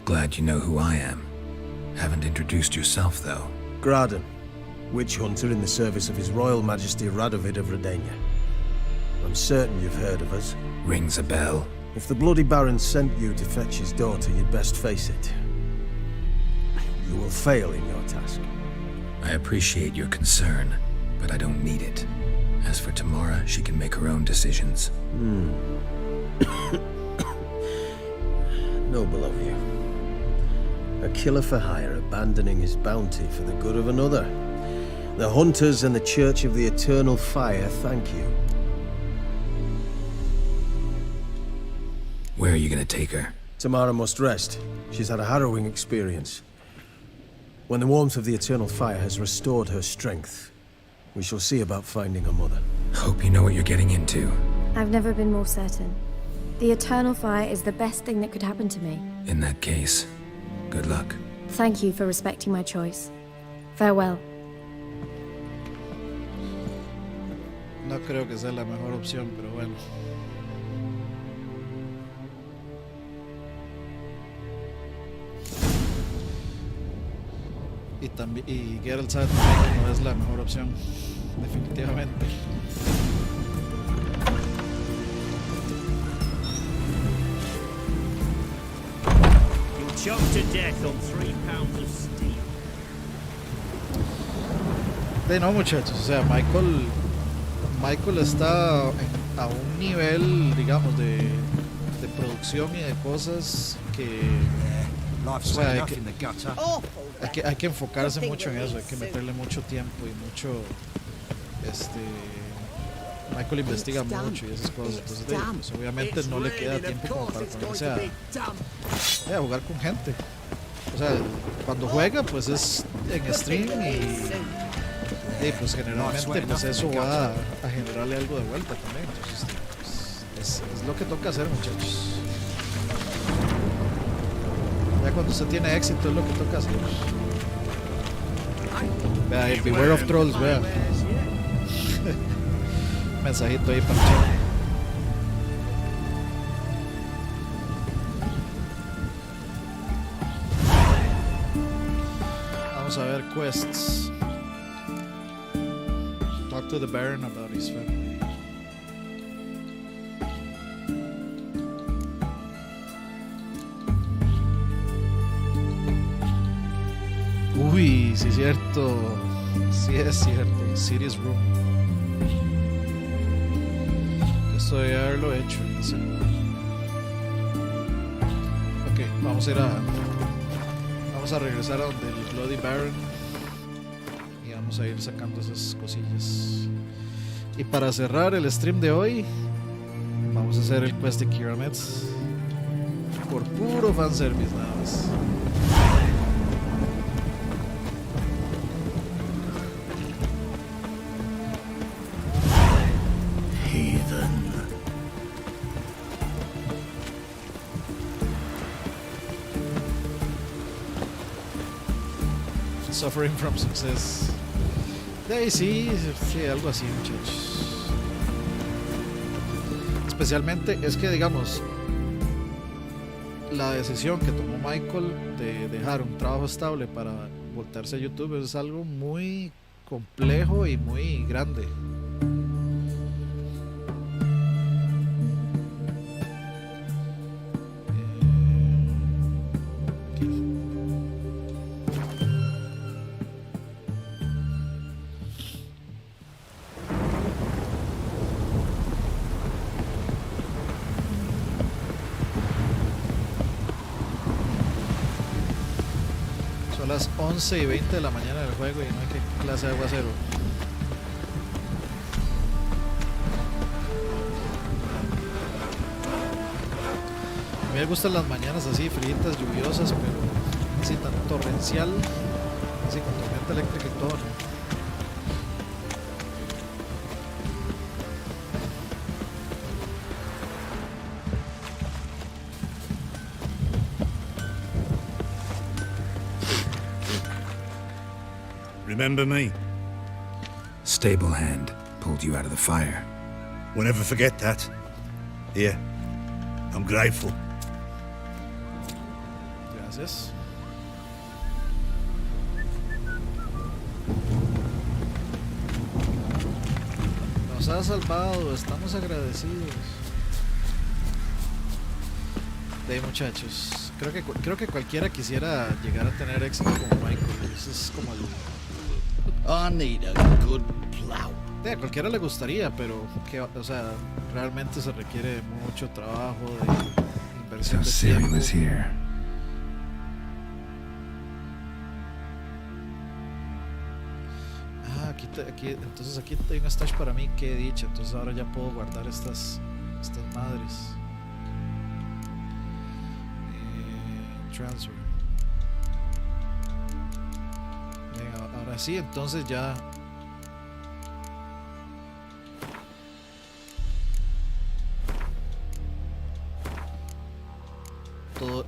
Glad you know who I am. Haven't introduced yourself, though. Graden, witch hunter in the service of His Royal Majesty Radovid of Redania. I'm certain you've heard of us. Rings a bell. If the Bloody Baron sent you to fetch his daughter, you'd best face it. You will fail in your task. I appreciate your concern, but I don't need it. As for Tamara, she can make her own decisions. Noble of you. A killer for hire abandoning his bounty for the good of another. The Hunters and the Church of the Eternal Fire thank you. Where are you gonna take her? Tamara must rest. She's had a harrowing experience. When the warmth of the Eternal Fire has restored her strength, we shall see about finding her mother. Hope you know what you're getting into. I've never been more certain. The Eternal Fire is the best thing that could happen to me. In that case, good luck. Thank you for respecting my choice. Farewell. No creo que sea la mejor opción, pero bueno. Y Geralt sabe también que no es la mejor opción, definitivamente. You'll choke to death on 3 pounds of steel. De no, muchachos, o sea, Michael Michael está a un nivel, digamos, de producción y de cosas que, hay que enfocarse mucho en eso, hay que meterle mucho tiempo y mucho, Michael investiga mucho y esas cosas, entonces pues, obviamente no le queda tiempo como para ponerse a jugar con gente. O sea, cuando juega pues es en stream y pues generalmente pues eso va a generarle algo de vuelta también. Entonces pues, es lo que toca hacer, muchachos. Ya cuando usted tiene éxito es lo que toca hacer. Vea, el Beware of Trolls, vea. Mensajito ahí para el chat. Vamos a ver quests. Talk to the Baron about his family. Uy, sí es cierto. Sí es cierto. City's Room. Esto de haberlo hecho. No sé. Ok, vamos a ir vamos a regresar a donde el Bloody Baron y vamos a ir sacando esas cosillas. Y para cerrar el stream de hoy, vamos a hacer el quest de Keira Metz por puro fanservice nada más. Suffering from success. Sí, algo así, muchachos. Especialmente es que, digamos, la decisión que tomó Michael de dejar un trabajo estable para voltearse a YouTube es algo muy complejo y muy grande. Las 11:20 de la mañana del juego y no hay que clase de aguacero. A mí me gustan las mañanas así, fritas, lluviosas, pero así tan torrencial, así con tormenta eléctrica y todo. Remember me? Stable hand pulled you out of the fire. We'll never forget that. Here, I'm grateful. Gracias. Nos ha salvado, estamos agradecidos. De muchachos, creo que cualquiera quisiera llegar a tener éxito como Michael. Eso es como el... I need a good plow. A cualquiera le gustaría, pero o sea, realmente se requiere mucho trabajo, de inversión de Siri tiempo. was here. Entonces aquí hay un stash para mí, qué dicha. Entonces ahora ya puedo guardar estas madres. Transfer. Venga, ahora sí, entonces ya.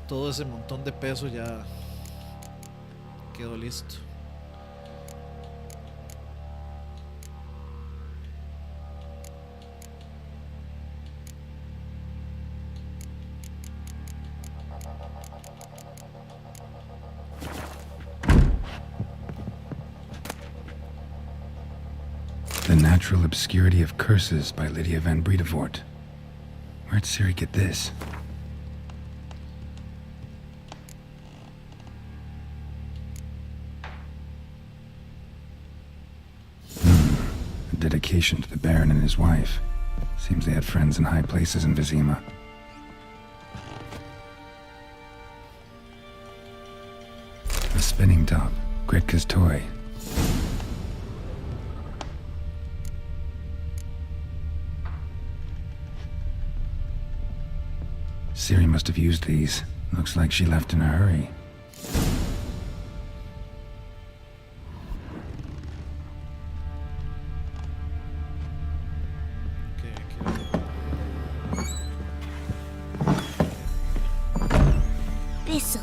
Todo ese montón de peso ya quedó listo. The Natural Obscurity of Curses by Lydia Van Bredevoort. Where'd Siri get this? dedication to the Baron and his wife. Seems they had friends in high places in Vizima. A spinning top. Gretka's toy. Ciri must have used these. Looks like she left in a hurry. Thistle.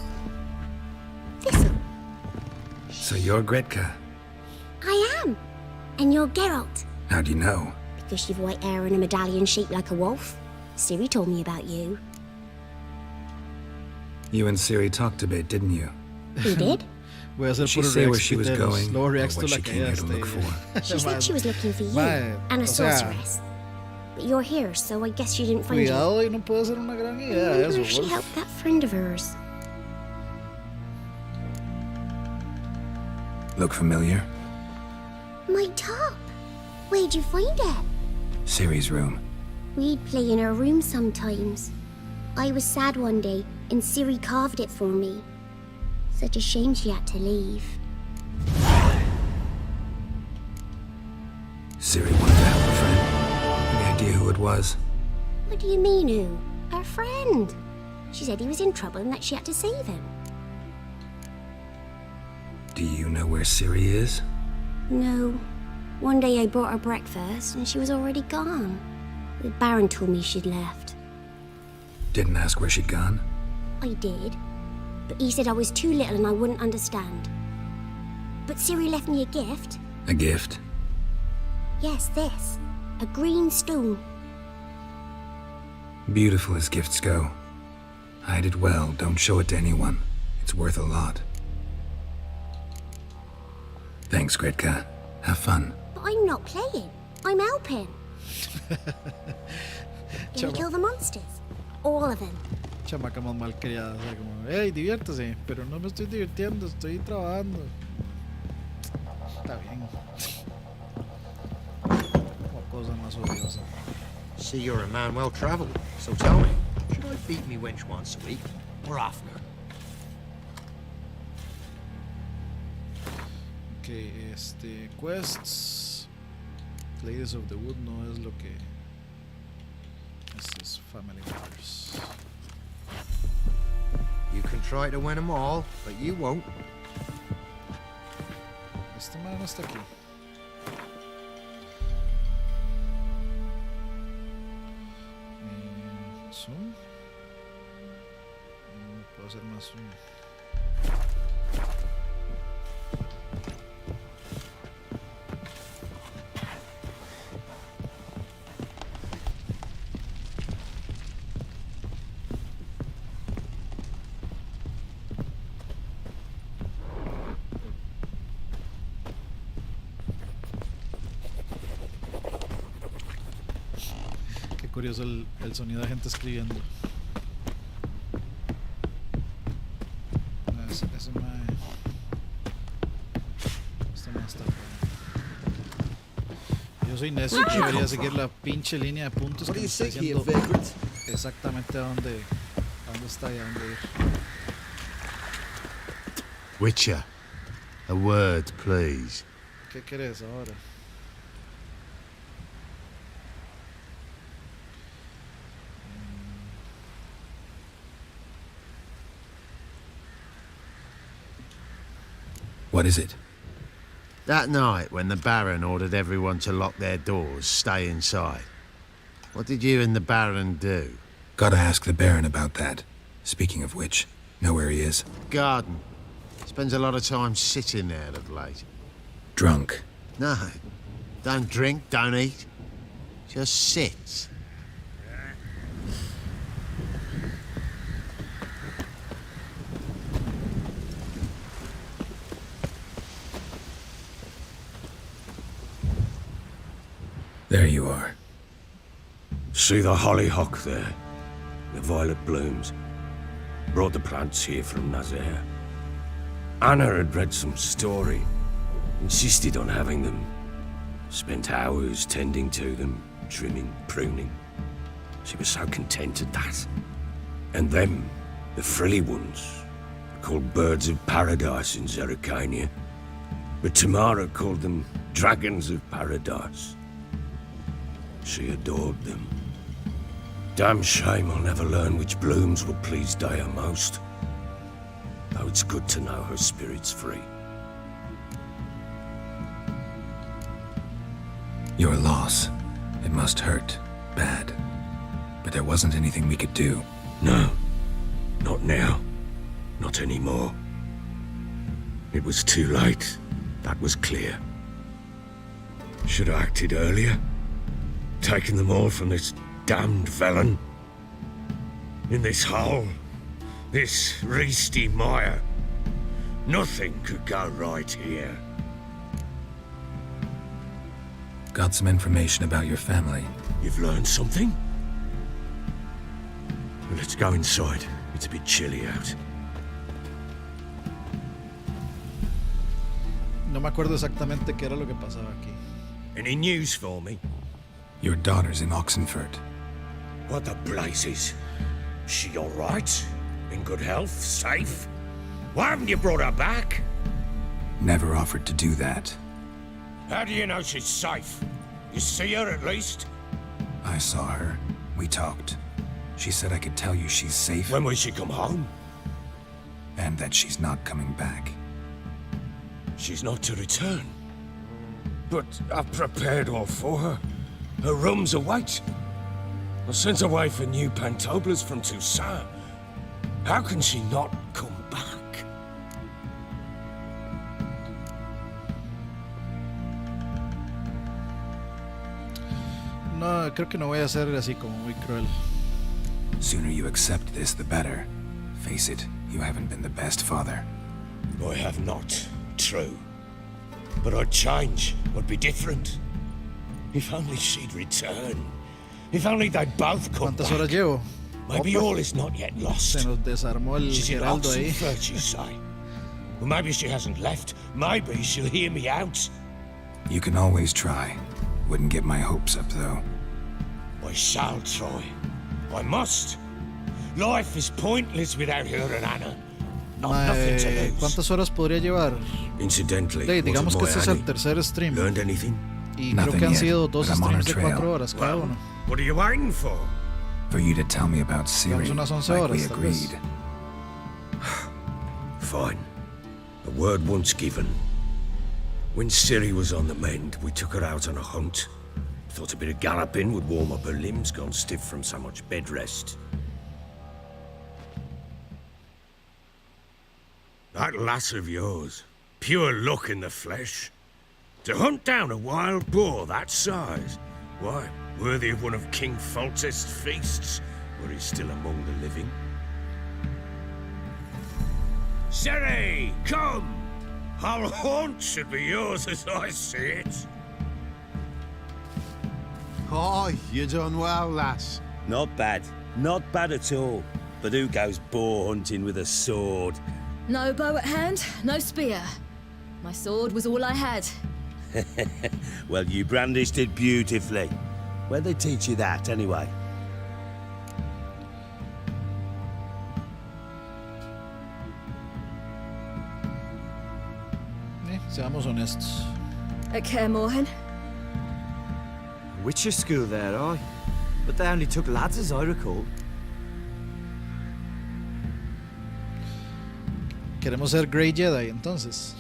Thistle. So you're Gretka. I am. And you're Geralt. How do you know? Because you've white hair and a medallion shaped like a wolf. Ciri told me about you. You and Ciri talked a bit, didn't you? We did? Did she say where she was going, luego or reacts what to she la que came ella here to look esté. for? She said she was looking for you Mae, and a o sea, sorceress. But you're here, so I guess she didn't find Cuidado you. y no puede ser una gran I idea wonder eso, if she Wolf. helped that friend of hers. Look familiar? My top. Where'd you find it? Ciri's room. We'd play in her room sometimes. I was sad one day, and Ciri carved it for me. Such a shame she had to leave. Ciri wanted to help a friend. Any idea who it was? What do you mean, who? Her friend. She said he was in trouble and that she had to save him. Do you know where Ciri is? No. One day I brought her breakfast, and she was already gone. The Baron told me she'd left. Didn't ask where she'd gone? I did. But he said I was too little and I wouldn't understand. But Ciri left me a gift. A gift? Yes, this. A green stone. Beautiful as gifts go. Hide it well, don't show it to anyone. It's worth a lot. Thanks, Gretka. Have fun. But I'm not playing. I'm helping. Gonna kill the monsters. All of them. Chamaca más malcriada, o sea, como, hey, diviértase, pero no me estoy divirtiendo, estoy trabajando. Está bien. Como cosa más odiosa. See, you're a man well travelled, so tell me, should I beat me wench once a week, or oftener? Ok, quests. Ladies of the Wood no es lo que. Este es Family Matters. You can try to win them all, but you won't. Este man está aquí. Zoom. No puedo hacer más zoom. Curioso el sonido de gente escribiendo. Ese mae. Este mae está bueno. Yo soy necio, yo debería seguir la pinche línea de puntos que me está diciendo exactamente a dónde está y a dónde ir. Witcher, a word, please. ¿Qué querés ahora? What is it? That night when the Baron ordered everyone to lock their doors, stay inside. What did you and the Baron do? Gotta ask the Baron about that. Speaking of which, know where he is? Garden. Spends a lot of time sitting there of late. Drunk. No. Don't drink, don't eat. Just sits. There you are. See the hollyhock there? The violet blooms. Brought the plants here from Nazaire. Anna had read some story. Insisted on having them. Spent hours tending to them, trimming, pruning. She was so content at that. And them, the frilly ones, called birds of paradise in Zerrikania. But Tamara called them dragons of paradise. She adored them. Damn shame I'll never learn which blooms will please Daya most. Though it's good to know her spirit's free. Your loss. It must hurt. Bad. But there wasn't anything we could do. No. Not now. Not anymore. It was too late. That was clear. Should have acted earlier. Taken them all from this damned felon. In this hole. This reesty mire. Nothing could go right here. Got some information about your family. You've learned something? Well, let's go inside. It's a bit chilly out. No me acuerdo exactamente qué era lo que pasaba aquí. Any news for me? Your daughter's in Oxenford. What the blazes? She all right? In good health? Safe? Why haven't you brought her back? Never offered to do that. How do you know she's safe? You see her at least? I saw her. We talked. She said I could tell you she's safe. When will she come home? And that she's not coming back. She's not to return. But I've prepared all for her. Her room's await. I sent away for new pantoblas from Toussaint. How can she not come back? No, creo que no voy a ser así como muy cruel. Sooner you accept this, the better. Face it, you haven't been the best father. I have not. True. But I'd change. I'd be different. If only she'd return. If only they'd both come ¿Cuántas back. horas llevo? Maybe all is not yet lost. Se nos desarmó el She's in Geraldo ahí. Oxenford, you say? Well, maybe she hasn't left. Maybe she'll hear me out. You can always try. Wouldn't get my hopes up, though. I shall try. I must. Life is pointless without her and Anna. Nothing to lose. ¿Cuántas horas podría llevar? Incidentally, Digamos que what of este es my el Annie? tercer stream. Learned anything? Y creo que han sido dos but I'm on streams a de trail. 4 horas cada uno. What are you waiting for? For you to tell me about Siri, Digamos unas 11 like horas, we tal vez. agreed. Fine. A word once given. When Siri was on the mend, we took her out on a hunt. Thought a bit of galloping would warm up her limbs, gone stiff from so much bed rest. That lass of yours, pure luck in the flesh. To hunt down a wild boar that size, why, worthy of one of King Foltest's feasts, were he still among the living. Siri, come! Our haunt should be yours as I see it. Aye, you done well, lass. Not bad. Not bad at all. But who goes boar hunting with a sword? No bow at hand, no spear. My sword was all I had. Well, you brandished it beautifully. Where'd they teach you that, anyway? Seamos honestos. At Kaer Morhen? Witcher school there, aye. But they only took lads, as I recall. Queremos ser Grey Jedi, entonces.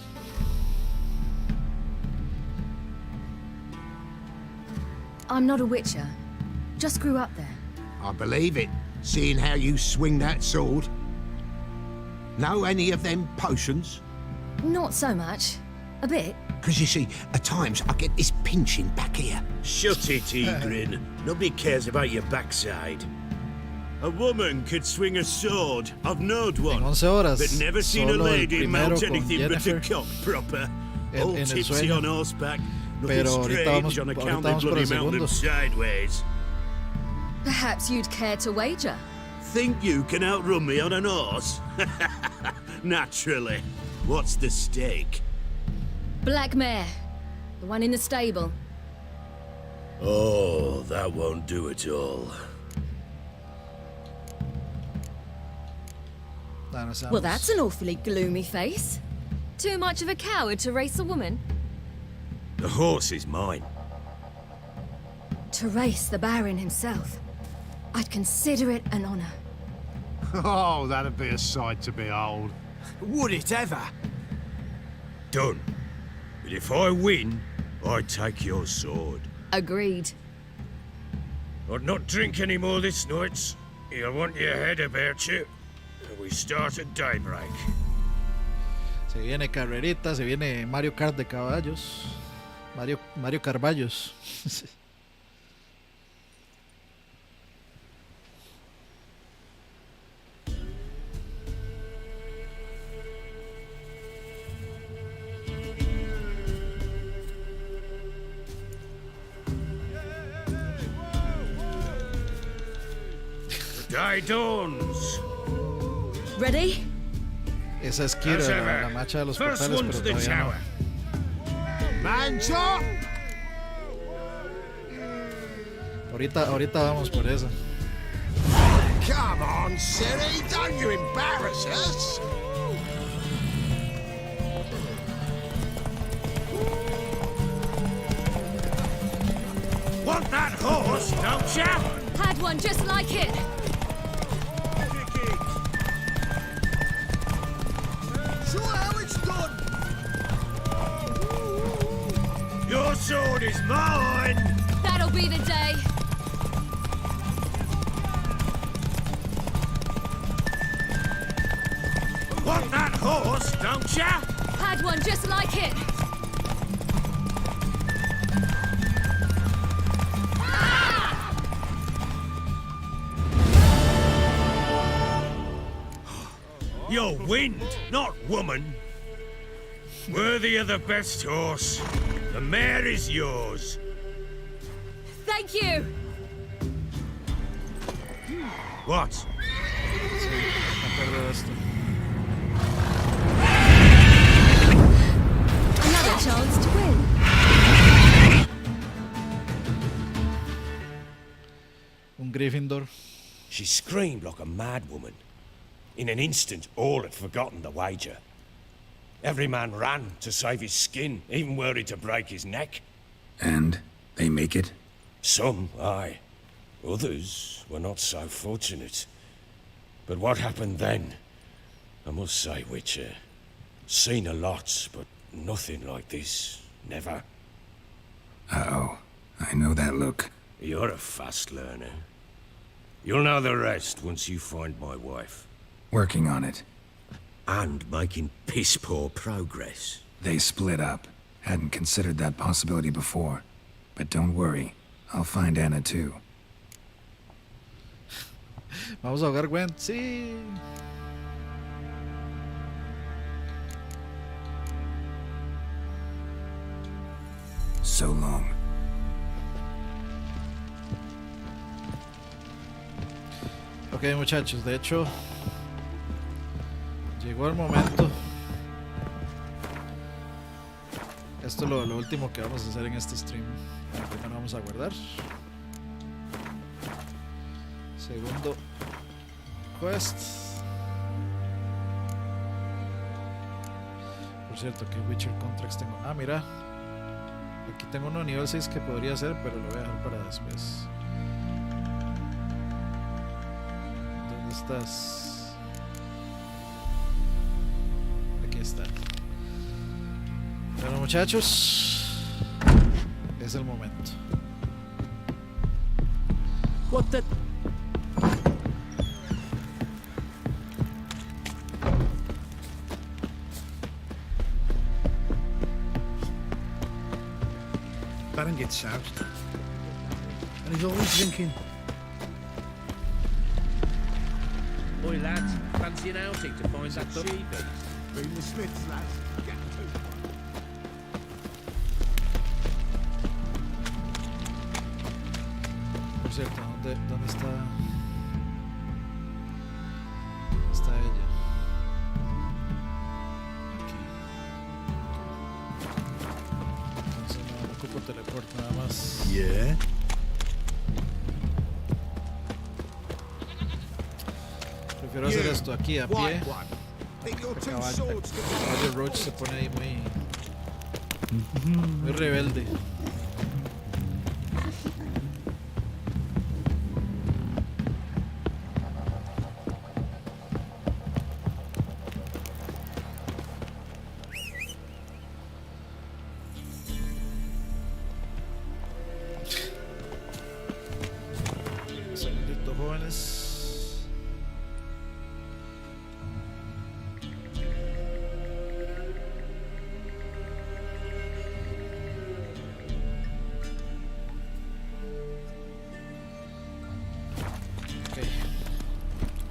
I'm not a Witcher. Just grew up there. I believe it, seeing how you swing that sword. Know any of them potions? Not so much. A bit. Because you see, at times I get this pinching back here. Shut it, Egrin. Nobody cares about your backside. A woman could swing a sword. I've knowed one. 11 horas. But never seen a Solo el lady mount primero con anything but a Jennifer. cock proper. En All el tipsy sueño. on horseback. Pero Nothing ahorita strange vamos- on account ahorita they vamos por bloody el mount them segundo. sideways. Perhaps you'd care to wager. Think you can outrun me on an horse? Naturally. What's the stake? Black mare. The one in the stable. Oh, that won't do it all. Well, that's an awfully gloomy face. Too much of a coward to race a woman? The horse is mine. To race the Baron himself. I'd consider it an honor. Oh, that'd be a sight to behold. Would it ever? Done. But if I win, I take your sword. Agreed. I'd not drink any more this night. You'll want your head about you. We start at daybreak. Se viene carrerita, se viene Mario Kart de caballos. Mario Carballos. The day dawns. Ready? Esa es Kira, la macha de los portales, pero todavía no. ¡Mancho! Ahorita vamos por esa. Come on, Siri, don't you embarrass us! Want that horse, don't ya? Had one just like it. Show how it's done. Your sword is mine. That'll be the day. Want that horse, don't ya? Had one just like it. You're wind, not woman. Worthy of the best horse. The mare is yours. Thank you. What? Another chance to win. Un Gryffindor. She screamed like a mad woman. In an instant, all had forgotten the wager. Every man ran to save his skin, even worried to break his neck. And they make it? Some, aye. Others were not so fortunate. But what happened then? I must say, Witcher, seen a lot, but nothing like this. Never. Uh-oh. I know that look. You're a fast learner. You'll know the rest once you find my wife. Working on it. And making piss-poor progress. They split up. Hadn't considered that possibility before. But don't worry. I'll find Anna too. Vamos a ahogar Gwen. Sí. So long. Ok, muchachos, de hecho llegó el momento. Esto es lo último que vamos a hacer en este stream. Primero vamos a guardar. Segundo quest. Por cierto, ¿qué Witcher contracts tengo? Ah, mira. Aquí tengo uno nivel 6 que podría hacer, pero lo voy a dejar para después. ¿Dónde estás? Aquí está. Bueno, muchachos, es el momento. What the... Baron gets soused. And he's always drinking. Oi, lads, fancy an outing to find that she-beast? Bring the Smiths, lads. Get to. Por cierto, ¿dónde está? Está ella. Aquí. Entonces no ocupo tipo teleporte nada más. Yeah. Prefiero hacer esto aquí a pie. El caballo Roach se pone ahí muy rebelde.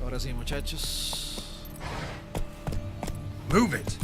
Ahora sí, muchachos. Move it.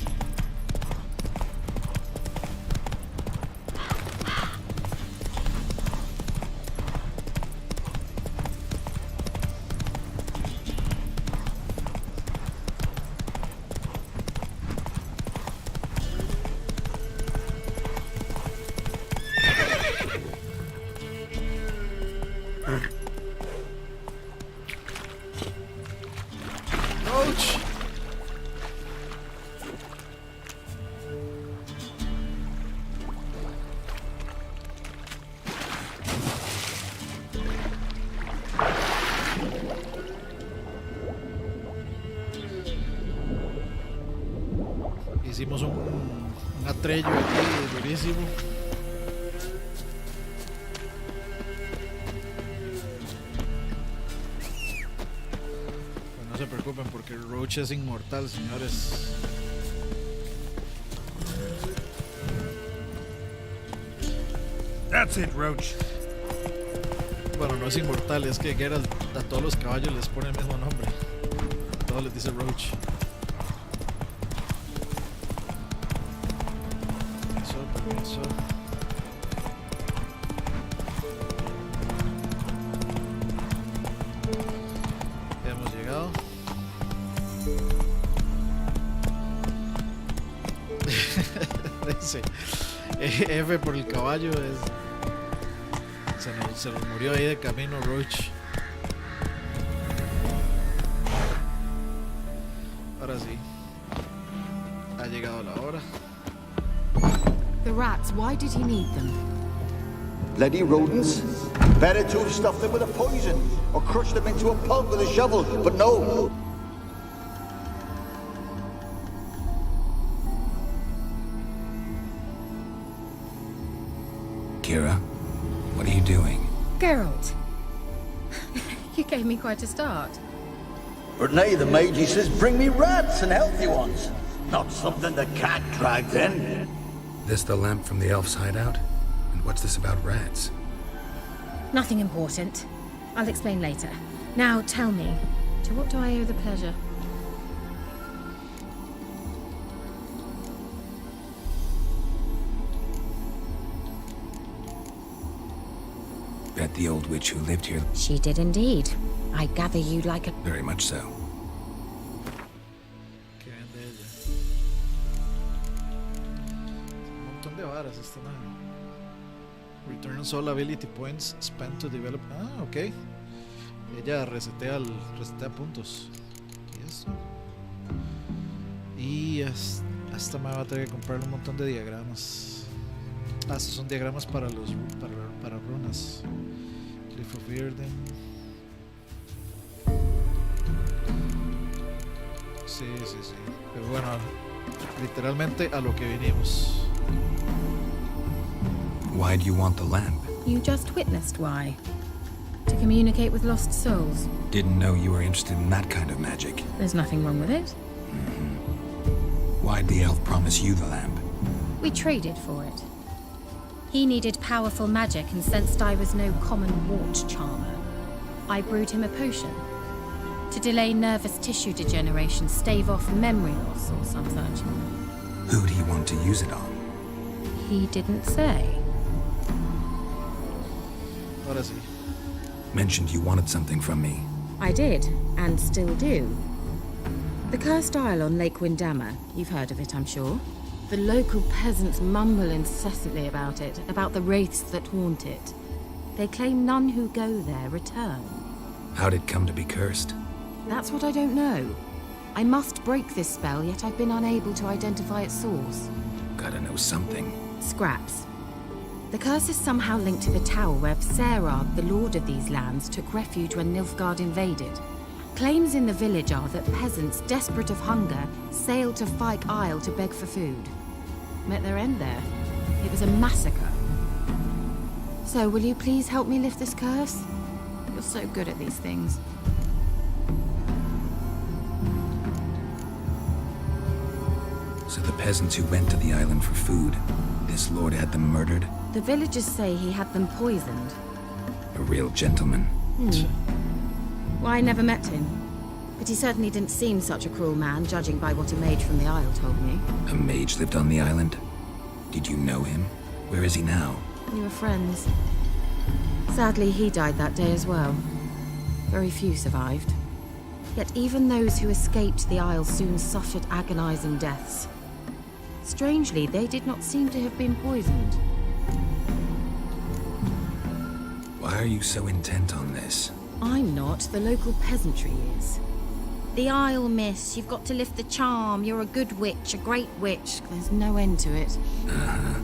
Hicimos un atrello aquí durísimo. Pues no se preocupen porque el Roach es inmortal, señores. That's it, Roach. Bueno, no es inmortal, es que Geralt a todos los caballos les pone el mismo nombre. A todos les dice Roach. Eso. Ya hemos llegado. Dice F por el caballo se nos murió ahí de camino Roach. Ahora sí, ha llegado la hora. The rats, why did he need them? Bloody rodents. Better to have stuffed them with a poison or crushed them into a pulp with a shovel, but no. Kira, what are you doing? Geralt, you gave me quite a start. But nay, the mage, he says, bring me rats and healthy ones. Not something the cat dragged in. This the lamp from the elf's hideout? And what's this about rats? Nothing important. I'll explain later. Now tell me, to what do I owe the pleasure? Bet the old witch who lived here. She did indeed. I gather you like a... Very much so. Qué bien de ella. Un montón de varas esta nave. Returns all ability points spent to develop. Ah, ok. Ella resetea puntos. ¿Y eso? Y hasta me va a tener que comprar un montón de diagramas. Ah, estos son diagramas para runas. Cliff of Earden. Sí. Pero bueno, literalmente a lo que vinimos. Why do you want the lamp? You just witnessed why. To communicate with lost souls. Didn't know you were interested in that kind of magic. There's nothing wrong with it. Why'd the elf promise you the lamp? We traded for it. He needed powerful magic and sensed I was no common wart charmer. I brewed him a potion. To delay nervous tissue degeneration, stave off memory loss or some such. Who'd he want to use it on? He didn't say. Ahora sí. Mentioned you wanted something from me. I did, and still do. The Cursed Isle on Lake Windammer. You've heard of it, I'm sure. The local peasants mumble incessantly about it, about the wraiths that haunt it. They claim none who go there return. How'd it come to be cursed? That's what I don't know. I must break this spell, yet I've been unable to identify its source. Gotta know something. Scraps. The curse is somehow linked to the tower where Serad, the lord of these lands, took refuge when Nilfgaard invaded. Claims in the village are that peasants, desperate of hunger, sailed to Fyke Isle to beg for food. Met their end there. It was a massacre. So, will you please help me lift this curse? You're so good at these things. So the peasants who went to the island for food, this lord had them murdered? The villagers say he had them poisoned. A real gentleman. Well, I never met him. But he certainly didn't seem such a cruel man, judging by what a mage from the Isle told me. A mage lived on the island? Did you know him? Where is he now? We were friends. Sadly, he died that day as well. Very few survived. Yet even those who escaped the Isle soon suffered agonizing deaths. Strangely, they did not seem to have been poisoned. Why are you so intent on this? I'm not. The local peasantry is. The Isle, miss. You've got to lift the charm. You're a good witch, a great witch. There's no end to it. Uh-huh.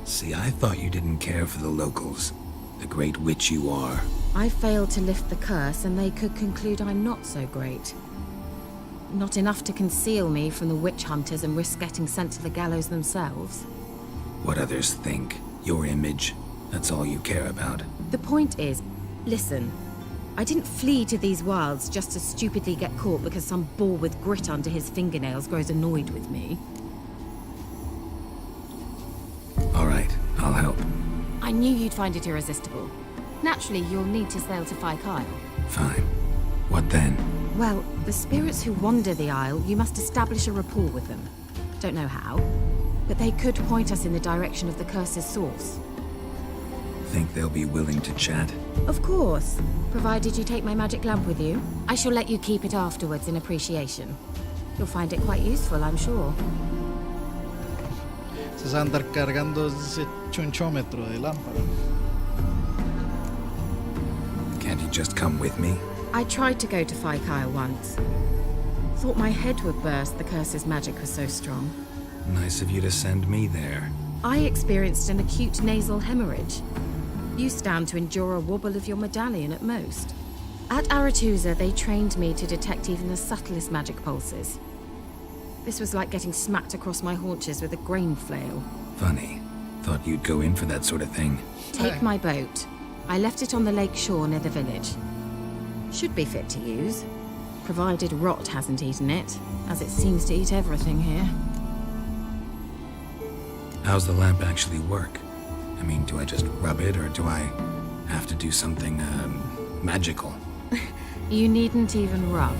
See, I thought you didn't care for the locals. The great witch you are. I failed to lift the curse, and they could conclude I'm not so great. Not enough to conceal me from the witch hunters and risk getting sent to the gallows themselves. What others think. Your image. That's all you care about. The point is, listen. I didn't flee to these wilds just to stupidly get caught because some boar with grit under his fingernails grows annoyed with me. All right, I'll help. I knew you'd find it irresistible. Naturally, you'll need to sail to Fyke Isle. Fine. What then? Well, the spirits who wander the Isle, you must establish a rapport with them. Don't know how, but they could point us in the direction of the curse's source. Think they'll be willing to chat? Of course, provided you take my magic lamp with you. I shall let you keep it afterwards in appreciation. You'll find it quite useful, I'm sure. Se va a andar cargando ese chunchómetro de lámpara. Can't you just come with me? I tried to go to Fyke Isle once. Thought my head would burst, the curse's magic was so strong. Nice of you to send me there. I experienced an acute nasal hemorrhage. You stand to endure a wobble of your medallion at most. At Aretusa, they trained me to detect even the subtlest magic pulses. This was like getting smacked across my haunches with a grain flail. Funny. Thought you'd go in for that sort of thing. Take my boat. I left it on the lake shore near the village. Should be fit to use, provided rot hasn't eaten it, as it seems to eat everything here. How's the lamp actually work? I mean, do I just rub it, or do I have to do something, magical? You needn't even rub.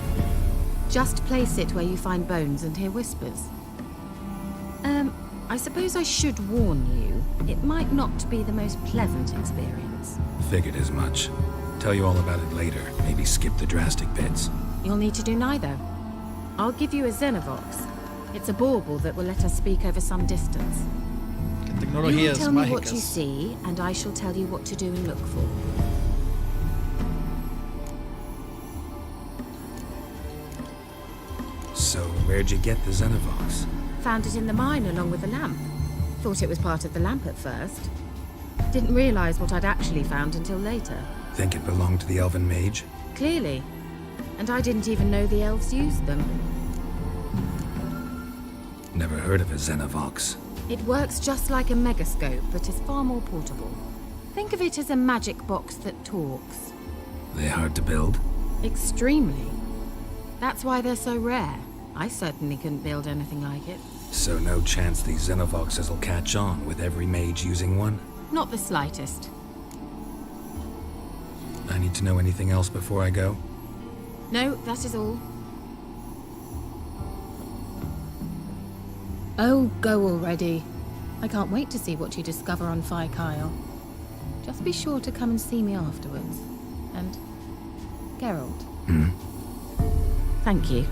Just place it where you find bones and hear whispers. I suppose I should warn you, it might not be the most pleasant experience. Figured as much. Tell you all about it later. Maybe skip the drastic bits. You'll need to do neither. I'll give you a Xenovox. It's a bauble that will let us speak over some distance. You will tell me what you see, and I shall tell you what to do and look for. So, where'd you get the Xenovox? Found it in the mine along with the lamp. Thought it was part of the lamp at first. Didn't realize what I'd actually found until later. Think it belonged to the elven mage? Clearly. And I didn't even know the elves used them. Never heard of a Xenovox. It works just like a megascope, but is far more portable. Think of it as a magic box that talks. They hard to build? Extremely. That's why they're so rare. I certainly couldn't build anything like it. So no chance these Xenovoxes will catch on with every mage using one? Not the slightest. I need to know anything else before I go? No, that is all. Oh, go already. I can't wait to see what you discover on Fyke Isle. Just be sure to come and see me afterwards. And Geralt. Thank you.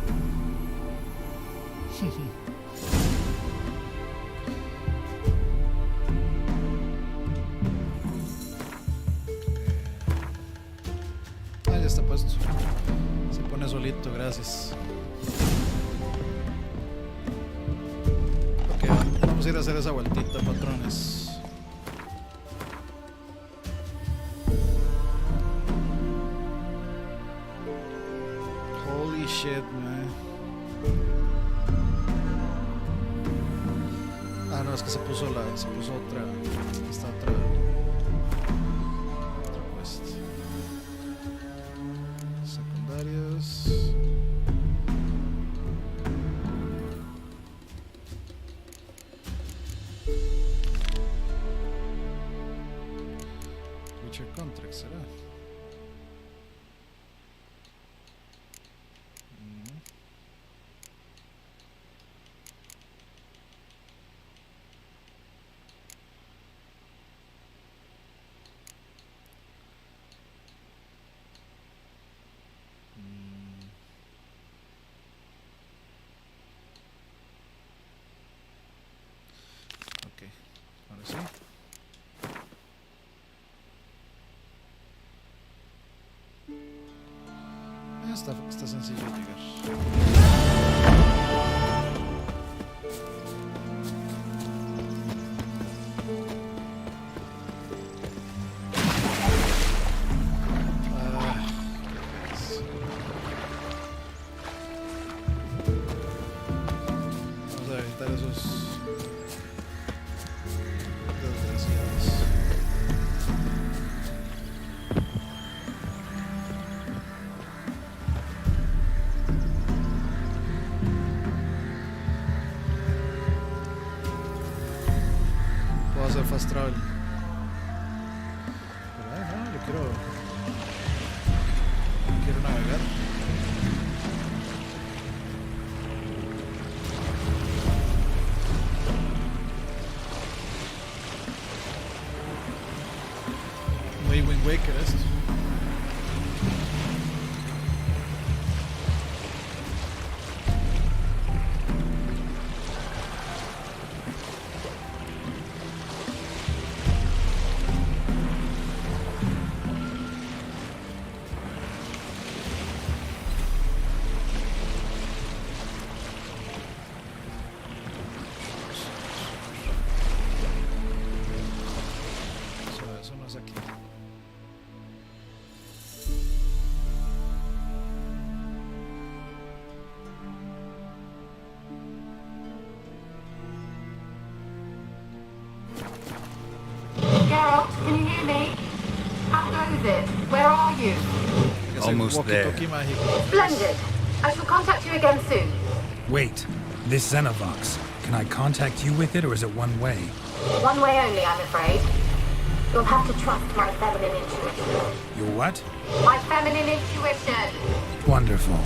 Perfecto, gracias. Ok, vamos a ir a hacer esa vueltita, patrones. Holy shit, man. Ah, no, es que se puso otra. Esta otra quest. Secundarios. Witcher Contract, ¿será? Ok, ahora sí. Está sencillo llegar. Vamos a evitar esos desgraciados. Puedo hacer fast travel. Pero no, yo quiero navegar. Muy Wind Waker esto. Eso no es aquí. Geralt, can you hear me? How goes it? Where are you? Almost there. Splendid. I shall contact you again soon. Wait, this Xenovox. Can I contact you with it, or is it one way? One way only, I'm afraid. You'll have to trust my feminine intuition. Your what? My feminine intuition. Wonderful.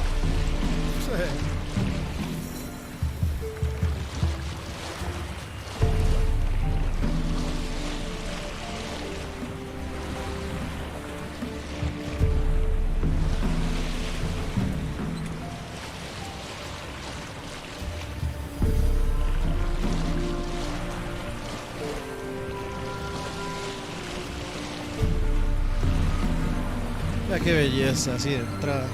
Mira qué belleza, así de entrada.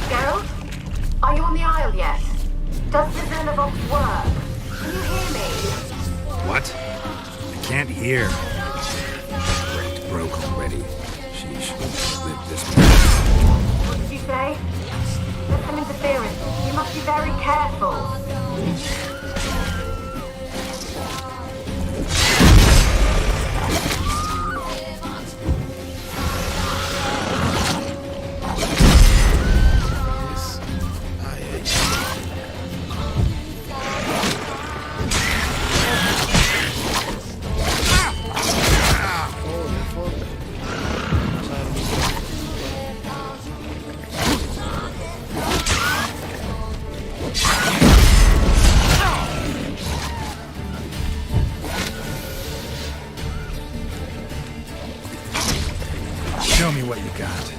Geralt, are you on the Isle yet? Does the Xenovox work? Can you hear me? What? I can't hear. It broke already. Sheesh. Live this way. What did you say? There's some interference. You must be very careful. Show me what you got.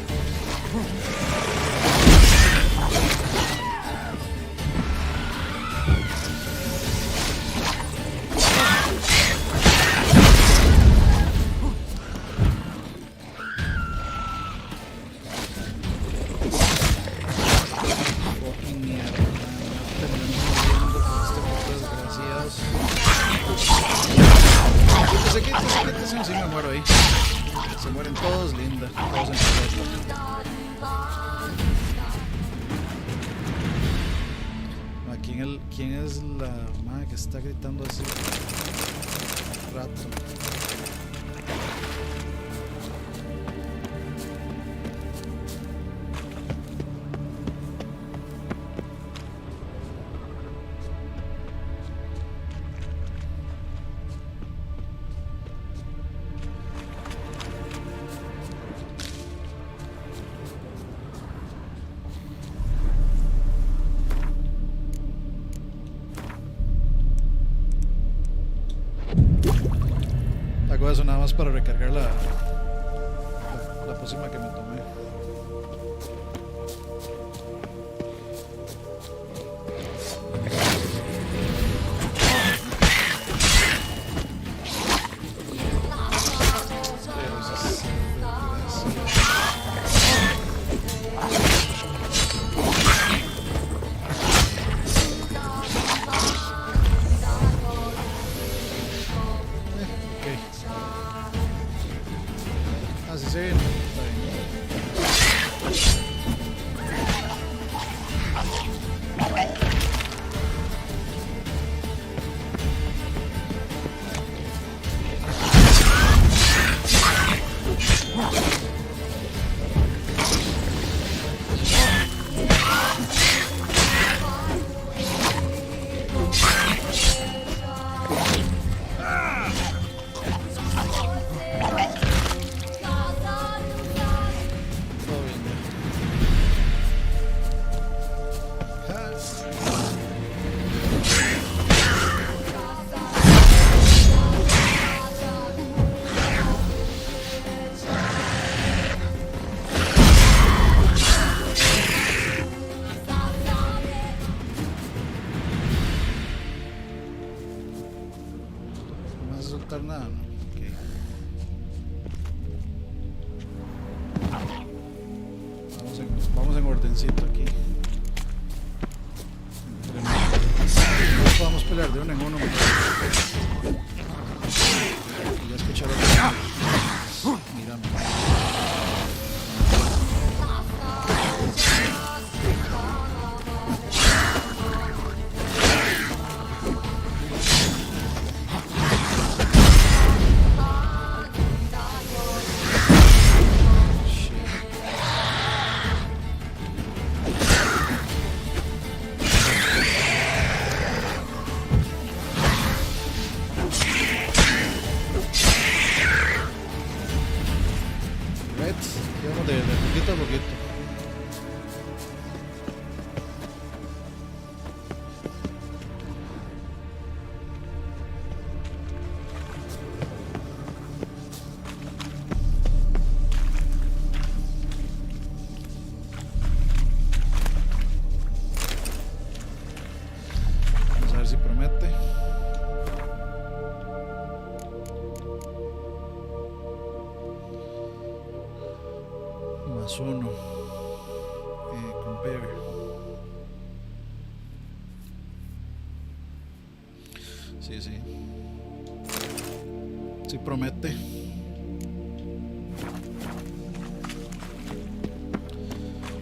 Si me muero ahí. Se mueren todos, linda. Todos en secreto. ¿Quién es la madre que está gritando así? Rato. Hago eso nada más para recargar la pócima que me tomé. Nada, ¿no? Okay. Vamos en ordencito aquí. No podemos pelear de uno en uno. Ya escucharon. Mírame. De poquito a poquito. Vamos a ver si promete. Más uno. Compare. Sí, sí. Sí promete.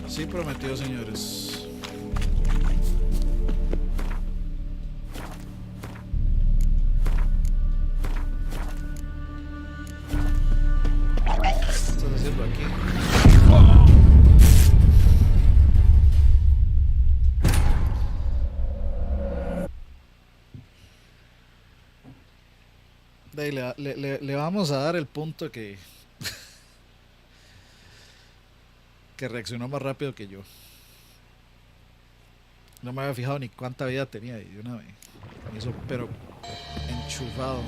Sí prometió, señores. Estás haciendo aquí. Le vamos a dar el punto que reaccionó más rápido que yo. No me había fijado ni cuánta vida tenía y de una vez me hizo pero enchufado.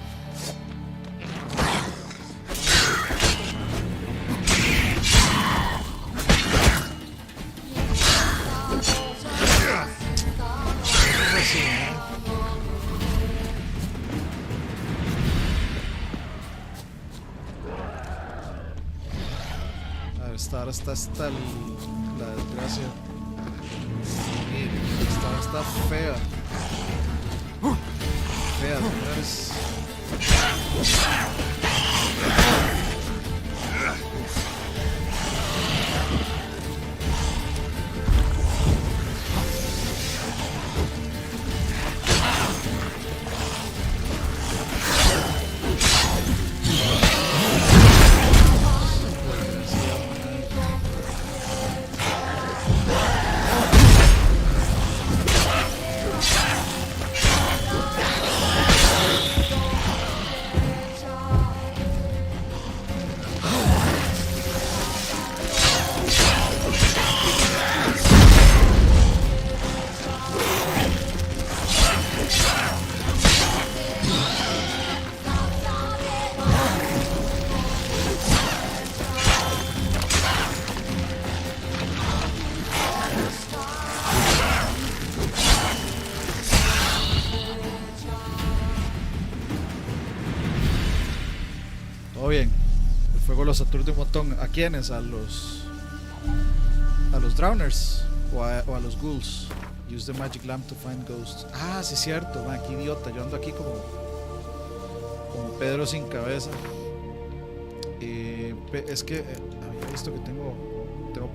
Ahora está la desgracia. Miren, está fea. fea, señores. Todo bien. El fuego los aturde un montón. ¿A quiénes? ¿A los drowners? ¿O a los ghouls? Use the magic lamp to find ghosts. Ah, sí es cierto. Man, qué idiota. Yo ando aquí como Pedro sin cabeza. Es que había visto que tengo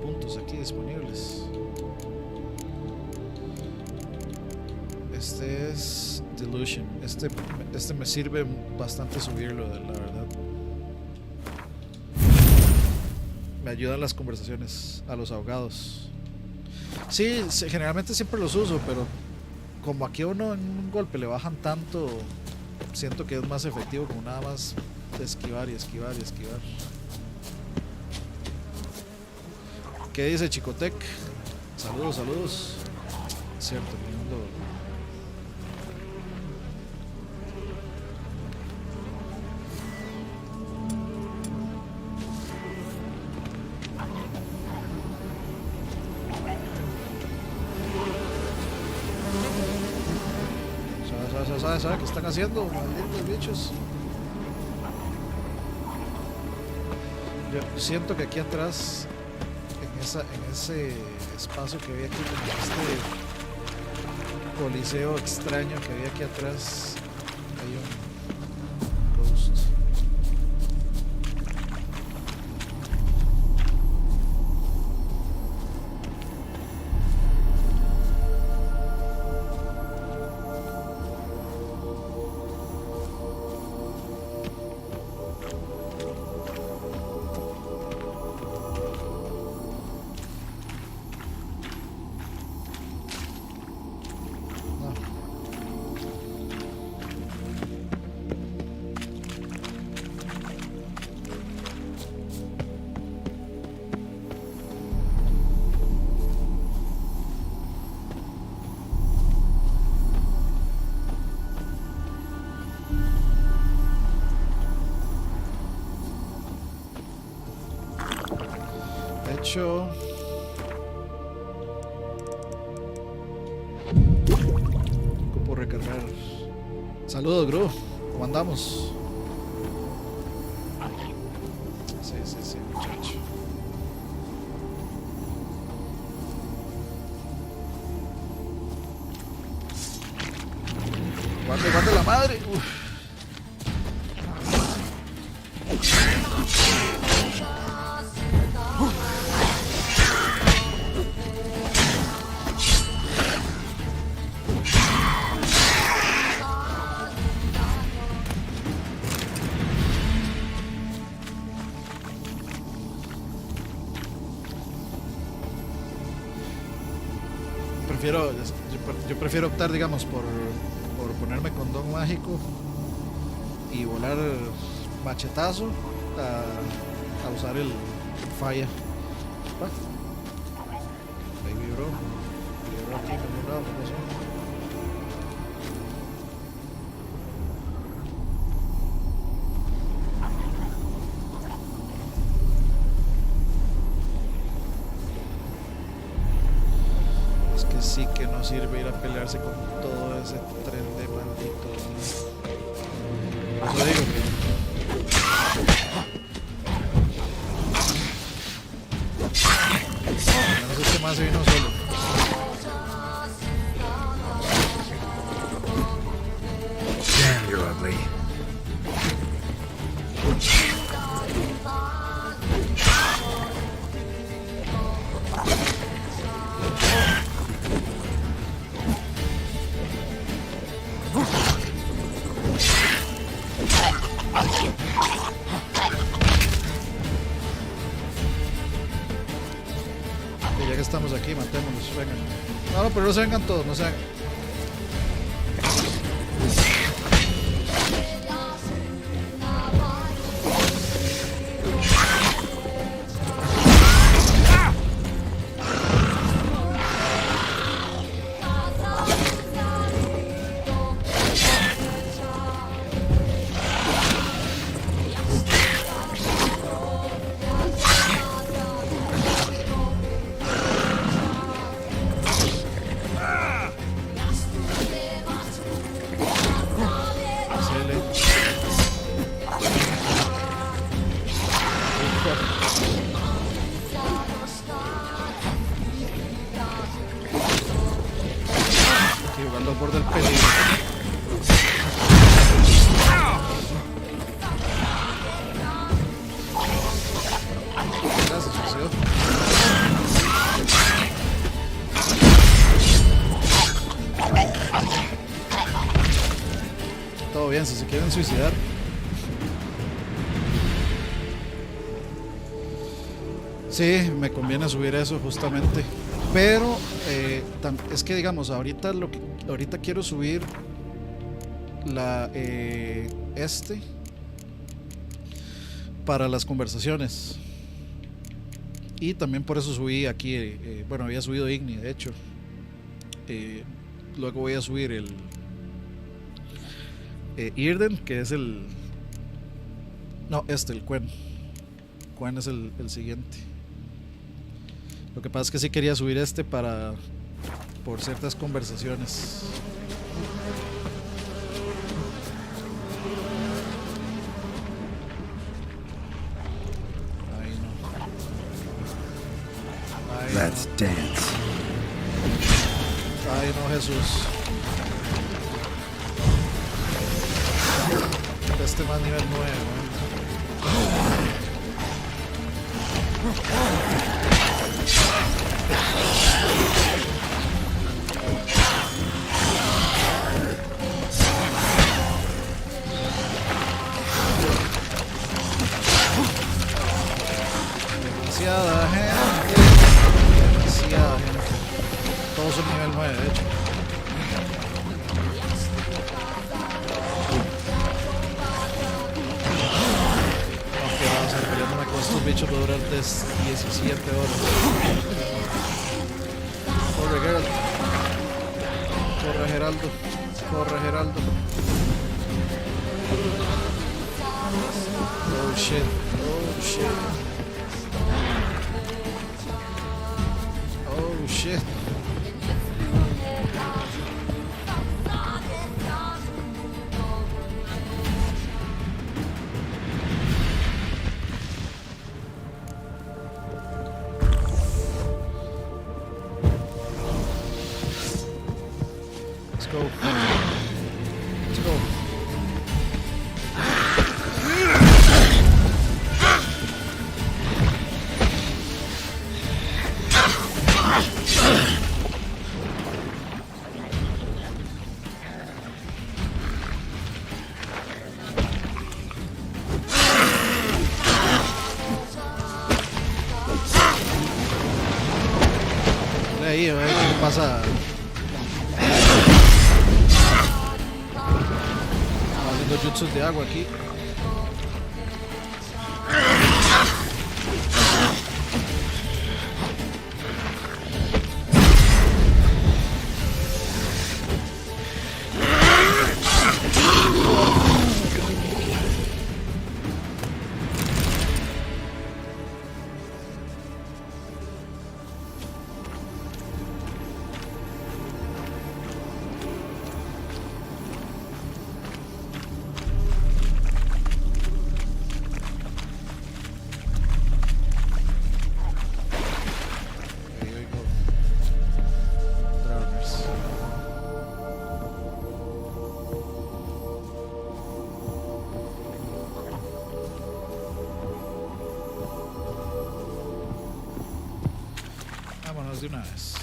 puntos aquí disponibles. Este es Delusion. Este me sirve bastante subirlo, la verdad. Me ayudan las conversaciones a los ahogados. Sí, generalmente siempre los uso, pero como aquí uno en un golpe le bajan tanto, siento que es más efectivo como nada más esquivar y esquivar y esquivar. ¿Qué dice Chicotec? Saludos, saludos. Cierto, viendo. ¿Sabe qué están haciendo? Malditos bichos. Yo siento que aquí atrás, en ese espacio que había aquí, en este coliseo extraño que había aquí atrás, hay un ghost. Ocupo recargar. Saludos, Gru. ¿Cómo andamos? Sí, muchacho. Guarde la madre. Uf. Yo prefiero optar, digamos, por ponerme condón mágico y volar machetazo a usar el falla. Ahí vibró aquí, me vibró, ¿qué pasó? Sí que no sirve ir a pelearse con todo ese tren de malditos. Por eso digo que... No sé qué más se vino solo. quietly. Y ya que estamos aquí, matémonos, vengan. No, pero no se vengan todos, no se vengan. Aquí jugando al borde del peligro. Gracias, socio. Todo bien, si se quieren suicidar. Sí, me conviene subir eso justamente. Pero es que digamos, ahorita quiero subir la para las conversaciones. Y también por eso subí aquí, bueno, había subido Igni, de hecho. Luego voy a subir el Irden, que es el... No, el Quen. Quen es el siguiente. Lo que pasa es que sí quería subir por ciertas conversaciones. Ay, no. Ay, Let's no. dance. Ay, no, Jesús. Este más nivel 9, demasiada gente. Todos son nivel 9, de hecho. Aunque vamos a ver, peleándome con estos bichos va a durar 17 horas. Corre, Geralt. Corre, Geraldo. Corre, Geraldo. Oh shit. Oh shit. Oh shit. Let's go. Let's go. Ahí, a ver qué pasa. Haciendo jutsus de agua aquí. de una vez.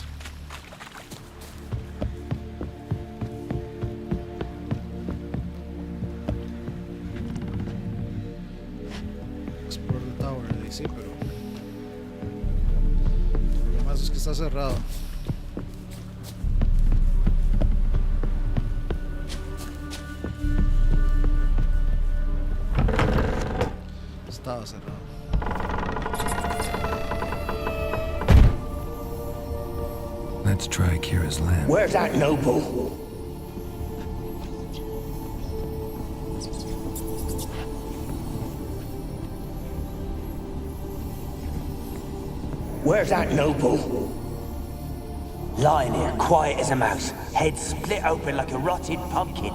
Explore the tower, sí, pero el problema es que está cerrado. Estaba cerrado. Let's try Kira's lamp. Where's that noble? Where's that noble? Lying here, quiet as a mouse, head split open like a rotted pumpkin.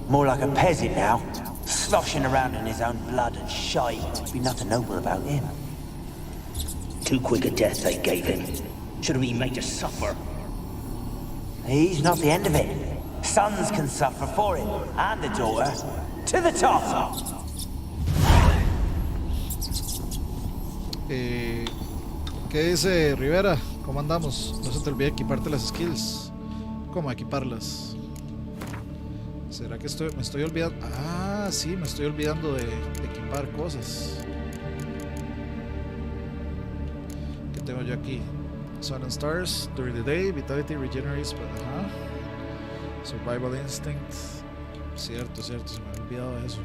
More like a peasant now, sloshing around in his own blood and shite. Be nothing noble about him. Too quick a death they gave him. Should have been made to suffer. He's not the end of it. Sons can suffer for him, and the daughter. To the top! ¿Qué dice Rivera? ¿Cómo andamos? No se te olvide equiparte las skills. ¿Cómo equiparlas? ¿Será que me estoy olvidando? Ah, sí, me estoy olvidando de equipar cosas. ¿Qué tengo yo aquí? Sun and Stars, during the day, Vitality regenerates, Survival Instinct. Cierto, se me había olvidado de eso.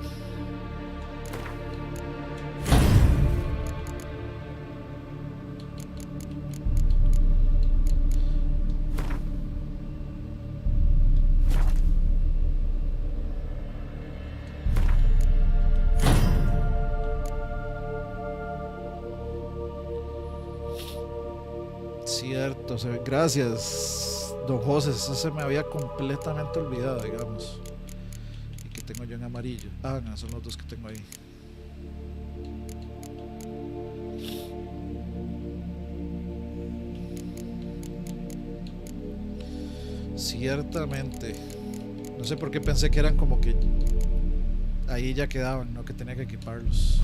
Cierto, gracias, don José, eso se me había completamente olvidado, digamos. ¿Y que tengo yo en amarillo? Ah, no, son los dos que tengo ahí. Ciertamente. No sé por qué pensé que eran como que ahí ya quedaban, no que tenía que equiparlos.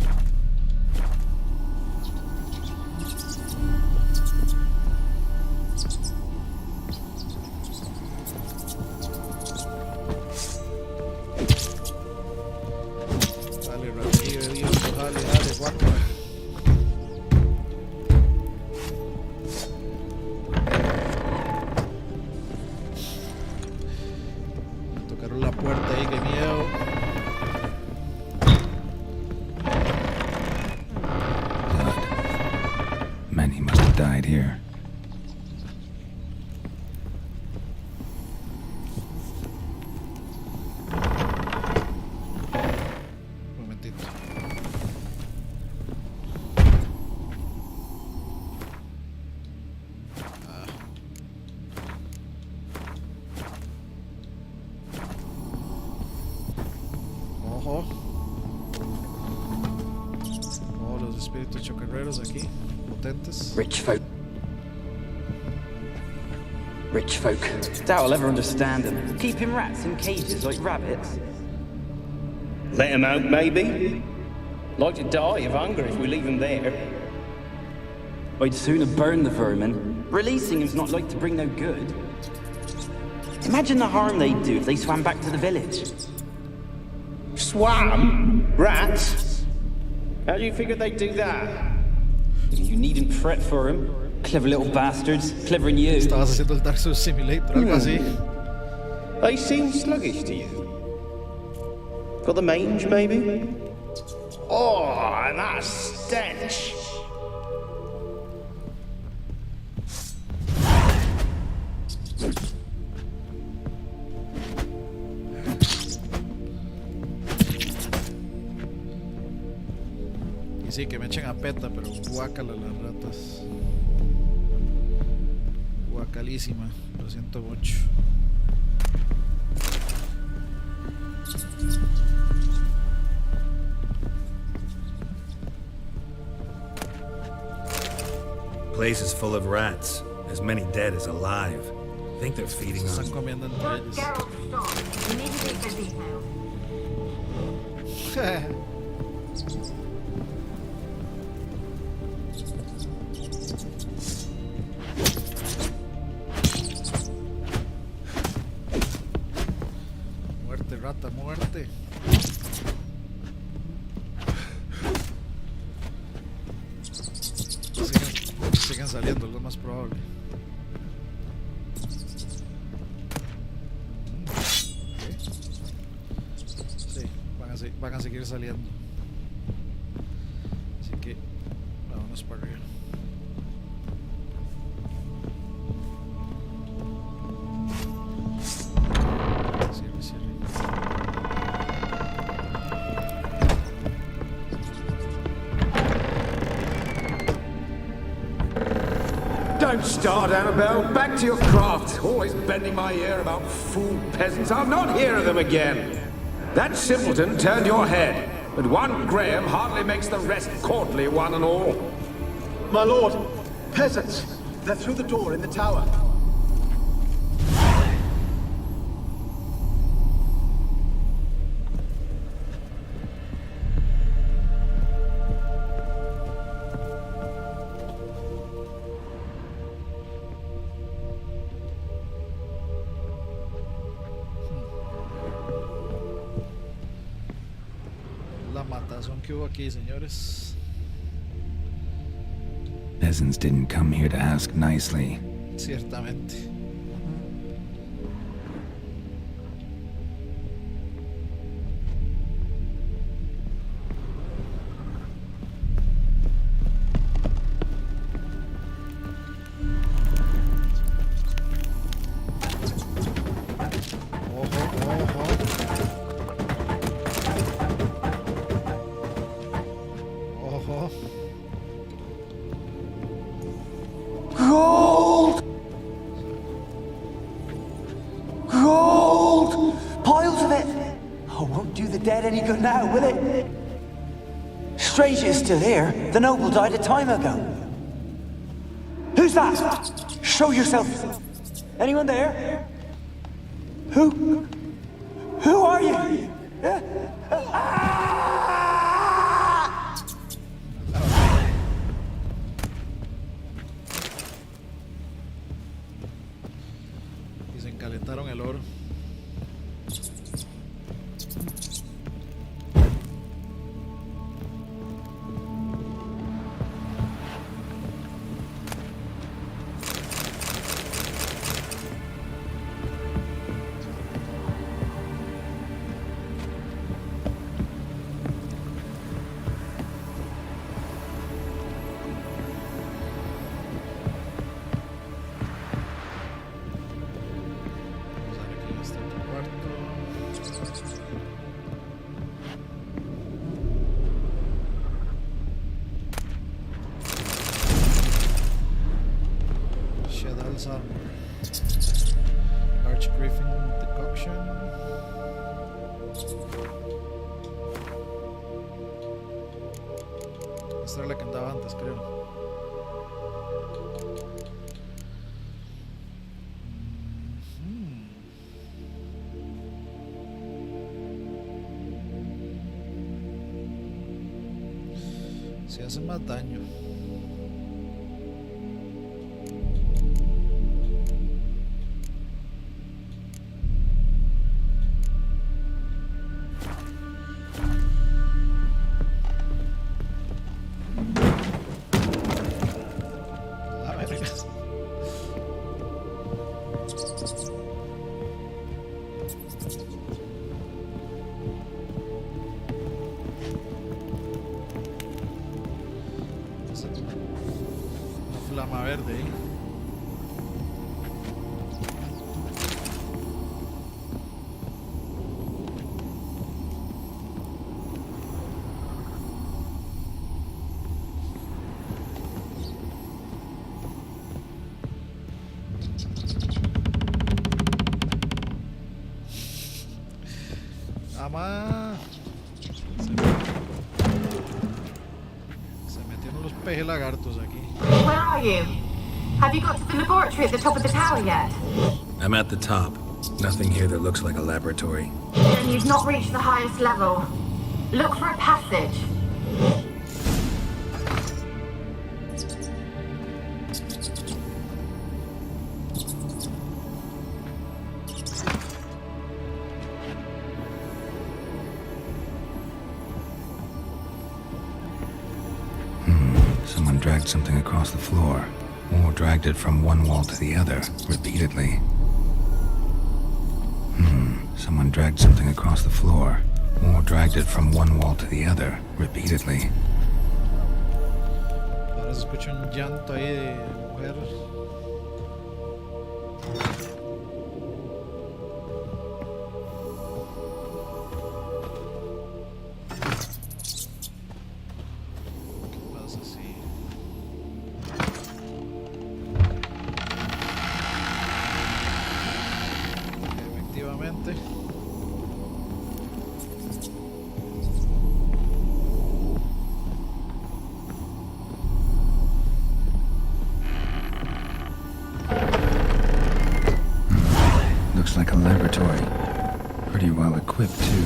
Rich folk. Doubt I'll ever understand them. Keeping rats in cages like rabbits. Let them out, maybe? Like to die of hunger if we leave them there. I'd sooner burn the vermin. Releasing him's not like to bring no good. Imagine the harm they'd do if they swam back to the village. Swam? Rats? How do you figure they'd do that? You needn't fret for him. Clever little bastards, clever than you. Estabas haciendo el Dark Souls Simulator, algo así. They seem sluggish to you. Got the mange, maybe? Oh, and that stench! Y sí, que me echen a peta, pero guácala las ratas. Guacalísima, lo siento mucho. Place is full of rats, as many dead as alive. Think they're feeding on. Están comiendo entre ellos. Siguen saliendo, es lo más probable. Okay. Sí, van a seguir saliendo. Así que vámonos para arriba. Don't start, Annabelle. Back to your craft. Always bending my ear about fool peasants. I'll not hear of them again. That simpleton turned your head, but one Graham hardly makes the rest courtly, one and all. My lord, peasants. They're through the door in the tower. Que hubo aquí, señores. Peasants didn't come here to ask nicely. Ciertamente. Any good now, will it? Strange it's still here. The noble died a time ago. Who's that? Show yourself. Anyone there? Who are you? Y se encalentaron el oro. Esta era la que andaba antes, creo. Se hace más daño. Flama verde ahí. Ama. Se metieron los pejes lagartos aquí. Where are you? Have you got to the laboratory at the top of the tower yet? I'm at the top. Nothing here that looks like a laboratory. Then you've not reached the highest level. Look for a passage. dragged something across the floor, or dragged it from one wall to the other, repeatedly. Someone dragged something across the floor, or dragged it from one wall to the other, repeatedly. Ahora se escucha un llanto ahí de mujer. Looks like a laboratory. Pretty well equipped, too.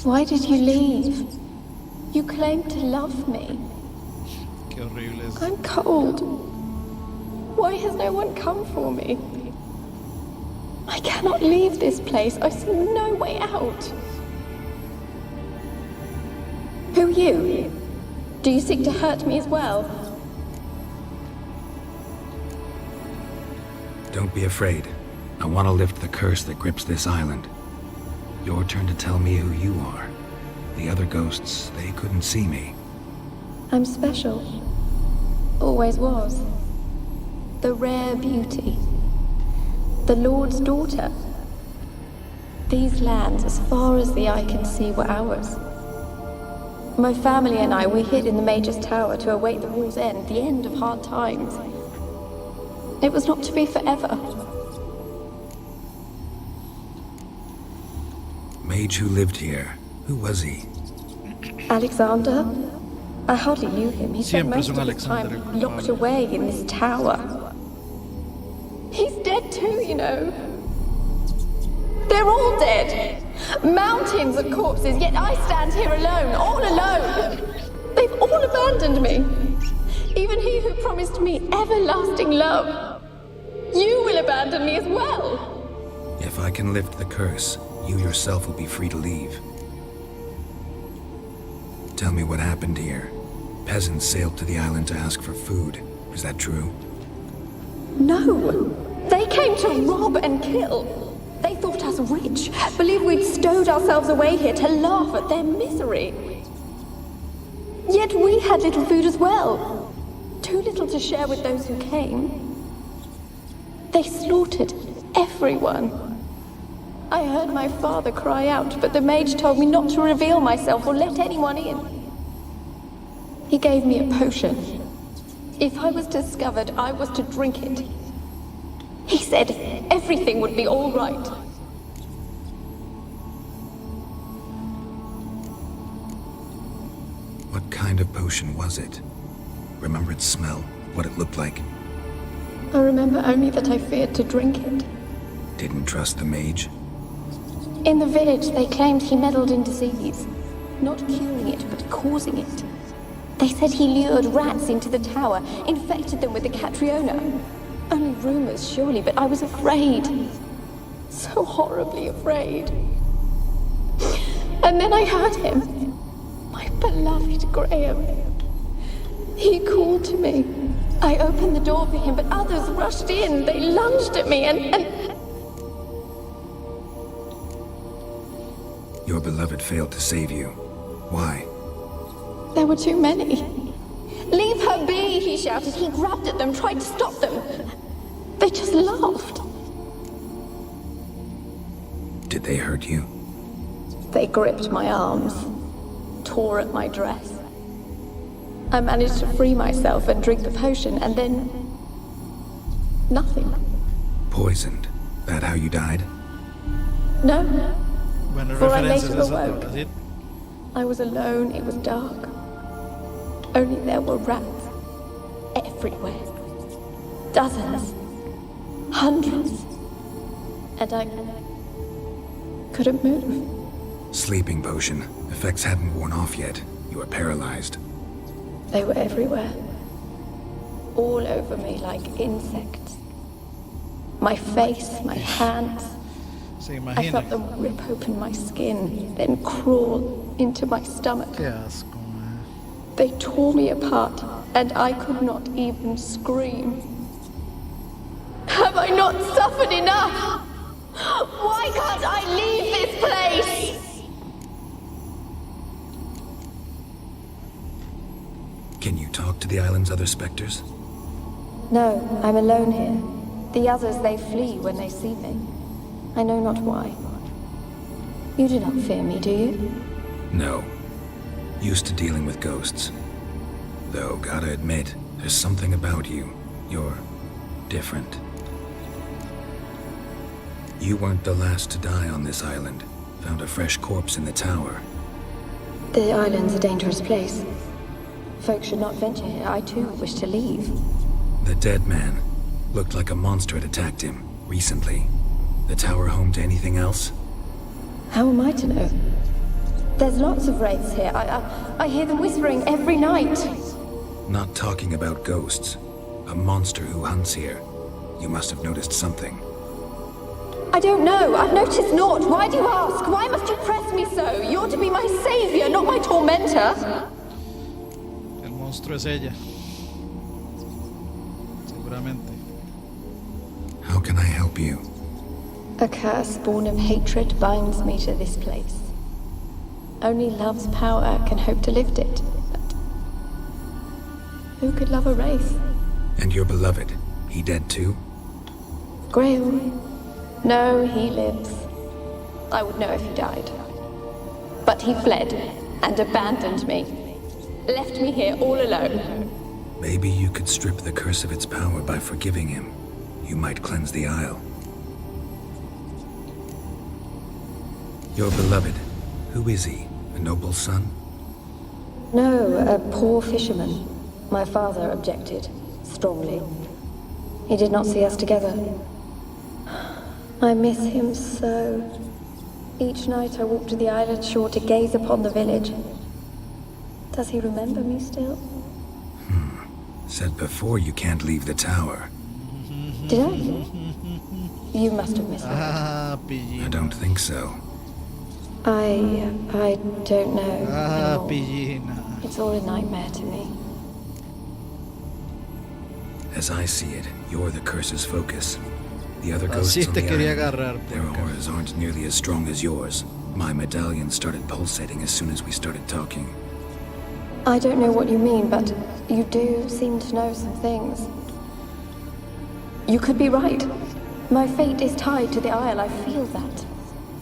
Why did you leave? You claimed to love me. Qué horrible es. I'm cold. Why has no one come for me? I cannot leave this place. I see no way out. Who are you? Do you seek to hurt me as well? Don't be afraid. I want to lift the curse that grips this island. Your turn to tell me who you are. The other ghosts, they couldn't see me. I'm special. Always was. The rare beauty. The Lord's daughter. These lands, as far as the eye can see, were ours. My family and I, we hid in the Major's Tower to await the war's end, the end of hard times. It was not to be forever. Mage who lived here. Who was he? Alexander? I hardly knew him. He spent Siempre most es un of his Alexander time locked away in this tower. He's dead too, you know. They're all dead. Mountains of corpses, yet I stand here alone, all alone. They've all abandoned me. Even he who promised me everlasting love. You will abandon me as well. If I can lift the curse, you yourself will be free to leave. Tell me what happened here. Peasants sailed to the island to ask for food. Is that true? No. They came to rob and kill. They thought us rich, believed we'd stowed ourselves away here to laugh at their misery. Yet we had little food as well. Too little to share with those who came. They slaughtered everyone. I heard my father cry out, but the mage told me not to reveal myself or let anyone in. He gave me a potion. If I was discovered, I was to drink it. He said everything would be all right. What kind of potion was it? Remember its smell? What it looked like? I remember only that I feared to drink it. Didn't trust the mage? In the village, they claimed he meddled in disease. Not curing it, but causing it. They said he lured rats into the tower, infected them with the Catriona. Only rumors, surely, but I was afraid. So horribly afraid. And then I heard him. My beloved Graham. He called to me. I opened the door for him, but others rushed in. They lunged at me and... Your beloved failed to save you. Why? There were too many. Leave her be, he shouted. He grabbed at them, tried to stop them. They just laughed. Did they hurt you? They gripped my arms, tore at my dress. I managed to free myself and drink the potion, and then... nothing. Poisoned. That how you died? No. Bueno, For I referencias later a esa, awoke. así. I was alone, it was dark. Only there were rats. Everywhere. Dozens. Hundreds. And I... couldn't move. Sleeping potion. Effects hadn't worn off yet. You were paralyzed. They were everywhere. all over me like insects. My face, my hands. I felt them rip open my skin, then crawl into my stomach. They tore me apart, and I could not even scream. Have I not suffered enough? Why can't I leave this place? Can you talk to the island's other specters? No, I'm alone here. The others, they flee when they see me. I know not why. You do not fear me, do you? No. Used to dealing with ghosts. Though, gotta admit, there's something about you. You're different. You weren't the last to die on this island. Found a fresh corpse in the tower. The island's a dangerous place. Folks should not venture here. I too wish to leave. The dead man. Looked like a monster had attacked him, recently. The tower home to anything else? How am I to know? There's lots of wraiths here. I hear them whispering every night. Not talking about ghosts. A monster who hunts here. You must have noticed something. I don't know. I've noticed naught. Why do you ask? Why must you press me so? You're to be my savior, not my tormentor. El monstruo es ella. Seguramente. How can I help you? A curse born of hatred binds me to this place. Only love's power can hope to lift it. But who could love a wraith? And your beloved, he dead too? Graham? No, he lives. I would know if he died. But he fled and abandoned me. Left me here all alone. Maybe you could strip the curse of its power by forgiving him. You might cleanse the isle. Your beloved, who is he? A noble son? No, a poor fisherman. My father objected, strongly. He did not see us together. I miss him so. Each night I walk to the island shore to gaze upon the village. Does he remember me still? Said before you can't leave the tower. Did I? You must have missed me. I don't think so. I don't know anymore. Pillina. It's all a nightmare to me. As I see it, you're the curse's focus. The other ghosts Así on te the quería island, agarrar. their auras aren't nearly as strong as yours. My medallion started pulsating as soon as we started talking. I don't know what you mean, but you do seem to know some things. You could be right. My fate is tied to the Isle, I feel that.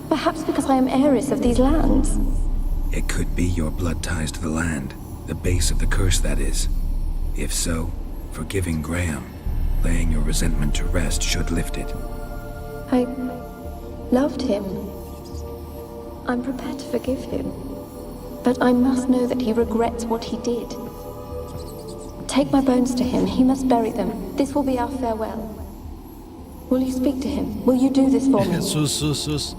Perhaps because I am heiress of these lands. It could be your blood ties to the land, the base of the curse, that is. If so, forgiving Graham, laying your resentment to rest should lift it. I loved him. I'm prepared to forgive him. But I must know that he regrets what he did. Take my bones to him. He must bury them. This will be our farewell. Will you speak to him? Will you do this for me? Sus.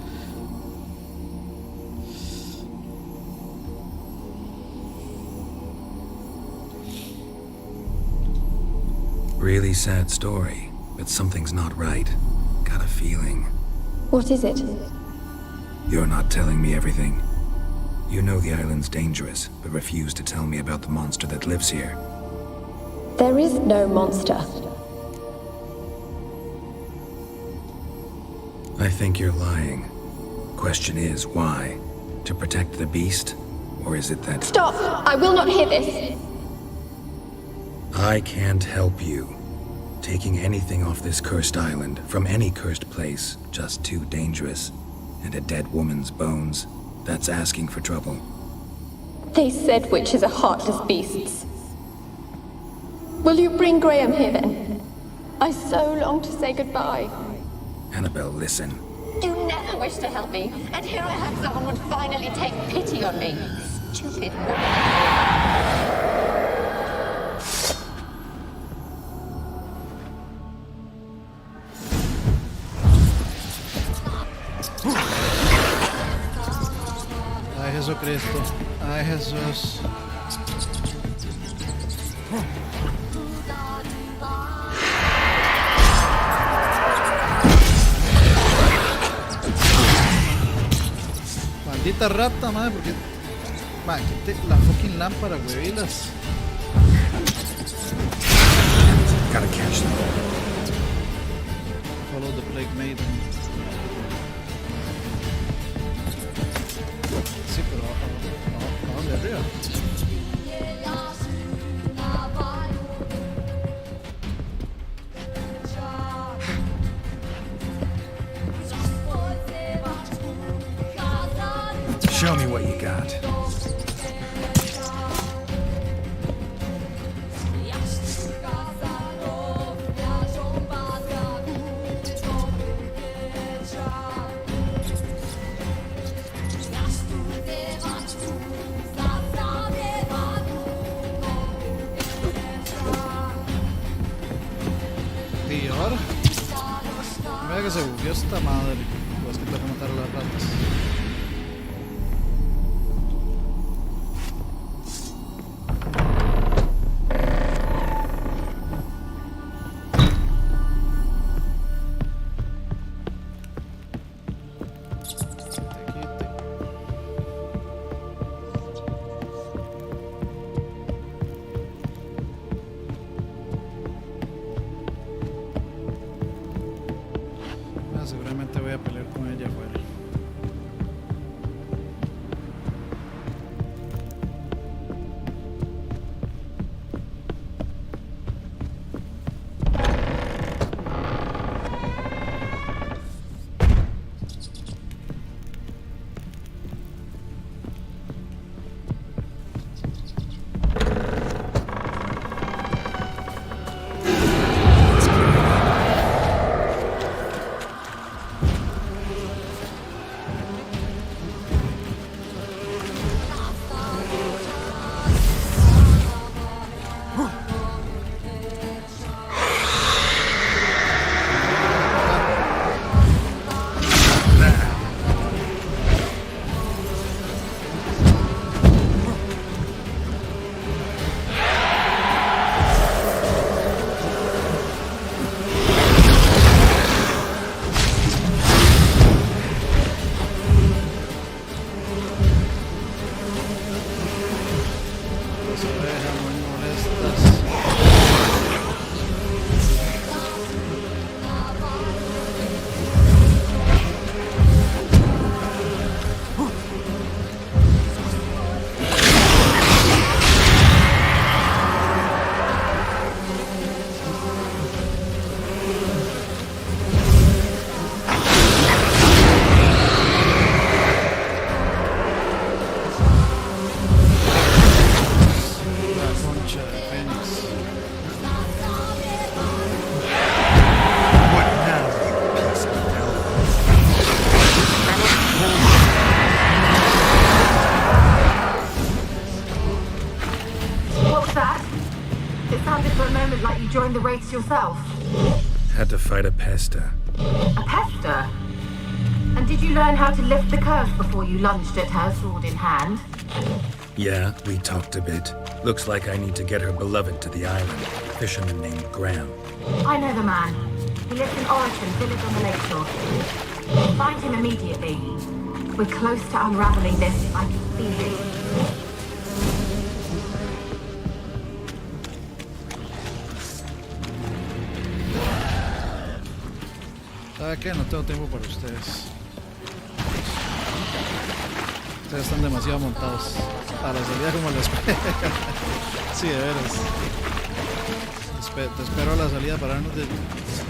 Really sad story, but something's not right. Got a feeling. What is it? You're not telling me everything. You know the island's dangerous, but refuse to tell me about the monster that lives here. There is no monster. I think you're lying. Question is, why? To protect the beast? Or is it that... Stop! I will not hear this! I can't help you. Taking anything off this cursed island, from any cursed place, just too dangerous. And a dead woman's bones, that's asking for trouble. They said witches are heartless beasts. Will you bring Graham here then? I so long to say goodbye. Annabelle, listen. You never wished to help me, and here I have someone would finally take pity on me. Stupid Ay, Jesucristo. Ay, Jesús. Maldita rata, madre, porque... Madre, quite la fucking lámpara, huevilas. Gotta catch them. Follow the plague maiden. Sí, pero ¿a dónde arriba? Show me what you got. Y ahora, mira que se bugueó esta madre. Pues que tengo que matar a las ratas. Seguramente voy a pelear con ella afuera. Joined the raids yourself? Had to fight a pester. A pester? And did you learn how to lift the curse before you lunged at her, sword in hand? Yeah, we talked a bit. Looks like I need to get her beloved to the island. Fisherman named Graham. I know the man. He lives in Orrington, village on the lakeshore. Find him immediately. We're close to unraveling this. I can feel it. ¿Sabe qué? No tengo tiempo para ustedes. Ustedes están demasiado montados. A la salida como les sí, de veras. Te espero a la salida para darnos de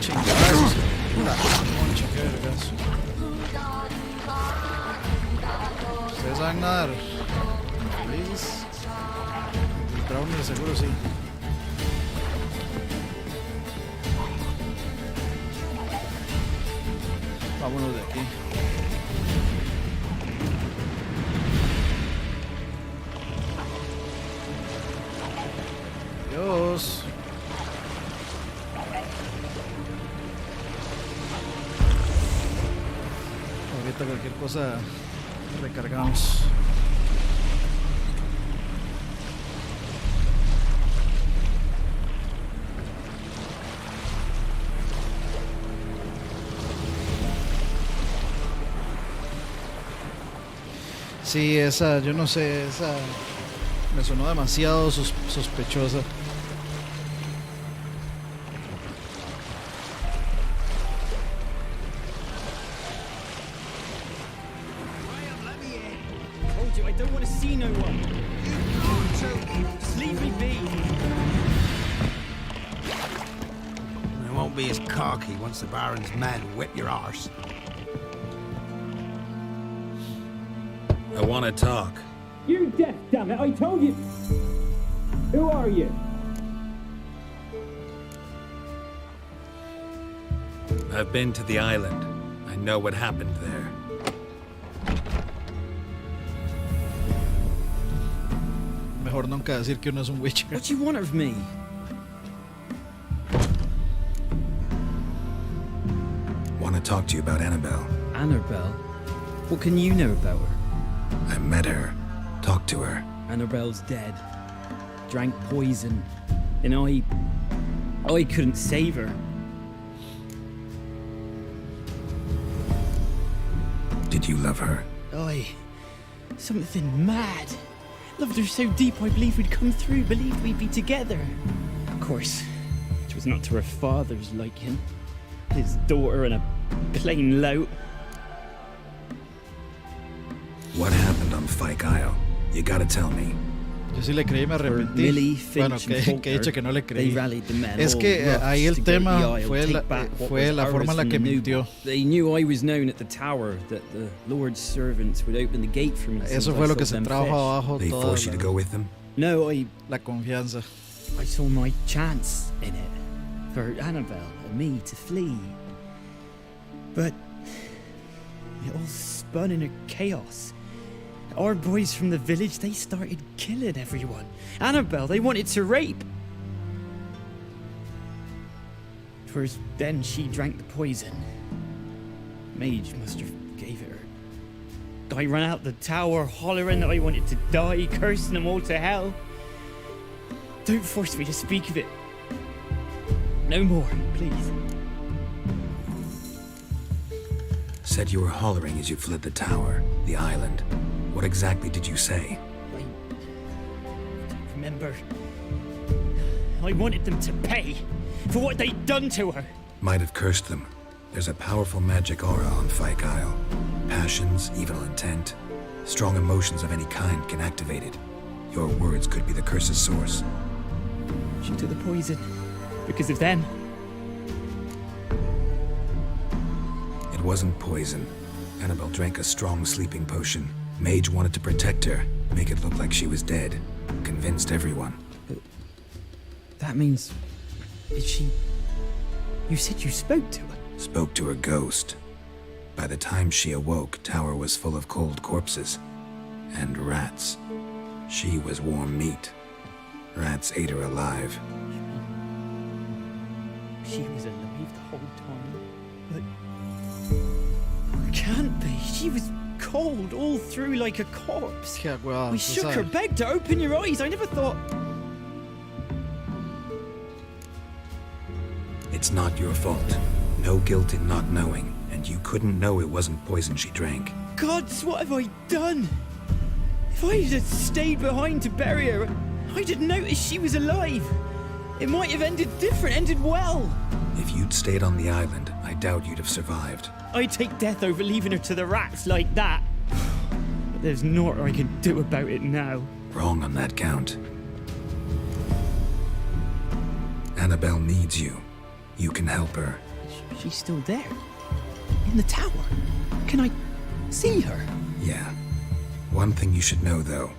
chingados. La concha, qué vergazo. Ustedes saben nadar. Feliz. El Browner seguro sí. Vámonos de aquí. Adiós. Ahorita cualquier cosa recargamos. Sí, esa, yo no sé, esa me sonó demasiado sospechosa. Told you, I don't want to see no one. Just leave me be. It won't be as cocky once the Baron's men whip your arse. I want to talk. You're deaf, damn it! I told you. Who are you? I've been to the island. I know what happened there. Mejor nunca decir que uno es un witcher. What do you want of me? Want to talk to you about Annabelle. Annabelle? What can you know about her? I met her. Talked to her. Annabelle's dead. Drank poison. And I couldn't save her. Did you love her? Something mad. Loved her so deep I believed we'd come through, believed we'd be together. Of course, it was not to her father's liking. His daughter and a plain lout. What happened on Fyke Isle? You gotta tell me. Yo sí le creí, me arrepentí. Bueno, que he dicho que no le creí. Es que ahí el tema fue la forma en la que mintió. They knew I was known at the tower, that the Lord's servants would open the gate for me. Eso fue lo que se trajo abajo. They forced you to go with them? No, la confianza. I saw my chance in it for Annabelle and me to flee. But it all spun in a chaos. Our boys from the village, they started killing everyone. Annabelle, they wanted to rape. First, then she drank the poison. Mage must have gave it her. I ran out the tower hollering that I wanted to die, cursing them all to hell. Don't force me to speak of it. No more, please. Said you were hollering as you fled the tower, the island. What exactly did you say? I don't remember. I wanted them to pay for what they'd done to her. Might have cursed them. There's a powerful magic aura on Fyke Isle. Passions, evil intent, strong emotions of any kind can activate it. Your words could be the curse's source. She took the poison because of them. It wasn't poison. Annabelle drank a strong sleeping potion. Mage wanted to protect her, make it look like she was dead. Convinced everyone. But that means... Did she... You said you spoke to her? Spoke to her ghost. By the time she awoke, Tower was full of cold corpses. And rats. She was warm meat. Rats ate her alive. She was alive the whole time. But... Can't be. She was cold all through like a corpse. Yeah, well, I shook her, begged her, open your eyes. I never thought... It's not your fault. No guilt in not knowing, and you couldn't know it wasn't poison she drank. Gods, what have I done? If I had stayed behind to bury her, I'd have noticed she was alive. It might have ended different, ended well. If you'd stayed on the island, I doubt you'd have survived. I'd take death over leaving her to the rats like that. But there's naught I can do about it now. Wrong on that count. Annabelle needs you. You can help her. She's still there. In the tower. Can I see her? Yeah. One thing you should know, though.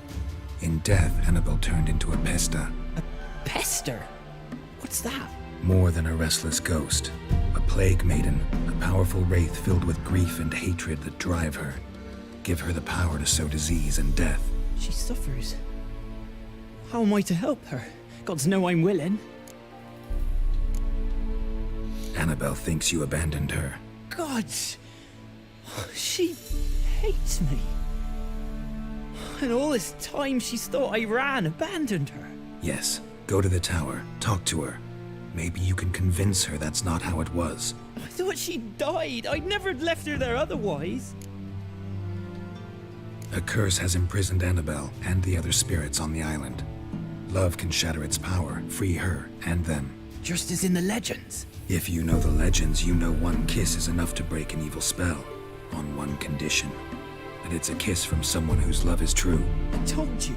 In death, Annabelle turned into a pesta. A pester? What's that? More than a restless ghost. A plague maiden. A powerful wraith filled with grief and hatred that drive her. Give her the power to sow disease and death. She suffers. How am I to help her? Gods know I'm willing. Annabelle thinks you abandoned her. Gods! She hates me. And all this time she's thought I abandoned her. Yes. Go to the tower. Talk to her. Maybe you can convince her that's not how it was. I thought she died. I'd never left her there otherwise. A curse has imprisoned Annabelle and the other spirits on the island. Love can shatter its power, free her and them. Just as in the legends. If you know the legends, you know one kiss is enough to break an evil spell. On one condition. That it's a kiss from someone whose love is true. I told you.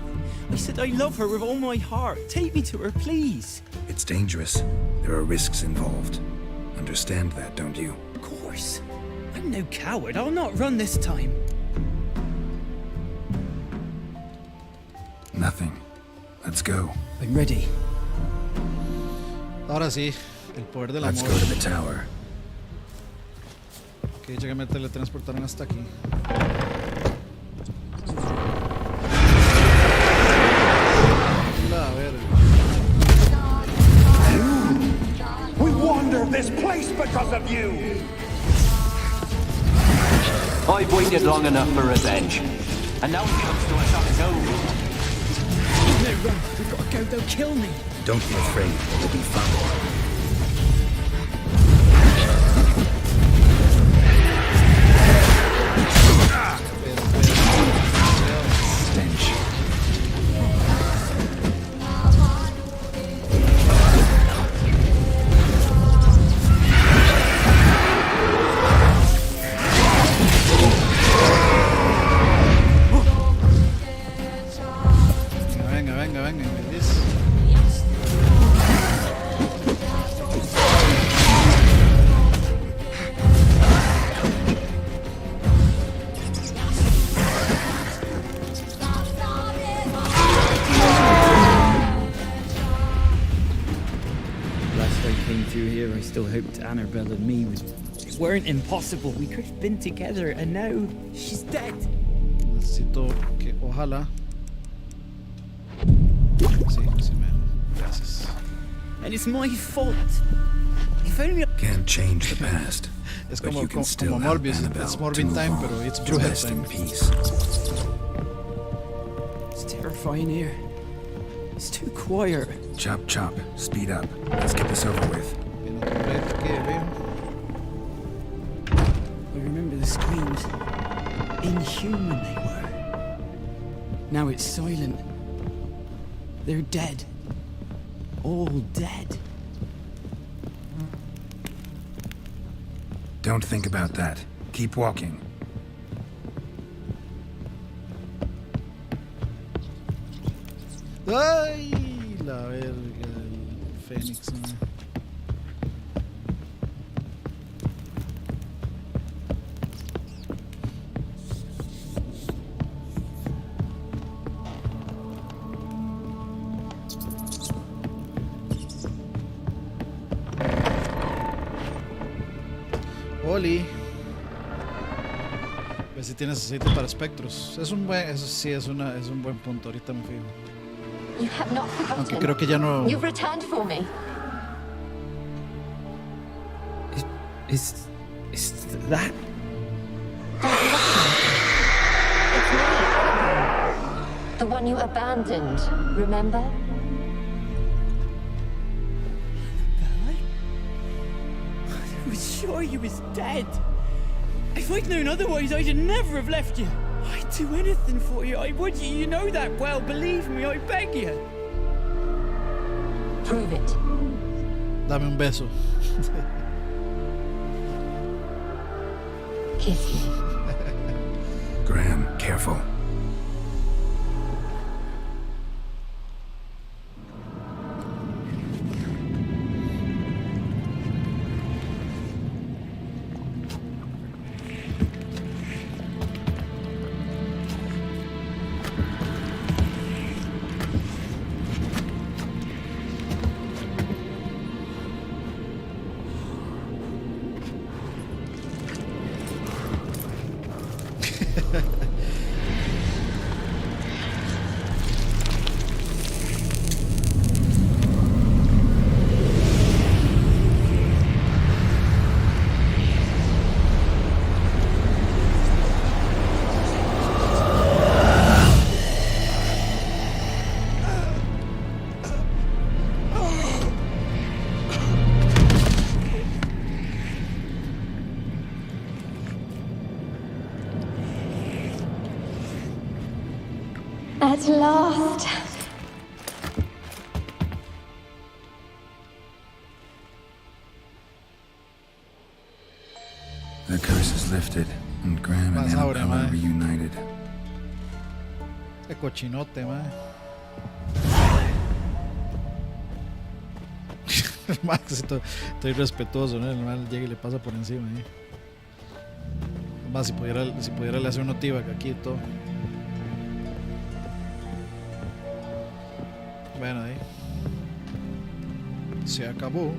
I said I love her with all my heart. Take me to her, please. It's dangerous. There are risks involved. Understand that, don't you? Of course. I'm no coward. I'll not run this time. Nothing. Let's go. I'm ready. Ahora sí, el poder del amor. Let's go to the tower. Ok, ya que me teletransportaron hasta aquí. La verga. We wander this place because of you! I've waited long enough for revenge. And now it comes to us on its own. No, run. We've got to go. They'll kill me. Don't be afraid. You'll be found. Still hoped Annabelle and me weren't impossible. We could have been together, and now she's dead. Necesito que ojalá. Sí, gracias. And it's my fault. If only I can't change the past. Es but como, you can still como help Morbius. Annabelle It's to Morbin move time, on. pero it's To Bruja rest time. in peace. It's terrifying here. It's too quiet. Chop, chop. Speed up. Let's get this over with. I remember the screams. Inhuman they were. Now it's silent. They're dead. All dead. Don't think about that. Keep walking. Ay, la verga, el Fénix. ¿No? Oli. A ver si tienes aceite para espectros. Es un buen, eso sí es un buen punto. Ahorita me fijo. You have not forgotten. Aunque creo que ya no. You've returned for me. Is that? It's me. The one you abandoned, remember? I was sure you was dead. If I'd known otherwise, I'd never have left you. I'd do anything for you. I would. You know that well. Believe me, I beg you. Prove it. Dame un beso. Kiss me. Graham, careful. curse is lifted, and Graham and Más ahora, Anna mae. are reunited. Qué cochinote, mae. Max, estoy respetuoso, ¿no? El man llega y le pasa por encima, ¿eh? Más, si pudiera le hacer un T-Bag aquí y todo. Bueno, ahí. Se acabó.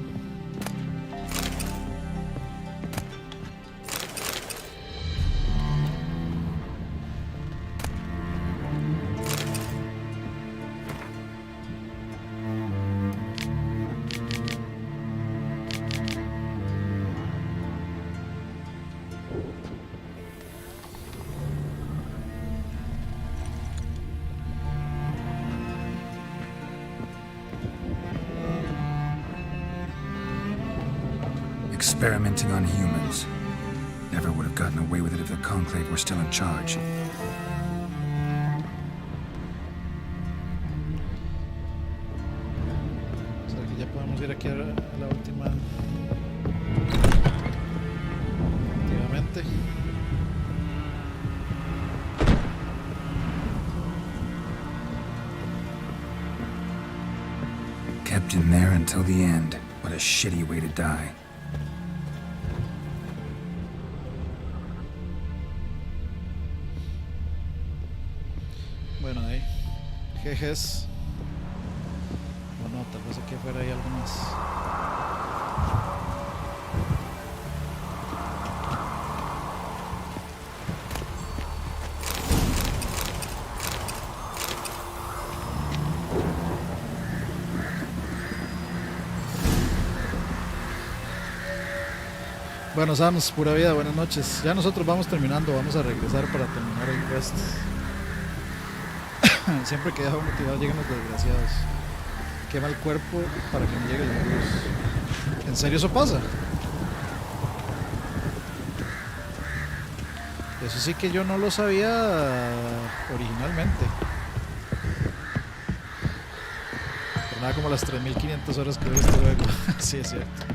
Experimenting on humans. Never would have gotten away with it if the Conclave were still in charge. O sea que ya podemos ir aquí a la última. Efectivamente. Kept in there until the end. What a shitty way to die. Bueno, ahí. Jejes. Bueno, tal vez aquí afuera hay algo más. Bueno, Sams, pura vida, buenas noches. Ya nosotros vamos terminando, vamos a regresar para terminar el quest. Siempre que dejo motivado llegan los desgraciados. Quema el cuerpo para que no llegue la luz. ¿En serio eso pasa? Eso sí que yo no lo sabía originalmente. Pero nada como las 3500 horas que dura este juego. Sí, es cierto.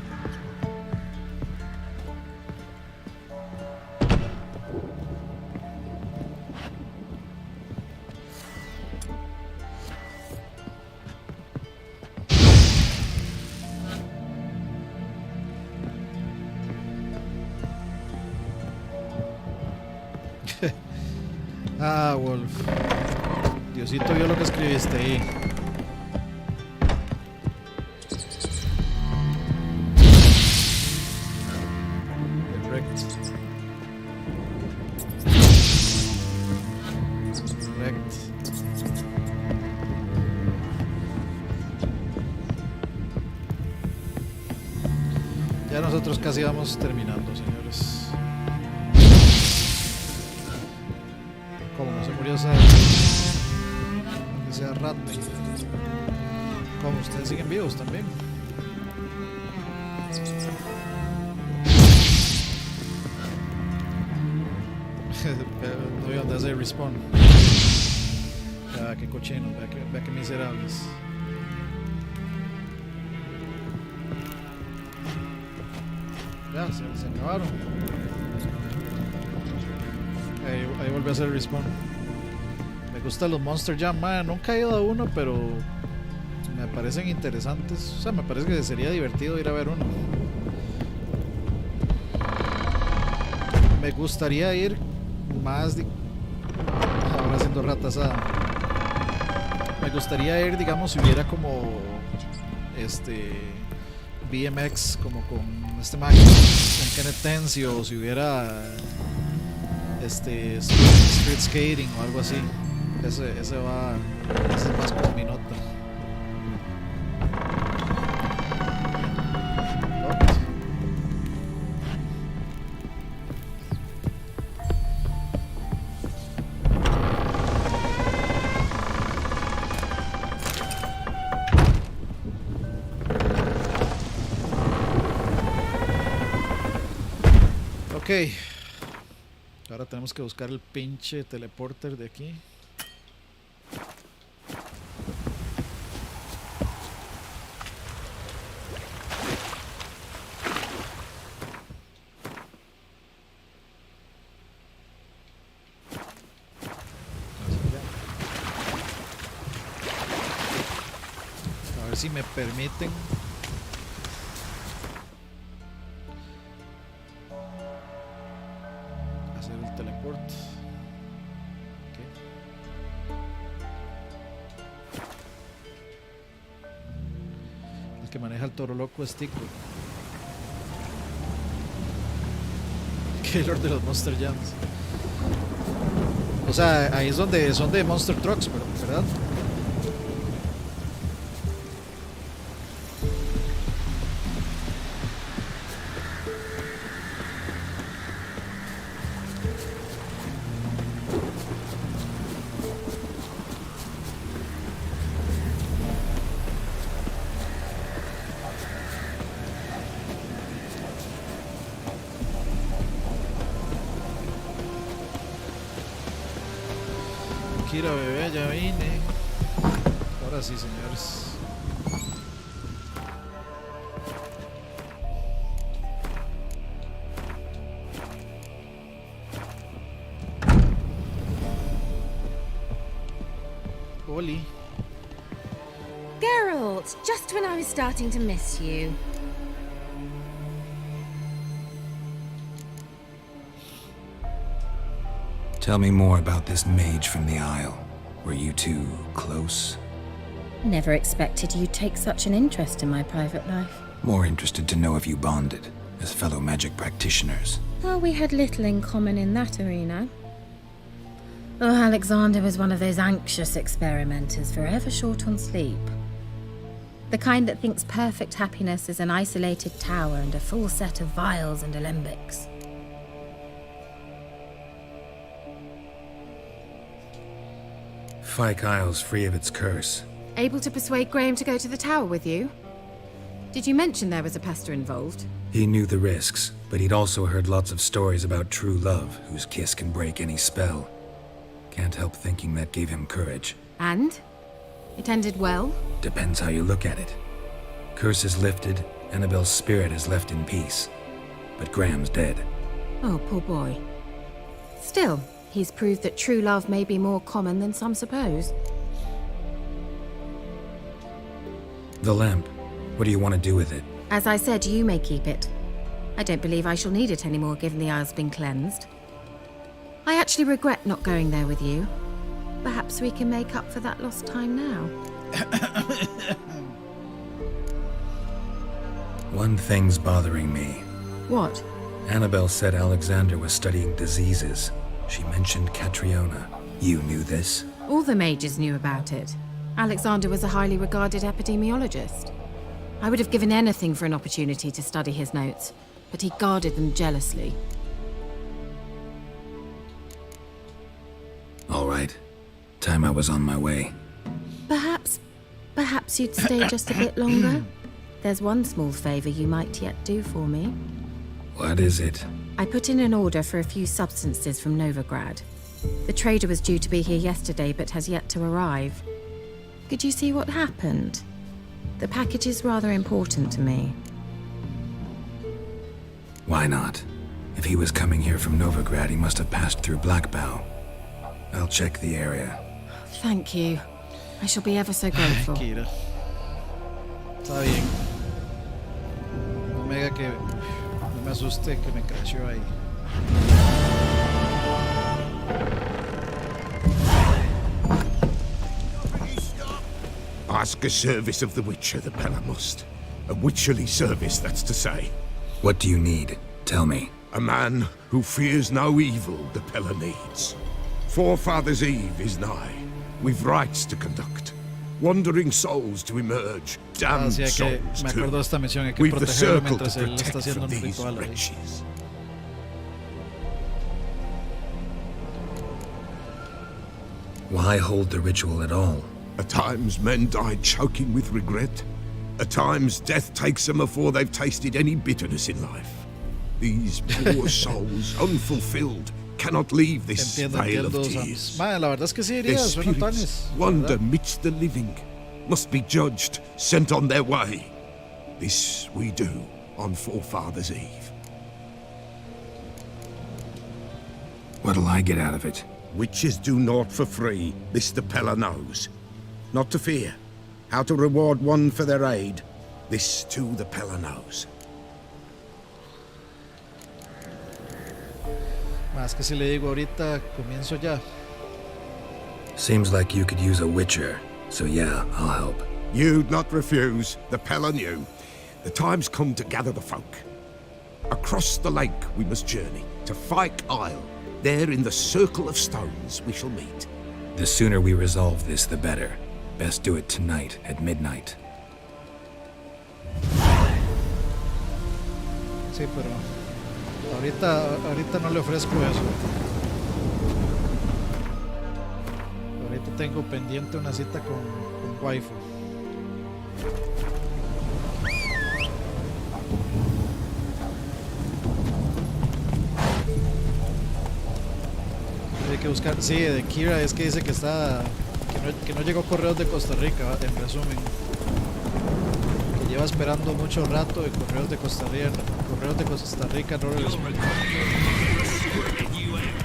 Ah, Wolf. Diosito vio lo que escribiste ahí. Correct. Correct. Ya nosotros casi vamos terminando, señores. ¿Cómo se murió ese rata? ¿Cómo ustedes siguen vivos también? No veo dónde hace respawn. Qué cochino, vea que miserables. Ya, se acabaron. Ahí volvió a hacer respawn. Me gustan los Monster Jam, man. Nunca he ido a uno, pero me parecen interesantes. O sea, me parece que sería divertido ir a ver uno. Me gustaría ir más ahora haciendo ratasada. Me gustaría ir, digamos, si hubiera como BMX, como con man, con Kenneth Tencio, o si hubiera street skating o algo así. Ese es más como mi nota. Ok. Ahora tenemos que buscar el pinche teleporter de aquí. si me permiten. Hacer el teleporte. El que maneja el toro loco es Tico. Killer de los Monster Jams. O sea, ahí es donde son de Monster Trucks, ¿verdad? Kira, bebé, ya vine. Ahora sí, señores. Oli. Geralt, just when I was starting to miss you. Tell me more about this mage from the Isle. Were you two close? Never expected you'd take such an interest in my private life. More interested to know if you bonded as fellow magic practitioners. Well, we had little in common in that arena. Oh, Alexander was one of those anxious experimenters, forever short on sleep. The kind that thinks perfect happiness is an isolated tower and a full set of vials and alembics. Fyke Isle's free of its curse. Able to persuade Graham to go to the tower with you? Did you mention there was a pester involved? He knew the risks, but he'd also heard lots of stories about true love, whose kiss can break any spell. Can't help thinking that gave him courage. And? It ended well? Depends how you look at it. Curse is lifted, Annabelle's spirit is left in peace. But Graham's dead. Oh, poor boy. Still, he's proved that true love may be more common than some suppose. The lamp. What do you want to do with it? As I said, you may keep it. I don't believe I shall need it anymore, given the Isle's been cleansed. I actually regret not going there with you. Perhaps we can make up for that lost time now. One thing's bothering me. What? Annabelle said Alexander was studying diseases. She mentioned Catriona. You knew this? All the mages knew about it. Alexander was a highly regarded epidemiologist. I would have given anything for an opportunity to study his notes, but he guarded them jealously. All right. Time I was on my way. Perhaps you'd stay just a bit longer? There's one small favor you might yet do for me. What is it? I put in an order for a few substances from Novigrad. The trader was due to be here yesterday, but has yet to arrive. Could you see what happened? The package is rather important to me. Why not? If he was coming here from Novigrad, he must have passed through Blackbow. I'll check the area. Thank you. I shall be ever so grateful. Kira. Está bien. No me diga que no me asuste que me crasheó ahí. Ask a service of the Witcher, the Pella must. A witcherly service, that's to say. What do you need? Tell me. A man who fears no evil the Pella needs. Forefathers' Eve is nigh. We've rites to conduct. Wandering souls to emerge. Damned souls me acuerdo de esta misión, hay que We've the protegerlo circle to mientras él está protect haciendo from un these ritual ahí. wretches. Why hold the ritual at all? At times men die choking with regret. At times death takes them before they've tasted any bitterness in life. These poor souls, unfulfilled, cannot leave this vale of tears. Man, la verdad es que sí Their iría, suenan spirits tanes. wander midst the living, must be judged, sent on their way. This we do on Forefathers' Eve. What'll I get out of it? Witches do naught for free, this the Pella knows. Not to fear. How to reward one for their aid. This too the Pella knows. Más que si le digo ahorita, comienzo ya. Seems like you could use a witcher, so yeah, I'll help. You'd not refuse. The Pella knew. The time's come to gather the folk. Across the lake we must journey, to Fyke Isle. There in the circle of stones we shall meet. The sooner we resolve this, the better. Best do it tonight at midnight. Sí, pero ahorita no le ofrezco eso. Ahorita tengo pendiente una cita con waifu. Hay que buscar, sí, de Kira es que dice que está, que no llegó correos de Costa Rica, en resumen. Que lleva esperando mucho rato y correos de Costa Rica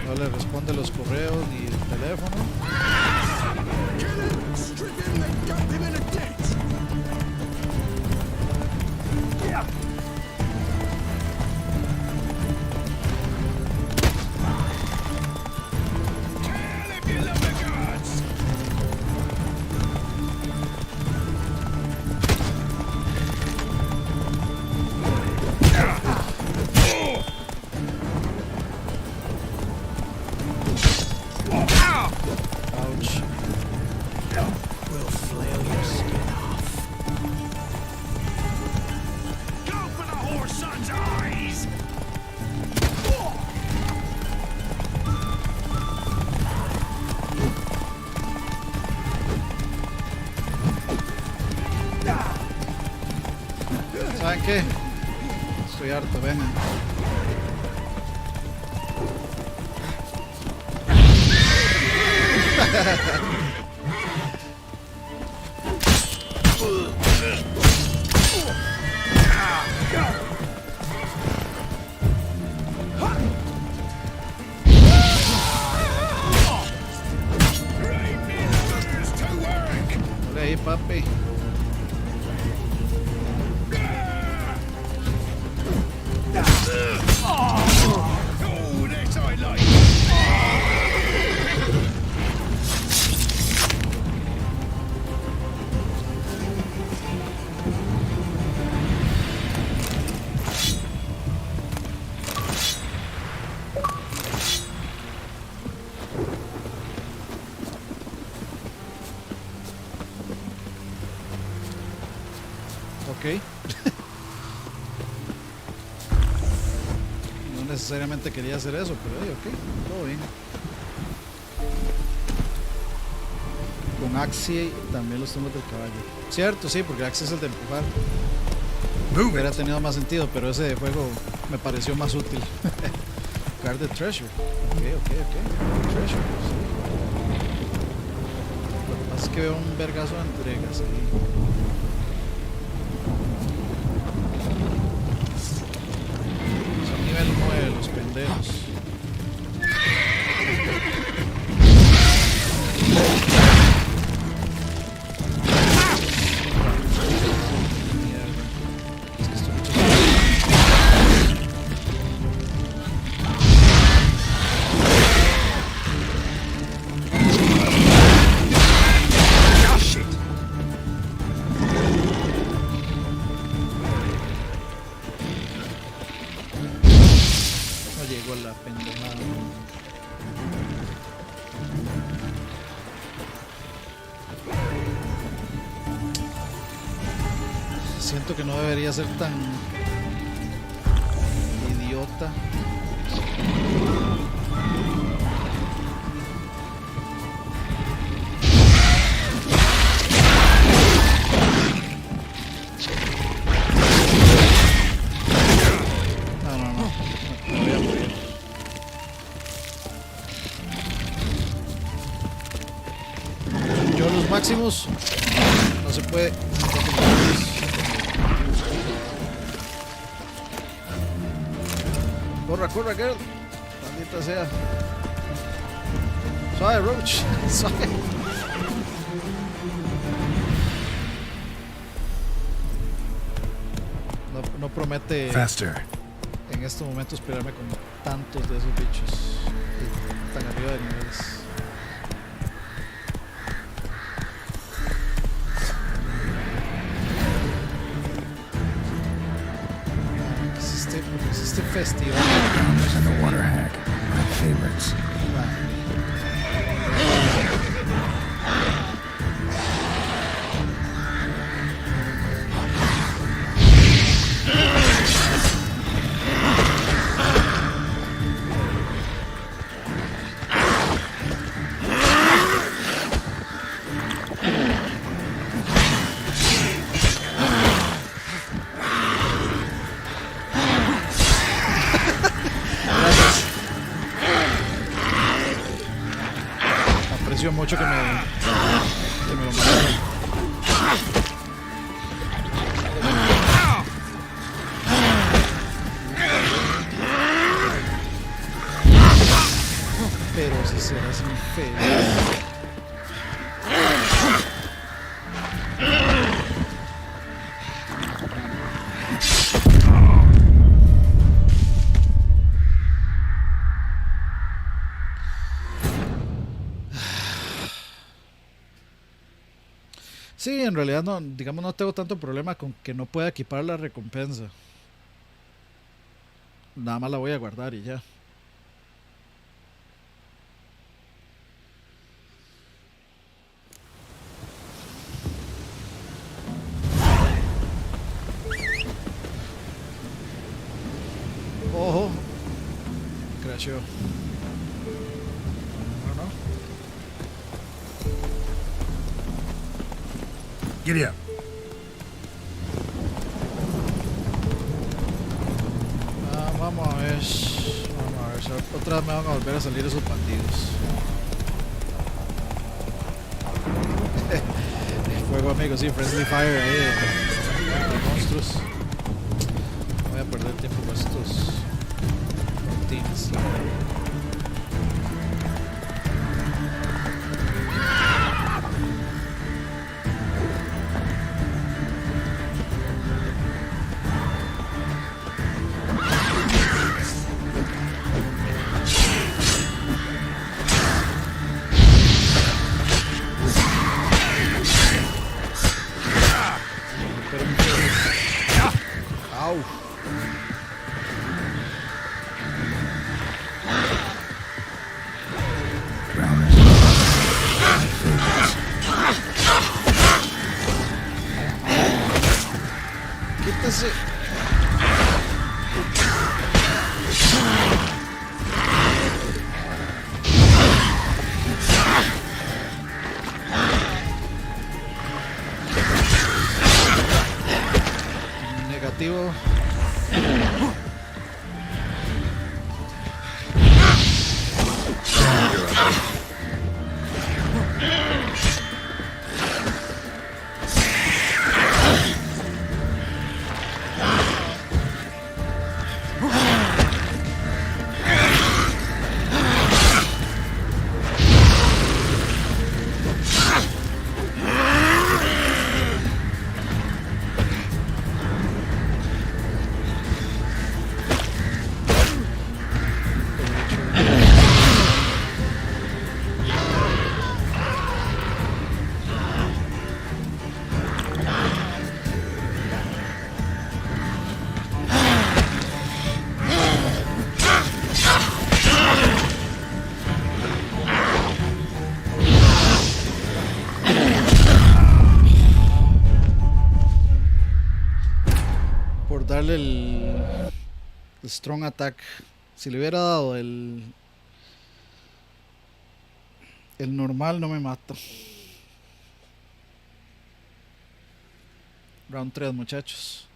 no le responde los correos ni el teléfono. ¿Saben qué? Estoy harto, ven. Dale ahí, papi. Ok. No necesariamente quería hacer eso, pero ok, todo bien. Con Axie también los tumbos del caballo. Cierto, sí, porque Axie es el de empujar. Hubiera tenido más sentido, pero ese juego me pareció más útil. Guard the Treasure. Ok. Treasure, sí. Lo que pasa es que veo un vergazo de entregas ahí. Nivel 9, los pendejos. La pendejada. Siento que no debería ser tan idiota. Máximos no se puede. Corra, girl. Maldita sea. Suave, Roach. Suave. no promete Faster. en estos momentos pelearme con tantos de esos bichos tan arriba de niveles. Este festival. And the water hack, my favorites. Mucho que me lo mandaron. Pero si serás infeliz. Sí, en realidad no, digamos, no tengo tanto problema con que no pueda equipar la recompensa. Nada más la voy a guardar y ya. Ojo, crasheó. Giddy up. Vamos a ver. Otra vez me van a volver a salir esos bandidos. Fuego, amigos, sí, friendly fire ahí de monstruos. No voy a perder tiempo con estos teams, la verdad. Darle el strong attack. Si le hubiera dado el normal, no me mata. Round 3, muchachos.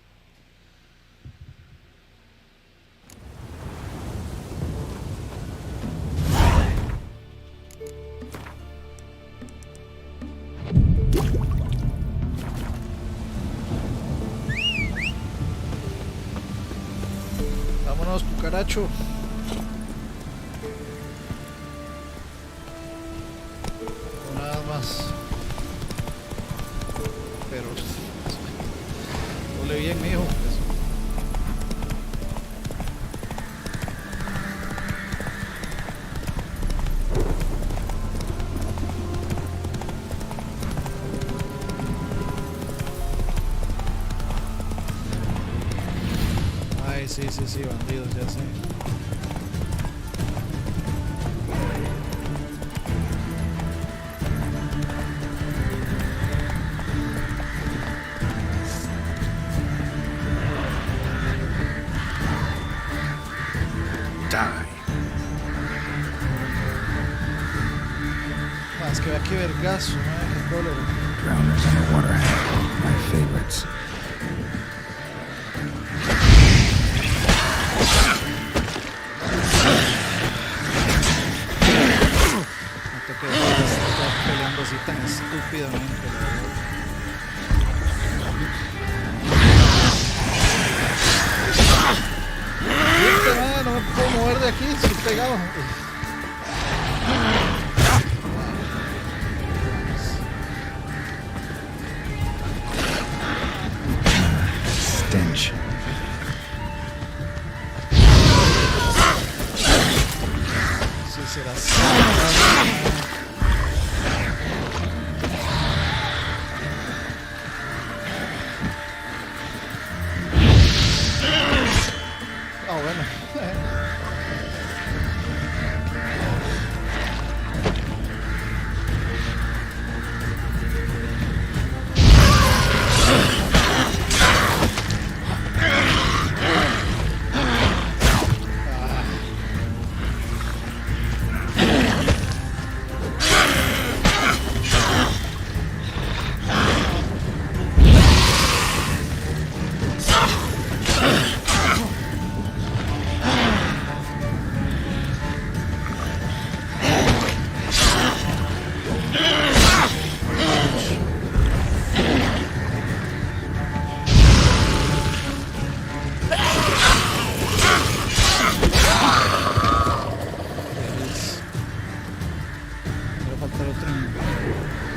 Vámonos, cucaracho. Una vez más. Pero ole bien, mijo. sí, bandidos, ya sé. Es que vea qué vergazo, qué cólera. Drowners on the waterhead, my favorites. No te quedes peleando así tan estúpidamente. No me puedo mover de aquí, estoy pegado. Stench. Sí, será así. Ah, bueno.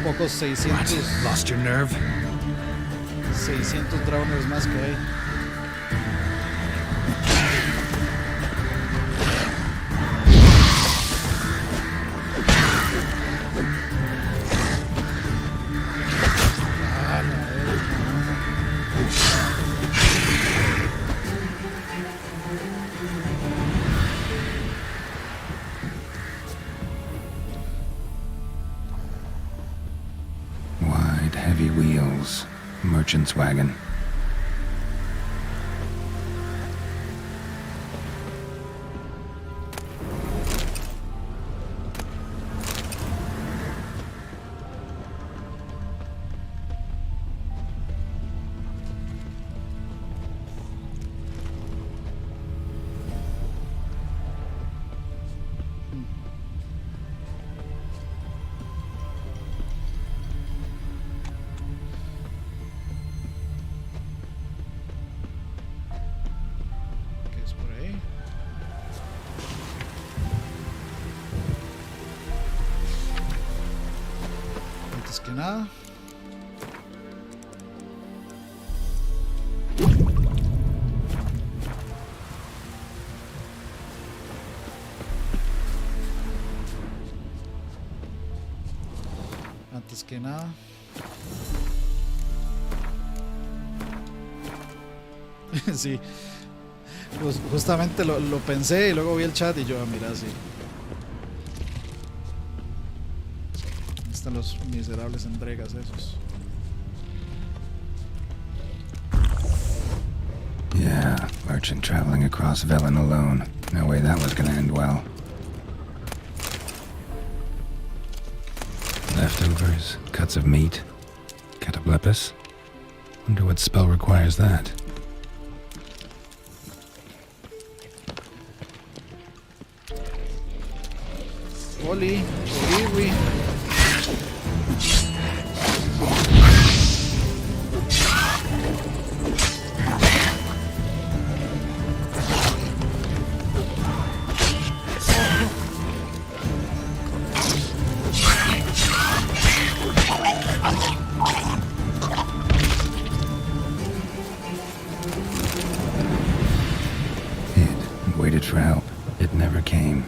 Pocos 600. Lost your nerve? 600 drowners más que hay. Wide, heavy wheels. Merchant's wagon. ¿Qué es por ahí? Antes que nada. Antes que nada. Sí. Pues justamente lo pensé y luego vi el chat y yo, mira, sí. Están los miserables entregas esos. Yeah, merchant traveling across Velen alone. No way that was gonna end well. Leftovers, cuts of meat, cataplepis. Wonder what spell requires that. Oli, Oliwi. It waited for help. It never came.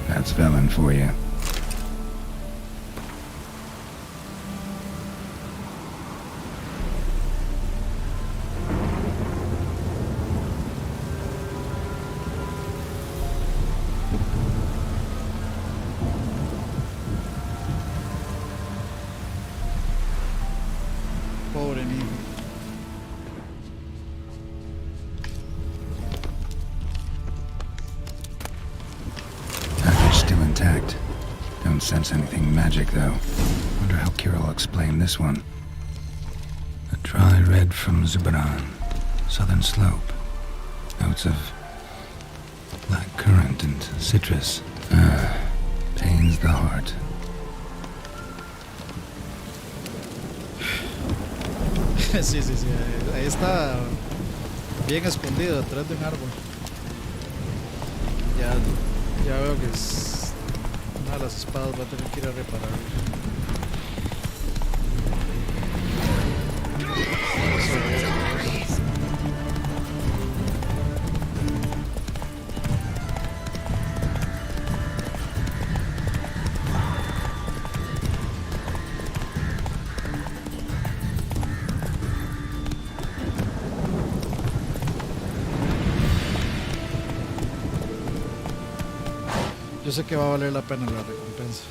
That's Velen for you. Pobre niño. Package still intact. Don't sense anything magic, though. Wonder how Kira will explain this one. A dry red from Zubaran. Southern slope. Notes of black currant and citrus. Pains the heart. Sí. Ahí está bien escondido detrás de un árbol. Ya veo que es una de las espadas. Va a tener que ir a reparar. Yo sé que va a valer la pena la recompensa.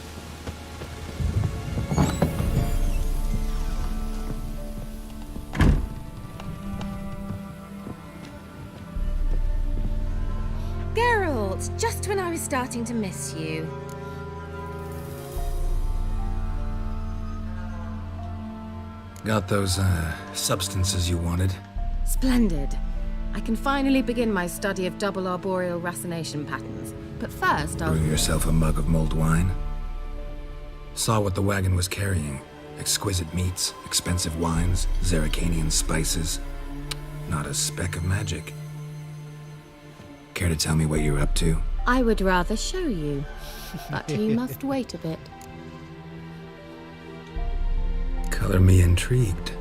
Geralt, just when I was starting to miss you. Got those, substances you wanted? Splendid. I can finally begin my study of double arboreal racination patterns. But first, I'll... Brew yourself a mug of mulled wine? Saw what the wagon was carrying. Exquisite meats, expensive wines, Zerrikanian spices. Not a speck of magic. Care to tell me what you're up to? I would rather show you, but you must wait a bit. Color me intrigued.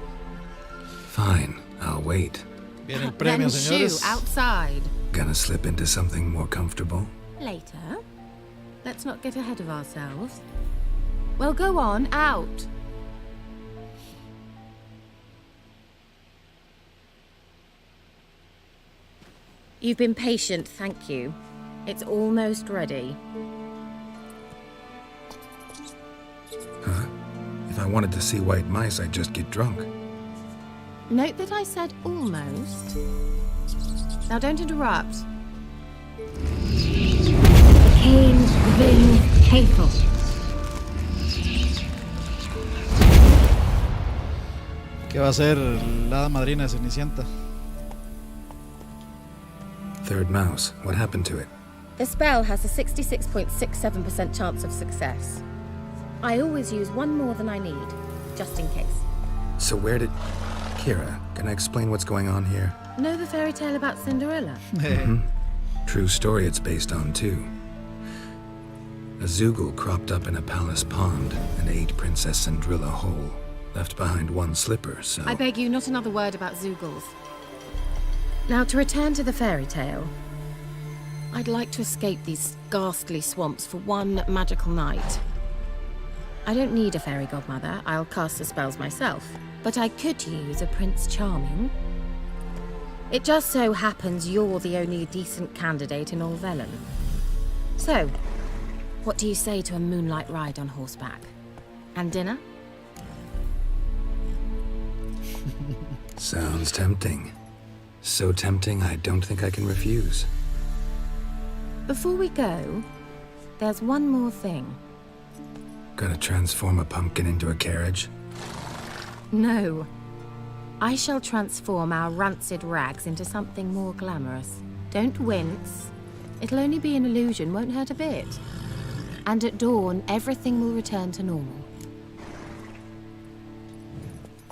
Fine, I'll wait. Viene el premio, Then señores. shoo outside. Gonna slip into something more comfortable? Later. Let's not get ahead of ourselves. Well, go on, out. You've been patient, thank you. It's almost ready. Huh? If I wanted to see white mice, I'd just get drunk. Note that I said almost. Now don't interrupt. Cain Vin Hathel. ¿Qué va a ser la hada madrina de Cenicienta? Third mouse. What happened to it? The spell has a 66.67% chance of success. I always use one more than I need, just in case. So where did... Kira, can I explain what's going on here? Know the fairy tale about Cinderella? True story it's based on, too. A Zoogle cropped up in a palace pond and ate Princess Cinderella whole. Left behind one slipper, so... I beg you, not another word about Zoogles. Now, to return to the fairy tale. I'd like to escape these ghastly swamps for one magical night. I don't need a fairy godmother, I'll cast the spells myself. But I could use a Prince Charming. It just so happens you're the only decent candidate in Olveden. So, what do you say to a moonlight ride on horseback? And dinner? Sounds tempting. So tempting, I don't think I can refuse. Before we go, there's one more thing. Gotta transform a pumpkin into a carriage? No. I shall transform our rancid rags into something more glamorous. Don't wince. It'll only be an illusion, won't hurt a bit. And at dawn, everything will return to normal.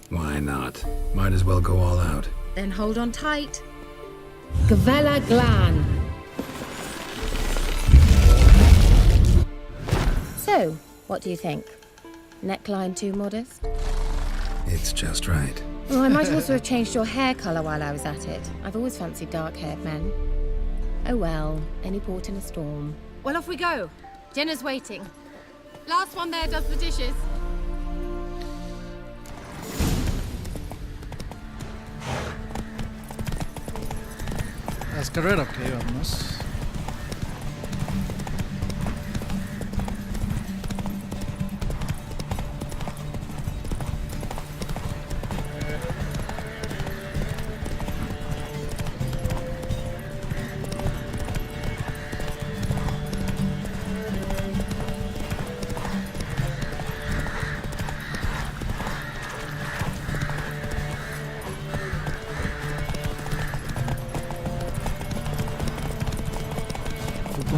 Why not? Might as well go all out. Then hold on tight. Gavella Glan. So, what do you think? Neckline too modest? It's just right. Well, I might also have changed your hair colour while I was at it. I've always fancied dark-haired men. Oh well, any port in a storm. Well, off we go. Dinner's waiting. Last one there does the dishes. Las carreras que íbamos.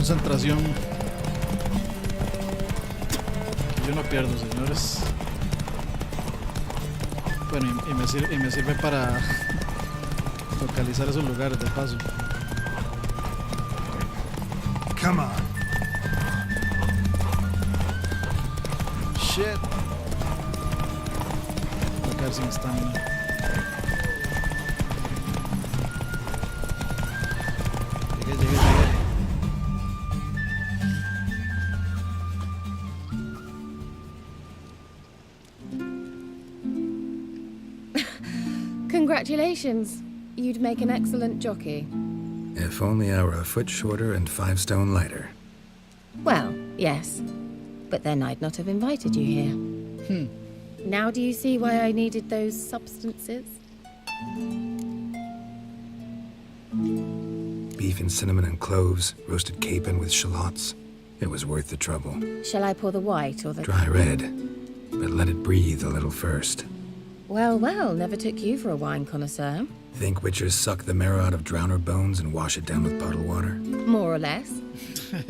concentración. Yo no pierdo, señores. Bueno, y me sirve para localizar esos lugares de paso. Come on. Shit. Voy a quedar sin estamina. Llegué. Congratulations. You'd make an excellent jockey. If only I were a foot shorter and 5 stone lighter. Well, yes. But then I'd not have invited you here. Now do you see why I needed those substances? Beef and cinnamon and cloves, roasted capon with shallots. It was worth the trouble. Shall I pour the white or the... Dry red, but let it breathe a little first. Well, never took you for a wine connoisseur. Think witchers suck the marrow out of drowner bones and wash it down with bottled water? More or less.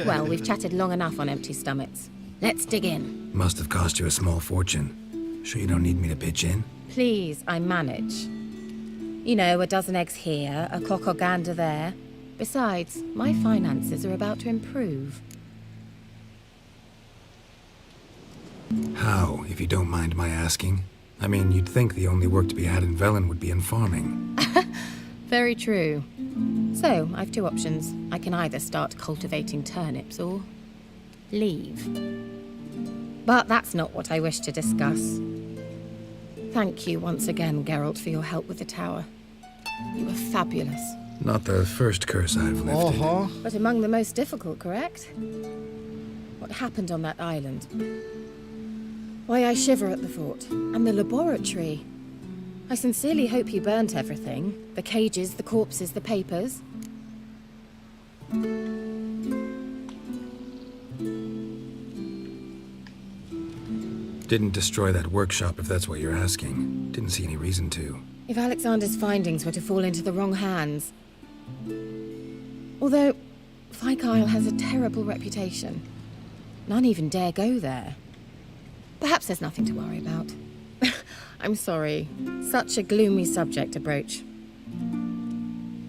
Well, we've chatted long enough on empty stomachs. Let's dig in. Must have cost you a small fortune. Sure you don't need me to pitch in? Please, I manage. You know, a dozen eggs here, a cock or gander there. Besides, my finances are about to improve. How, if you don't mind my asking? I mean, you'd think the only work to be had in Velen would be in farming. Very true. So, I've two options. I can either start cultivating turnips or leave. But that's not what I wish to discuss. Thank you once again, Geralt, for your help with the tower. You were fabulous. Not the first curse I've lifted. But among the most difficult, correct? What happened on that island? Why, I shiver at the thought. And the laboratory. I sincerely hope you burnt everything. The cages, the corpses, the papers. Didn't destroy that workshop, if that's what you're asking. Didn't see any reason to. If Alexander's findings were to fall into the wrong hands... Although, Fyke has a terrible reputation. None even dare go there. Perhaps there's nothing to worry about. I'm sorry. Such a gloomy subject to broach.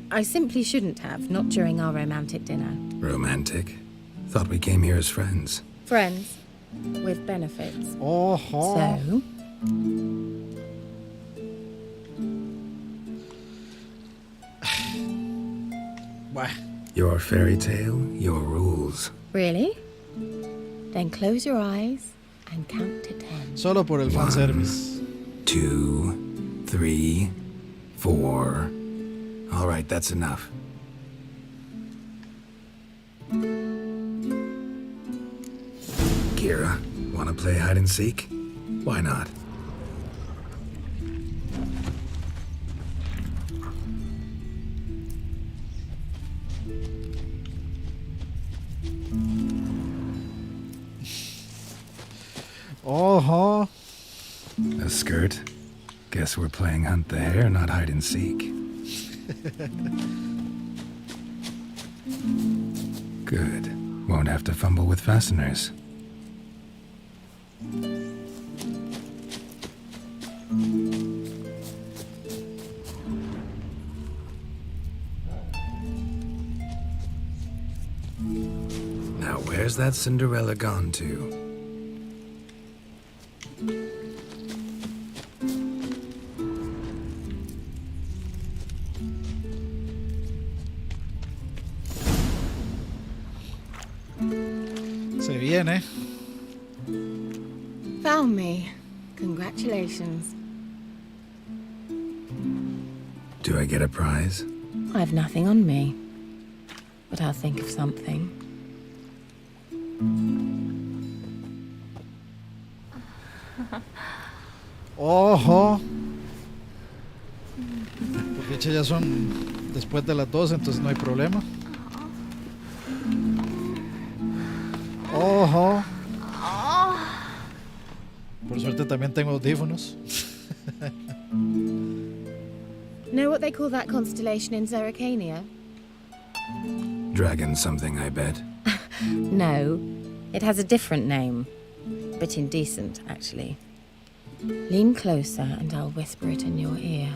I simply shouldn't have, not during our romantic dinner. Romantic? Thought we came here as friends. Friends. With benefits. So? Your fairy tale, your rules. Really? Then close your eyes and count to 10. Solo por el fanservice. 2, 3, 4. All right, that's enough. Kira, wanna play hide and seek? Why not? A skirt? Guess we're playing hunt the hare, not hide and seek. Good. Won't have to fumble with fasteners. Now where's that Cinderella gone to? Se viene. Found me. Congratulations. Do I get a prize? I've nothing on me. But I'll think of something. Ojo. Porque ya son después de las 12, entonces no hay problema. Ojo. Por suerte también tengo audífonos. Know what they call that constellation in Zerrikania? Dragon something, I bet. No, it has a different name. Bit indecent, actually. Lean closer and I'll whisper it in your ear.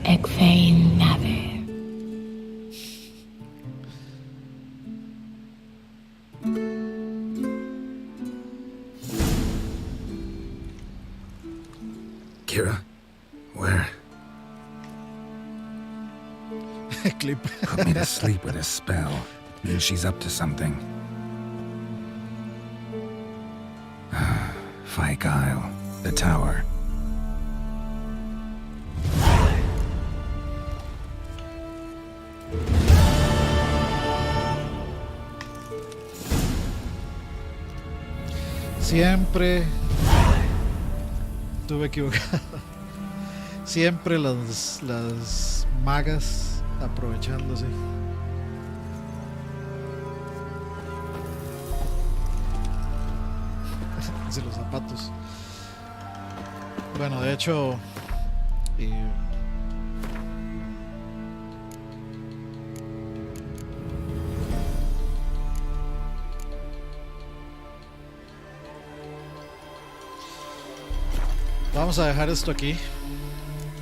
Egfain Naver. Kira? Where? Clip. Put me to sleep with a spell. Means she's up to something. Fyke Isle. The tower. Siempre tuve equivocado. Siempre las magas aprovechándose. De los zapatos. Bueno, de hecho, vamos a dejar esto aquí.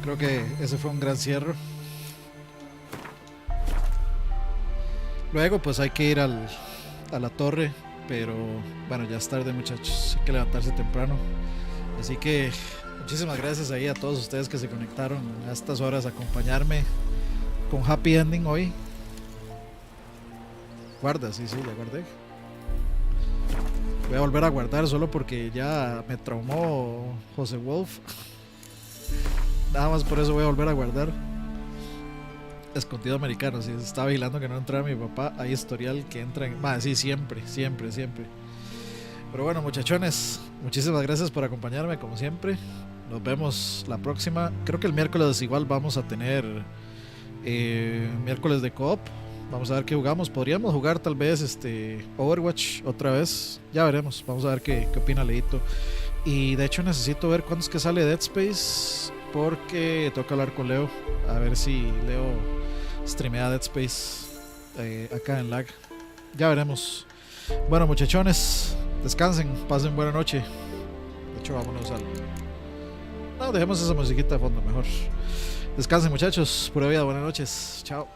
Creo que ese fue un gran cierre. Luego pues hay que ir a la torre, pero bueno, ya es tarde, muchachos, hay que levantarse temprano. Así que muchísimas gracias ahí a todos ustedes que se conectaron a estas horas a acompañarme con Happy Ending hoy. Guarda, sí, ya guardé. Voy a volver a guardar solo porque ya me traumó José Wolf. Nada más por eso voy a volver a guardar. Escondido americano, si se está vigilando que no entrara mi papá. Hay historial que entra en... sí, siempre. Pero bueno, muchachones, muchísimas gracias por acompañarme como siempre. Nos vemos la próxima. Creo que el miércoles igual vamos a tener miércoles de co-op. Vamos a ver qué jugamos. Podríamos jugar tal vez Overwatch otra vez. Ya veremos. Vamos a ver qué opina Leito. Y de hecho necesito ver cuándo es que sale Dead Space, porque tengo que hablar con Leo. A ver si Leo streamea Dead Space acá en lag. Ya veremos. Bueno, muchachones, descansen, pasen buena noche. De hecho, vámonos al... No, dejemos esa musiquita de fondo mejor. Descansen, muchachos. Pura vida, buenas noches. Chao.